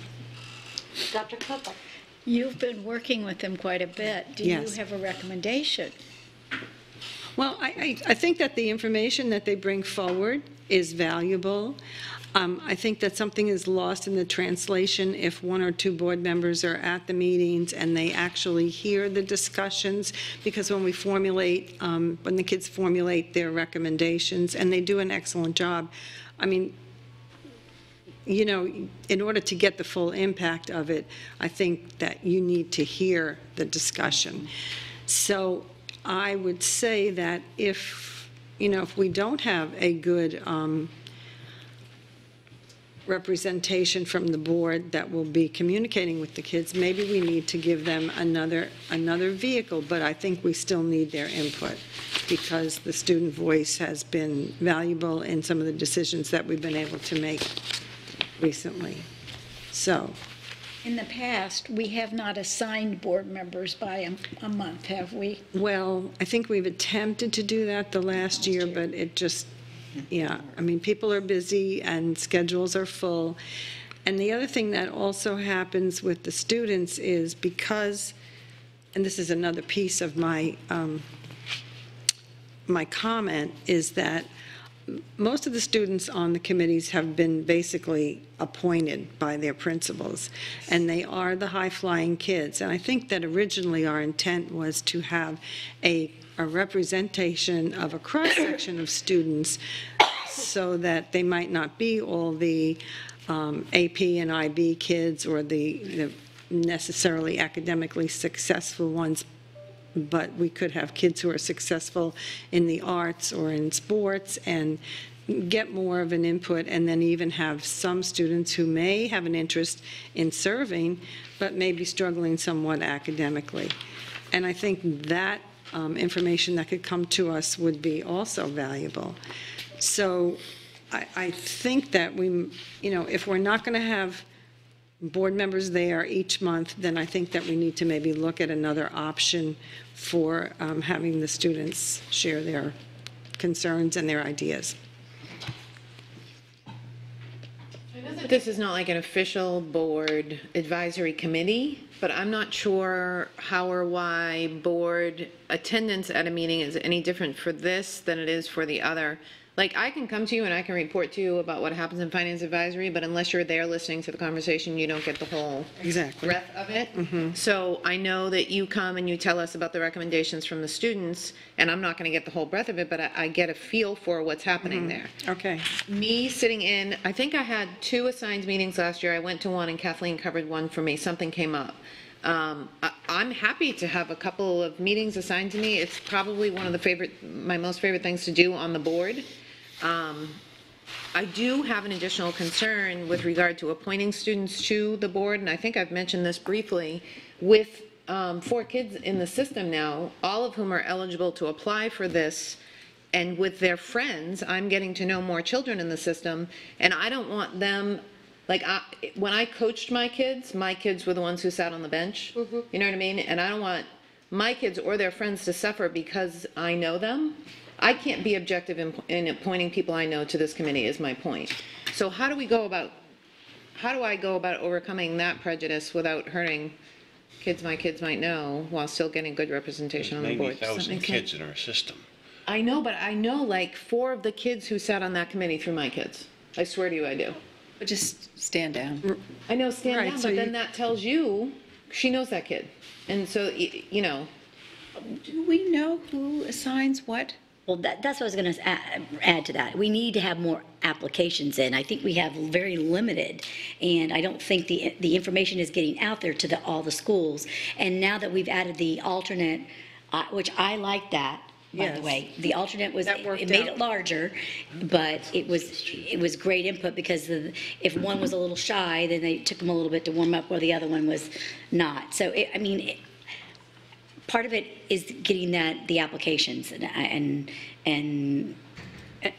Dr. Cook? You've been working with them quite a bit. Do you Yes. have a recommendation? Well, I think that the information that they bring forward is valuable. I think that something is lost in the translation if one or two board members are at the meetings and they actually hear the discussions, because when we formulate, when the kids formulate their recommendations, and they do an excellent job, I mean, you know, in order to get the full impact of it, I think that you need to hear the discussion. So I would say that if, you know, if we don't have a good representation from the board that will be communicating with the kids, maybe we need to give them another vehicle, but I think we still need their input, because the student voice has been valuable in some of the decisions that we've been able to make recently. So. In the past, we have not assigned board members by a month, have we? Well, I think we've attempted to do that the last year, but it just, yeah, I mean, people are busy and schedules are full. And the other thing that also happens with the students is because, and this is another piece of my, my comment, is that most of the students on the committees have been basically appointed by their principals, and they are the high-flying kids. And I think that originally our intent was to have a representation of a cross-section of students so that they might not be all the AP and IB kids or the necessarily academically successful ones, but we could have kids who are successful in the arts or in sports and get more of an input, and then even have some students who may have an interest in serving but may be struggling somewhat academically. And I think that information that could come to us would be also valuable. So I think that we, you know, if we're not going to have board members there each month, then I think that we need to maybe look at another option for having the students share their concerns and their ideas. This is not like an official board advisory committee, but I'm not sure how or why board attendance at a meeting is any different for this than it is for the other. Like, I can come to you and I can report to you about what happens in finance advisory, but unless you're there listening to the conversation, you don't get the whole breadth of it. So I know that you come and you tell us about the recommendations from the students, and I'm not going to get the whole breadth of it, but I get a feel for what's happening there. Okay. Me sitting in, I think I had 2 assigned meetings last year. I went to one and Kathleen covered one for me. Something came up. I'm happy to have a couple of meetings assigned to me. It's probably one of the my most favorite things to do on the board. I do have an additional concern with regard to appointing students to the board, and I think I've mentioned this briefly, with 4 kids in the system now, all of whom are eligible to apply for this, and with their friends, I'm getting to know more children in the system, and I don't want them, like, when I coached my kids were the ones who sat on the bench, you know what I mean? And I don't want my kids or their friends to suffer because I know them. I can't be objective in appointing people I know to this committee, is my point. So how do I go about overcoming that prejudice without hurting kids my kids might know while still getting good representation on the board? 90,000 kids in our system. I know, but I know like 4 of the kids who sat on that committee through my kids. I swear to you I do. But just stand down. I know, stand Right, down, so but then you- that tells you she knows that kid. And so, you know. Do we know who assigns what? Well, that's what I was going to add to that. We need to have more applications in. I think we have very limited, and I don't think the information is getting out there to all the schools. And now that we've added the alternate, which I like that, by the way, the alternate was, it made it larger, but it was great input, because if one was a little shy, then they took them a little bit to warm up, where the other one was not. So part of it is getting the applications, and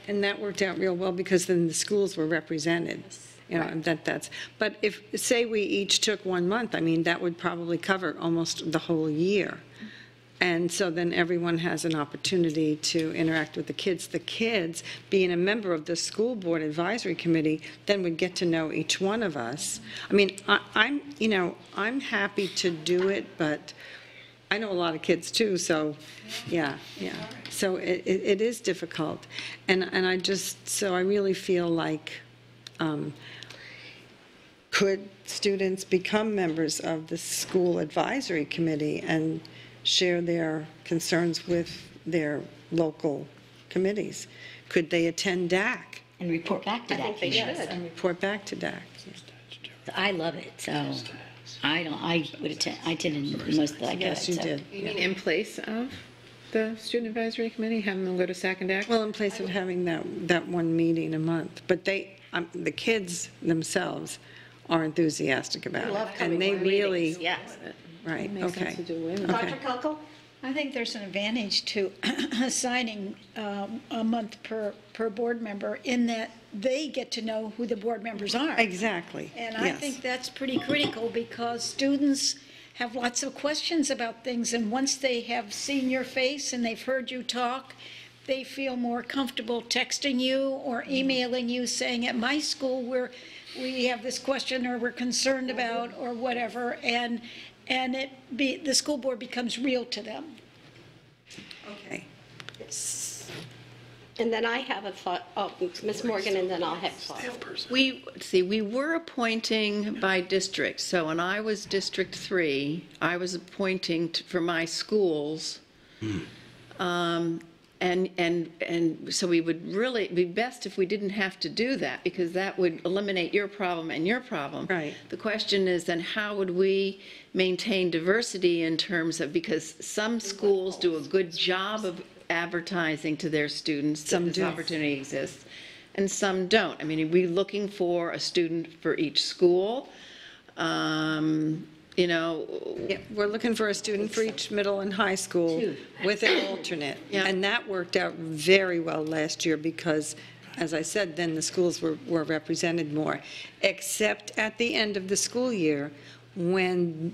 that worked out real well, because then the schools were represented. You know, that's. But if, say, we each took 1 month, I mean, that would probably cover almost the whole year. And so then everyone has an opportunity to interact with the kids. The kids, being a member of the school board advisory committee, then would get to know each one of us. I mean, I'm happy to do it, but I know a lot of kids too, so, yeah. So it is difficult. And I really feel like, could students become members of the school advisory committee and share their concerns with their local committees? Could they attend DAC? And report back to DAC. I think they should. And report back to DAC. I love it, so I attended most of that. Yes, you did. You mean in place of the student advisory committee, having them go to SAC and DAC? Well, in place of having that one meeting a month. But the kids themselves are enthusiastic about it. And they really, yes. right, okay. Dr. Kunkel? I think there's an advantage to assigning a month per board member in that they get to know who the board members are. Exactly. And I think that's pretty critical because students have lots of questions about things, and once they have seen your face and they've heard you talk, they feel more comfortable texting you or emailing you saying, at my school we have this question or we're concerned about or whatever, and the school board becomes real to them. Okay. And then I have a thought, Ms. Morgan, and then I'll have a thought. We were appointing by district. So when I was District 3, I was appointing for my schools. And so we would really be best if we didn't have to do that, because that would eliminate your problem and your problem. Right. The question is then how would we maintain diversity in terms of, because some schools do a good job of advertising to their students that this opportunity exists, and some don't. I mean, are we looking for a student for each school? Yeah, we're looking for a student for each middle and high school with an alternate. Yeah. And that worked out very well last year because, as I said, then the schools were represented more, except at the end of the school year when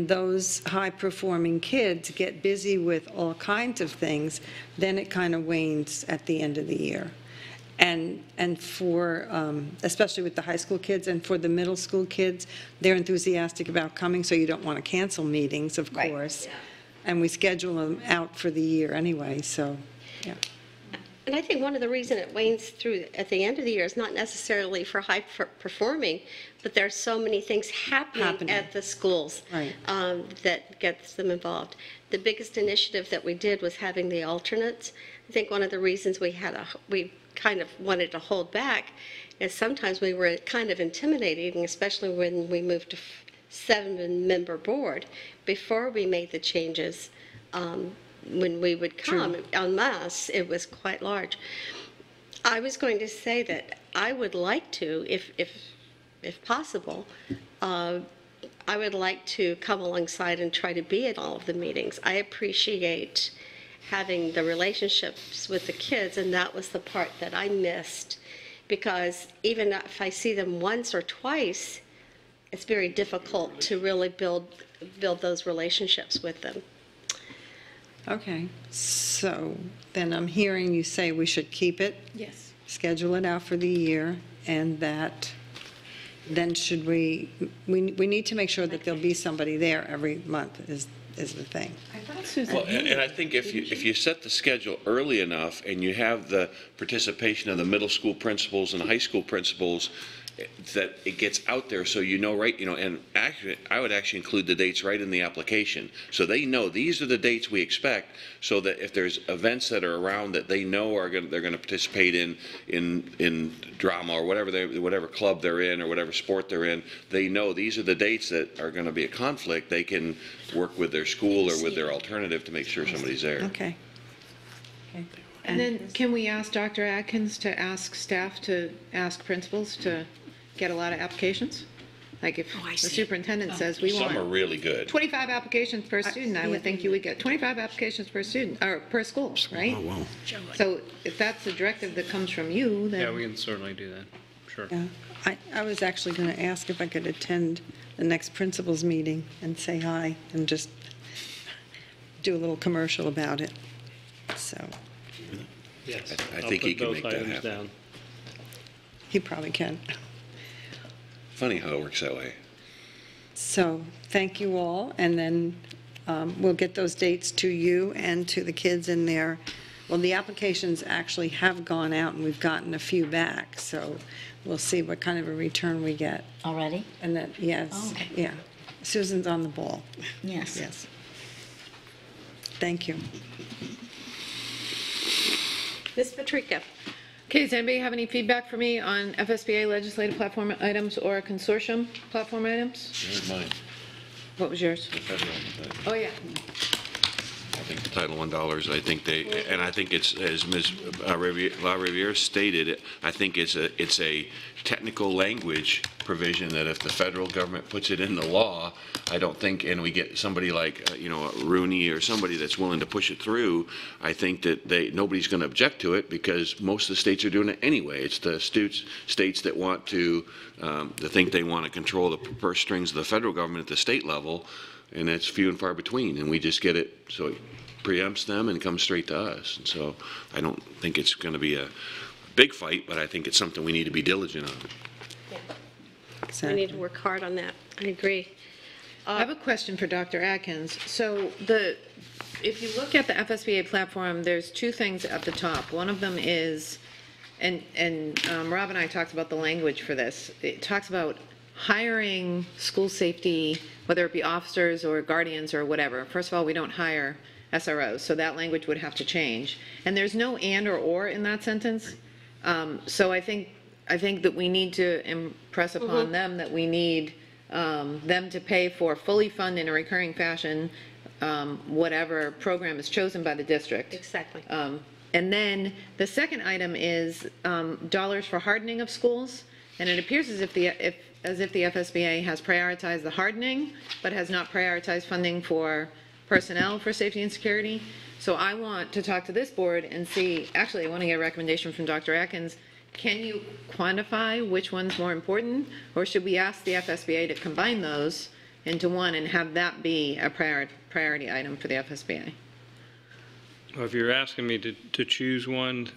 those high-performing kids get busy with all kinds of things, then it kind of wanes at the end of the year. And for, especially with the high school kids and for the middle school kids, they're enthusiastic about coming, so you don't want to cancel meetings, of course. Yeah. And we schedule them out for the year anyway, so, yeah. And I think one of the reasons it wanes through at the end of the year is not necessarily for high performing, but there are so many things happening. At the schools that gets them involved. The biggest initiative that we did was having the alternates. I think one of the reasons we kind of wanted to hold back is sometimes we were kind of intimidating, especially when we moved to 7-member board. Before we made the changes, when we would come en masse, it was quite large. I was going to say that I would like to, if possible, I would like to come alongside and try to be at all of the meetings. I appreciate having the relationships with the kids, and that was the part that I missed, because even if I see them once or twice, it's very difficult to really build those relationships with them. Okay, so then I'm hearing you say we should keep it. Yes. Schedule it out for the year, and that then should we need to make sure that there'll be somebody there every month is the thing. Well, and I think if you set the schedule early enough and you have the participation of the middle school principals and high school principals, that it gets out there so and actually I would actually include the dates right in the application so they know these are the dates we expect, so that if there's events that are around that they know they're going to participate in drama or whatever club they're in or whatever sport they're in, they know these are the dates that are going to be a conflict. They can work with their school or with their alternative to make sure somebody's there. Okay. And then can we ask Dr. Atkins to ask staff to ask principals to get a lot of applications? Like if the superintendent says we want some are really good. 25 applications per student, I would think you would get 25 applications per student or per school, right? Oh, wow. So if that's the directive that comes from you, then Yeah, we can certainly do that. Sure. Yeah. I was actually going to ask if I could attend the next principals meeting and say hi and just do a little commercial about it. So Yes. I think he can make that happen. Down. he probably can. Funny how it works that way. So thank you all, and then we'll get those dates to you and to the kids in there. Well, the applications actually have gone out, and we've gotten a few back, so we'll see what kind of a return we get. Already? And then, yes, Oh, okay. yeah. Susan's on the ball. Yes. Yes. Thank you. Ms. Patrica. Okay, does anybody have any feedback for me on FSBA legislative platform items or consortium platform items? Here's mine. What was yours? The federal, Oh, yeah. I think the Title I dollars, I think they, and I think it's, as Ms. LaRiviere stated, I think it's a technical language provision that if the federal government puts it in the law, I don't think, and we get somebody like, Rooney or somebody that's willing to push it through, I think that nobody's going to object to it because most of the states are doing it anyway. It's the states that want to think they want to control the purse strings of the federal government at the state level, and it's few and far between, and we just get it, so it preempts them and comes straight to us. And so I don't think it's going to be a big fight, but I think it's something we need to be diligent on. We need to work hard on that. I agree. I have a question for Dr. Atkins. So if you look at the FSBA platform, there's two things at the top. One of them is, and Rob and I talked about the language for this. It talks about hiring school safety, whether it be officers or guardians or whatever. First of all, we don't hire SROs, so that language would have to change. And there's no and or in that sentence. So I think that we need to impress upon them that we need them to pay for fully fund in a recurring fashion whatever program is chosen by the district. Exactly. And then the second item is dollars for hardening of schools. And it appears as if the FSBA has prioritized the hardening, but has not prioritized funding for personnel for safety and security. So I want to talk to this board and see, actually I want to get a recommendation from Dr. Atkins. Can you quantify which one's more important? Or should we ask the FSBA to combine those into one and have that be a priority item for the FSBA? Well, if you're asking me to choose one,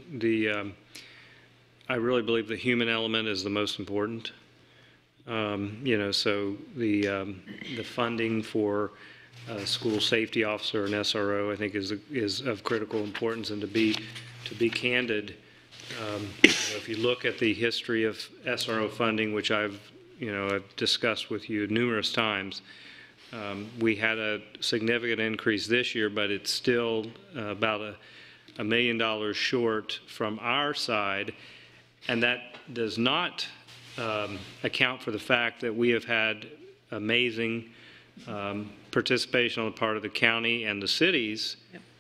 I really believe the human element is the most important. So the funding for a school safety officer and SRO, I think, is of critical importance. And to be candid, if you look at the history of SRO funding, which I've discussed with you numerous times, we had a significant increase this year, but it's still about $1 million short from our side, and that does not account for the fact that we have had amazing participation on the part of the county and the cities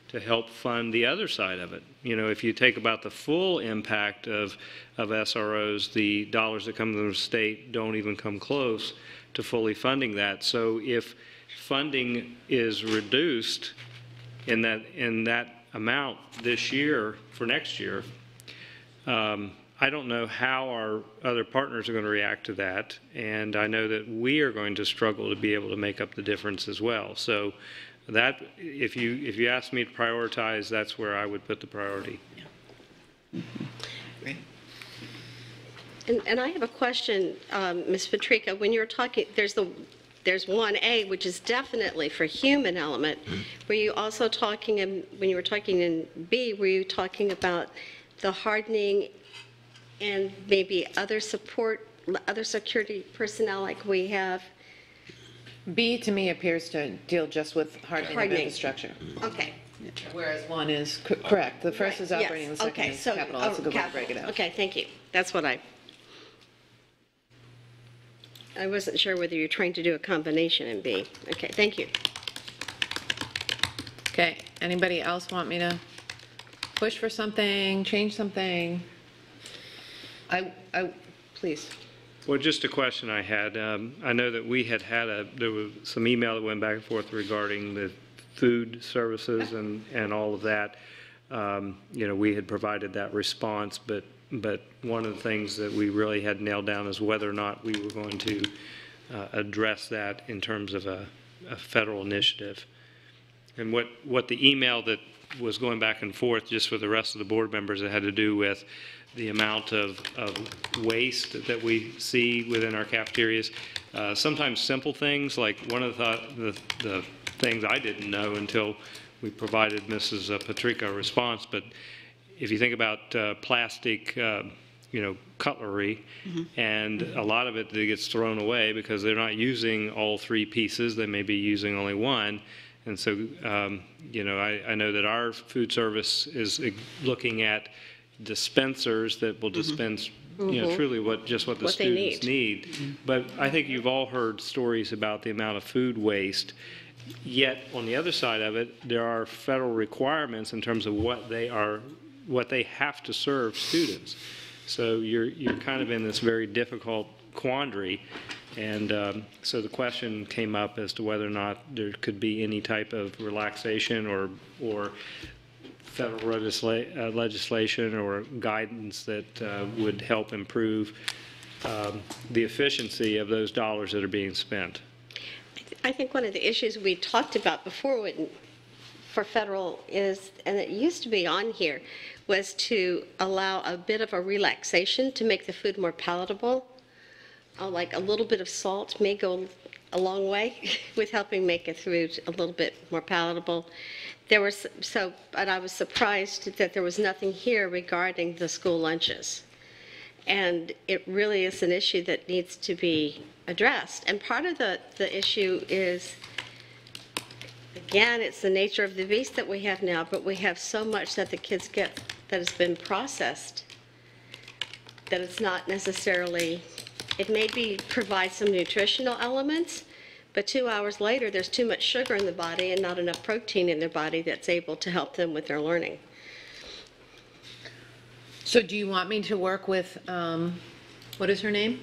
to help fund the other side of it. If you take about the full impact of SROs, the dollars that come from the state don't even come close to fully funding that. So if funding is reduced in that amount this year for next year, I don't know how our other partners are going to react to that, and I know that we are going to struggle to be able to make up the difference as well. So that, if you ask me to prioritize, that's where I would put the priority. Great. And I have a question, Ms. Patrica. When you're talking, there's 1A, which is definitely for human element. Were you also talking, when you were talking in B, were you talking about the hardening and maybe other support, other security personnel like we have? B to me appears to deal just with hardening of infrastructure. Okay. Whereas one is correct. The first is operating, the second is capital. That's a good way to break it out. Okay, thank you. That's what I wasn't sure whether you're trying to do a combination in B. Okay, thank you. Okay, anybody else want me to push for something, change something? Please. Well, just a question I had. I know that we there was some email that went back and forth regarding the food services and all of that. We had provided that response, but one of the things that we really had nailed down is whether or not we were going to address that in terms of a federal initiative. And what the email that was going back and forth just for the rest of the board members, it had to do with the amount of waste that we see within our cafeterias. Sometimes simple things, like one of the things I didn't know until we provided Mrs. Patrica a response, but if you think about plastic, cutlery, and a lot of it that gets thrown away because they're not using all three pieces, they may be using only one. And so, I know that our food service is looking at dispensers that will dispense, truly what the students need. But I think you've all heard stories about the amount of food waste. Yet, on the other side of it, there are federal requirements in terms of what they have to serve students. So you're kind of in this very difficult quandary. And so the question came up as to whether or not there could be any type of relaxation or federal legislation or guidance that would help improve the efficiency of those dollars that are being spent. I think one of the issues we talked about before for federal is, and it used to be on here, was to allow a bit of a relaxation to make the food more palatable. Like a little bit of salt may go a long way with helping make a food a little bit more palatable. But I was surprised that there was nothing here regarding the school lunches. And it really is an issue that needs to be addressed. And part of the issue is, again, it's the nature of the beast that we have now, but we have so much that the kids get that has been processed that it's not necessarily, it may provide some nutritional elements, but 2 hours later there's too much sugar in the body and not enough protein in their body that's able to help them with their learning. So do you want me to work with, what is her name?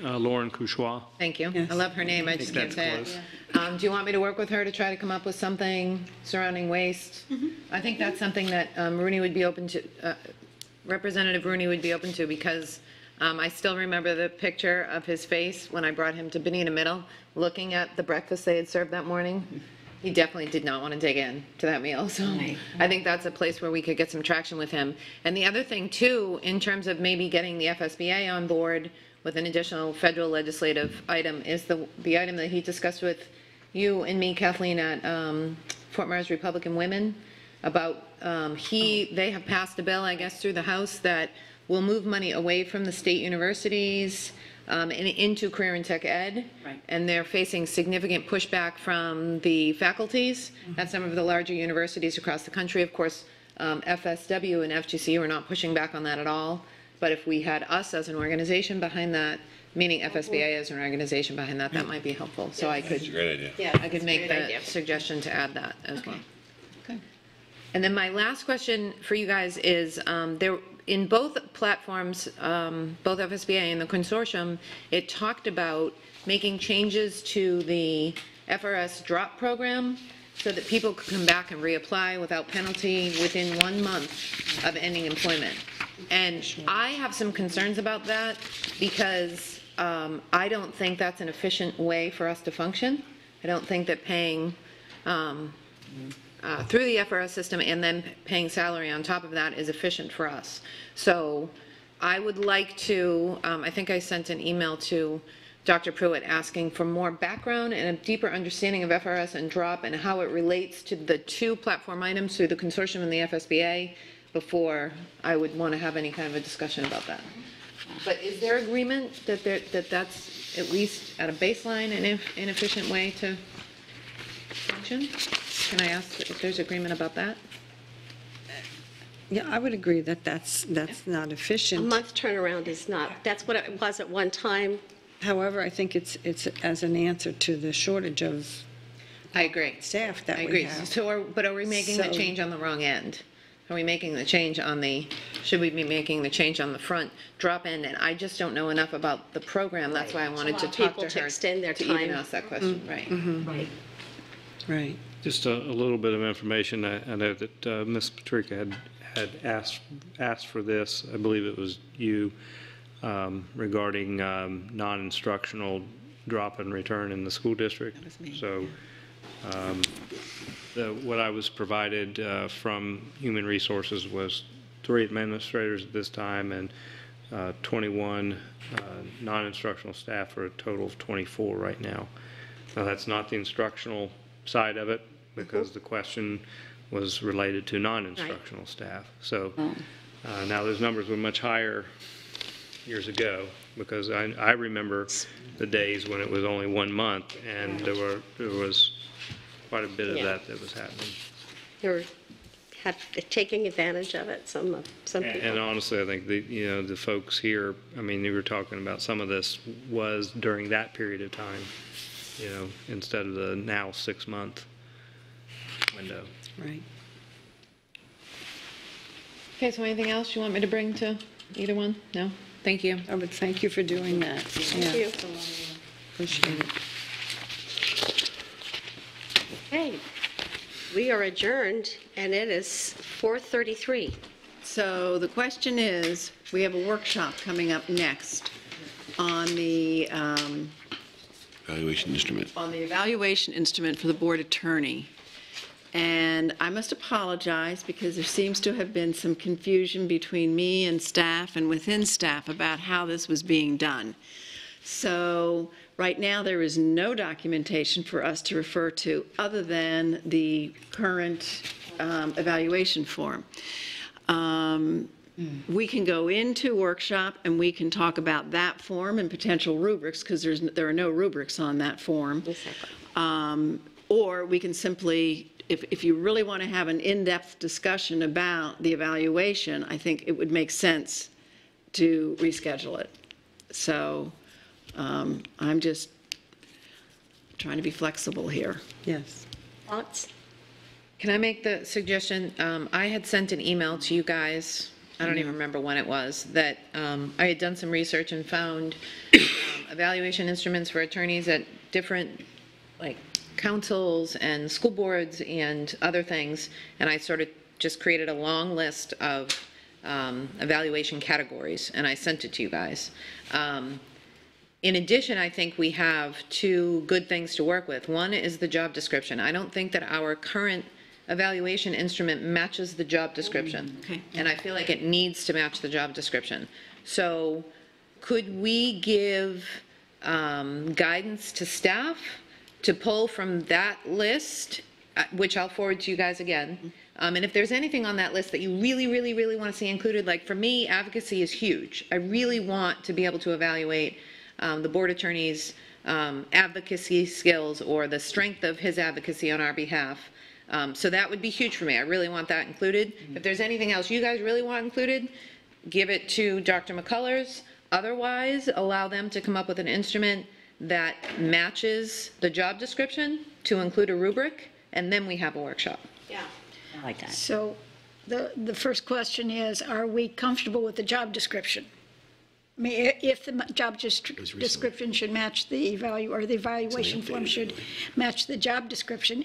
Lauren Couchois. Thank you. Yes. I love her name. I just can't say it. Yeah. Do you want me to work with her to try to come up with something surrounding waste? I think that's something that Rooney would be open to, Representative Rooney would be open to, because I still remember the picture of his face when I brought him to Bonita Middle, looking at the breakfast they had served that morning. He definitely did not want to dig in to that meal. So I think that's a place where we could get some traction with him. And the other thing, too, in terms of maybe getting the FSBA on board with an additional federal legislative item, is the item that he discussed with you and me, Kathleen, at Fort Myers Republican Women, about they have passed a bill, I guess, through the House that will move money away from the state universities and into career and tech ed. Right. And they're facing significant pushback from the faculties at some of the larger universities across the country. Of course, FSW and FGCU are not pushing back on that at all. But if we had us as an organization behind that, meaning FSBA as an organization behind that, that might be helpful. So I could, That's a great idea. Yeah, I could make the suggestion to add that as well. Okay. And then my last question for you guys is, in both platforms, both FSBA and the consortium, it talked about making changes to the FRS drop program so that people could come back and reapply without penalty within 1 month of ending employment. And I have some concerns about that because I don't think that's an efficient way for us to function. I don't think that paying through the FRS system and then paying salary on top of that is efficient for us. So I would like to, I think I sent an email to Dr. Pruitt asking for more background and a deeper understanding of FRS and drop and how it relates to the two platform items through the consortium and the FSBA before I would want to have any kind of a discussion about that. But is there agreement that that's at least at a baseline an efficient way to function? Can I ask if there's agreement about that? Yeah, I would agree that that's not efficient. A month turnaround is not. That's what it was at one time. However, I think it's as an answer to the shortage of I agree. Staff that I we agree. have. So but are we making the change on the wrong end? Are we making the change on the, should we be making the change on the front drop end? And I just don't know enough about the program. That's why I wanted to talk to her extend their to time. even ask that question. Right. Right. Right. Just a little bit of information. I know that Ms. Patrica had asked for this. I believe it was you regarding non-instructional drop and return in the school district. So What I was provided from Human Resources was 3 administrators at this time and 21 non-instructional staff for a total of 24 right now. Now, that's not the instructional side of it because the question was related to non-instructional staff. So now those numbers were much higher years ago because I remember the days when it was only 1 month and there was quite a bit of that was happening. You're taking advantage of it, some people. And honestly, I think the folks here, I mean, you were talking about some of this was during that period of time, instead of the now 6-month window. Right. Okay, so anything else you want me to bring to either one? No? Thank you. I would thank you for doing that. Thank you. Appreciate it. Okay, we are adjourned, and it is 4:33. So the question is, we have a workshop coming up next on the Evaluation instrument. on the evaluation instrument for the board attorney. And I must apologize because there seems to have been some confusion between me and staff and within staff about how this was being done. So right now there is no documentation for us to refer to other than the current evaluation form. We can go into workshop and we can talk about that form and potential rubrics because there are no rubrics on that form. Or we can simply, if you really want to have an in-depth discussion about the evaluation, I think it would make sense to reschedule it. So I'm just trying to be flexible here. Yes. Thoughts? Can I make the suggestion? I had sent an email to you guys, I don't even remember when it was, that I had done some research and found evaluation instruments for attorneys at different, councils and school boards and other things, and I sort of just created a long list of evaluation categories, and I sent it to you guys. In addition, I think we have 2 good things to work with. One is the job description. I don't think that our current evaluation instrument matches the job description. And I feel like it needs to match the job description. So could we give guidance to staff to pull from that list, which I'll forward to you guys again. And if there's anything on that list that you really, really, really want to see included, like for me, advocacy is huge. I really want to be able to evaluate the board attorney's advocacy skills or the strength of his advocacy on our behalf. So that would be huge for me. I really want that included. If there's anything else you guys really want included, give it to Dr. McCullers. Otherwise, allow them to come up with an instrument that matches the job description to include a rubric, and then we have a workshop. Yeah. I like that. So the first question is, are we comfortable with the job description? I mean, if the job description should match the evaluation form should match the job description,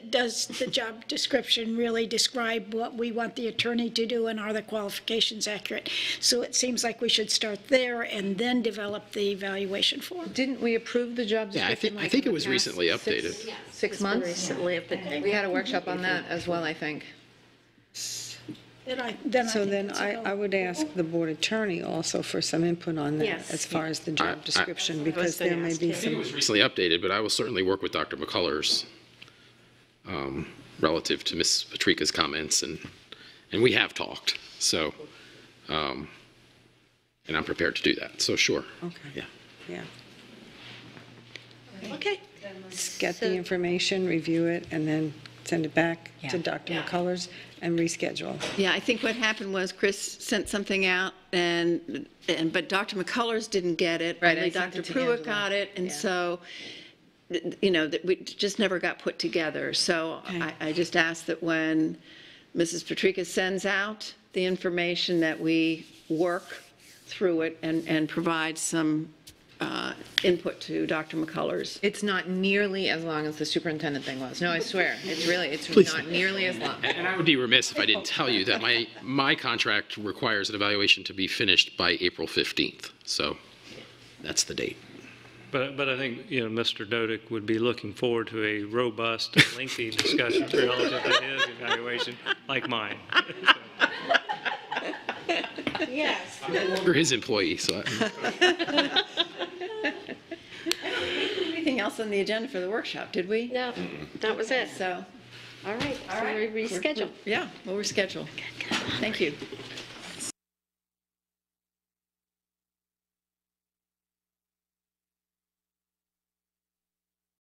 does the job description really describe what we want the attorney to do, and are the qualifications accurate? So it seems like we should start there and then develop the evaluation form. Didn't we approve the job description? I think it was recently updated. 6 months? Recently updated. We had a workshop on that as well, I think. Then I would ask the board attorney also for some input on that as far as the job description, because there may be I think it was some. recently updated, but I will certainly work with Dr. McCullers relative to Ms. Patrica's comments, and we have talked. So, and I'm prepared to do that. So sure. Okay. Yeah. Okay. Let's get the information, review it, and then send it back to Dr. McCullers and reschedule. Yeah, I think what happened was Chris sent something out, but Dr. McCullers didn't get it. Right, Only I sent Dr. it to Pruitt Angela. got it, and so, we just never got put together. So I just ask that when Mrs. Patrica sends out the information, that we work through it and provide some input to Dr. McCullers. It's not nearly as long as the superintendent thing was. No, I swear, it's not nearly as long. And I would be remiss if I didn't tell you that my contract requires an evaluation to be finished by April 15th. So that's the date. But I think, Mr. Dodick would be looking forward to a robust, lengthy discussion relative to his evaluation, like mine. Yes. I'm no longer his employee, so. Anything else on the agenda for the workshop, did we? No, that was it. So, all right, all so right. we reschedule. Yeah, we'll reschedule. Thank you.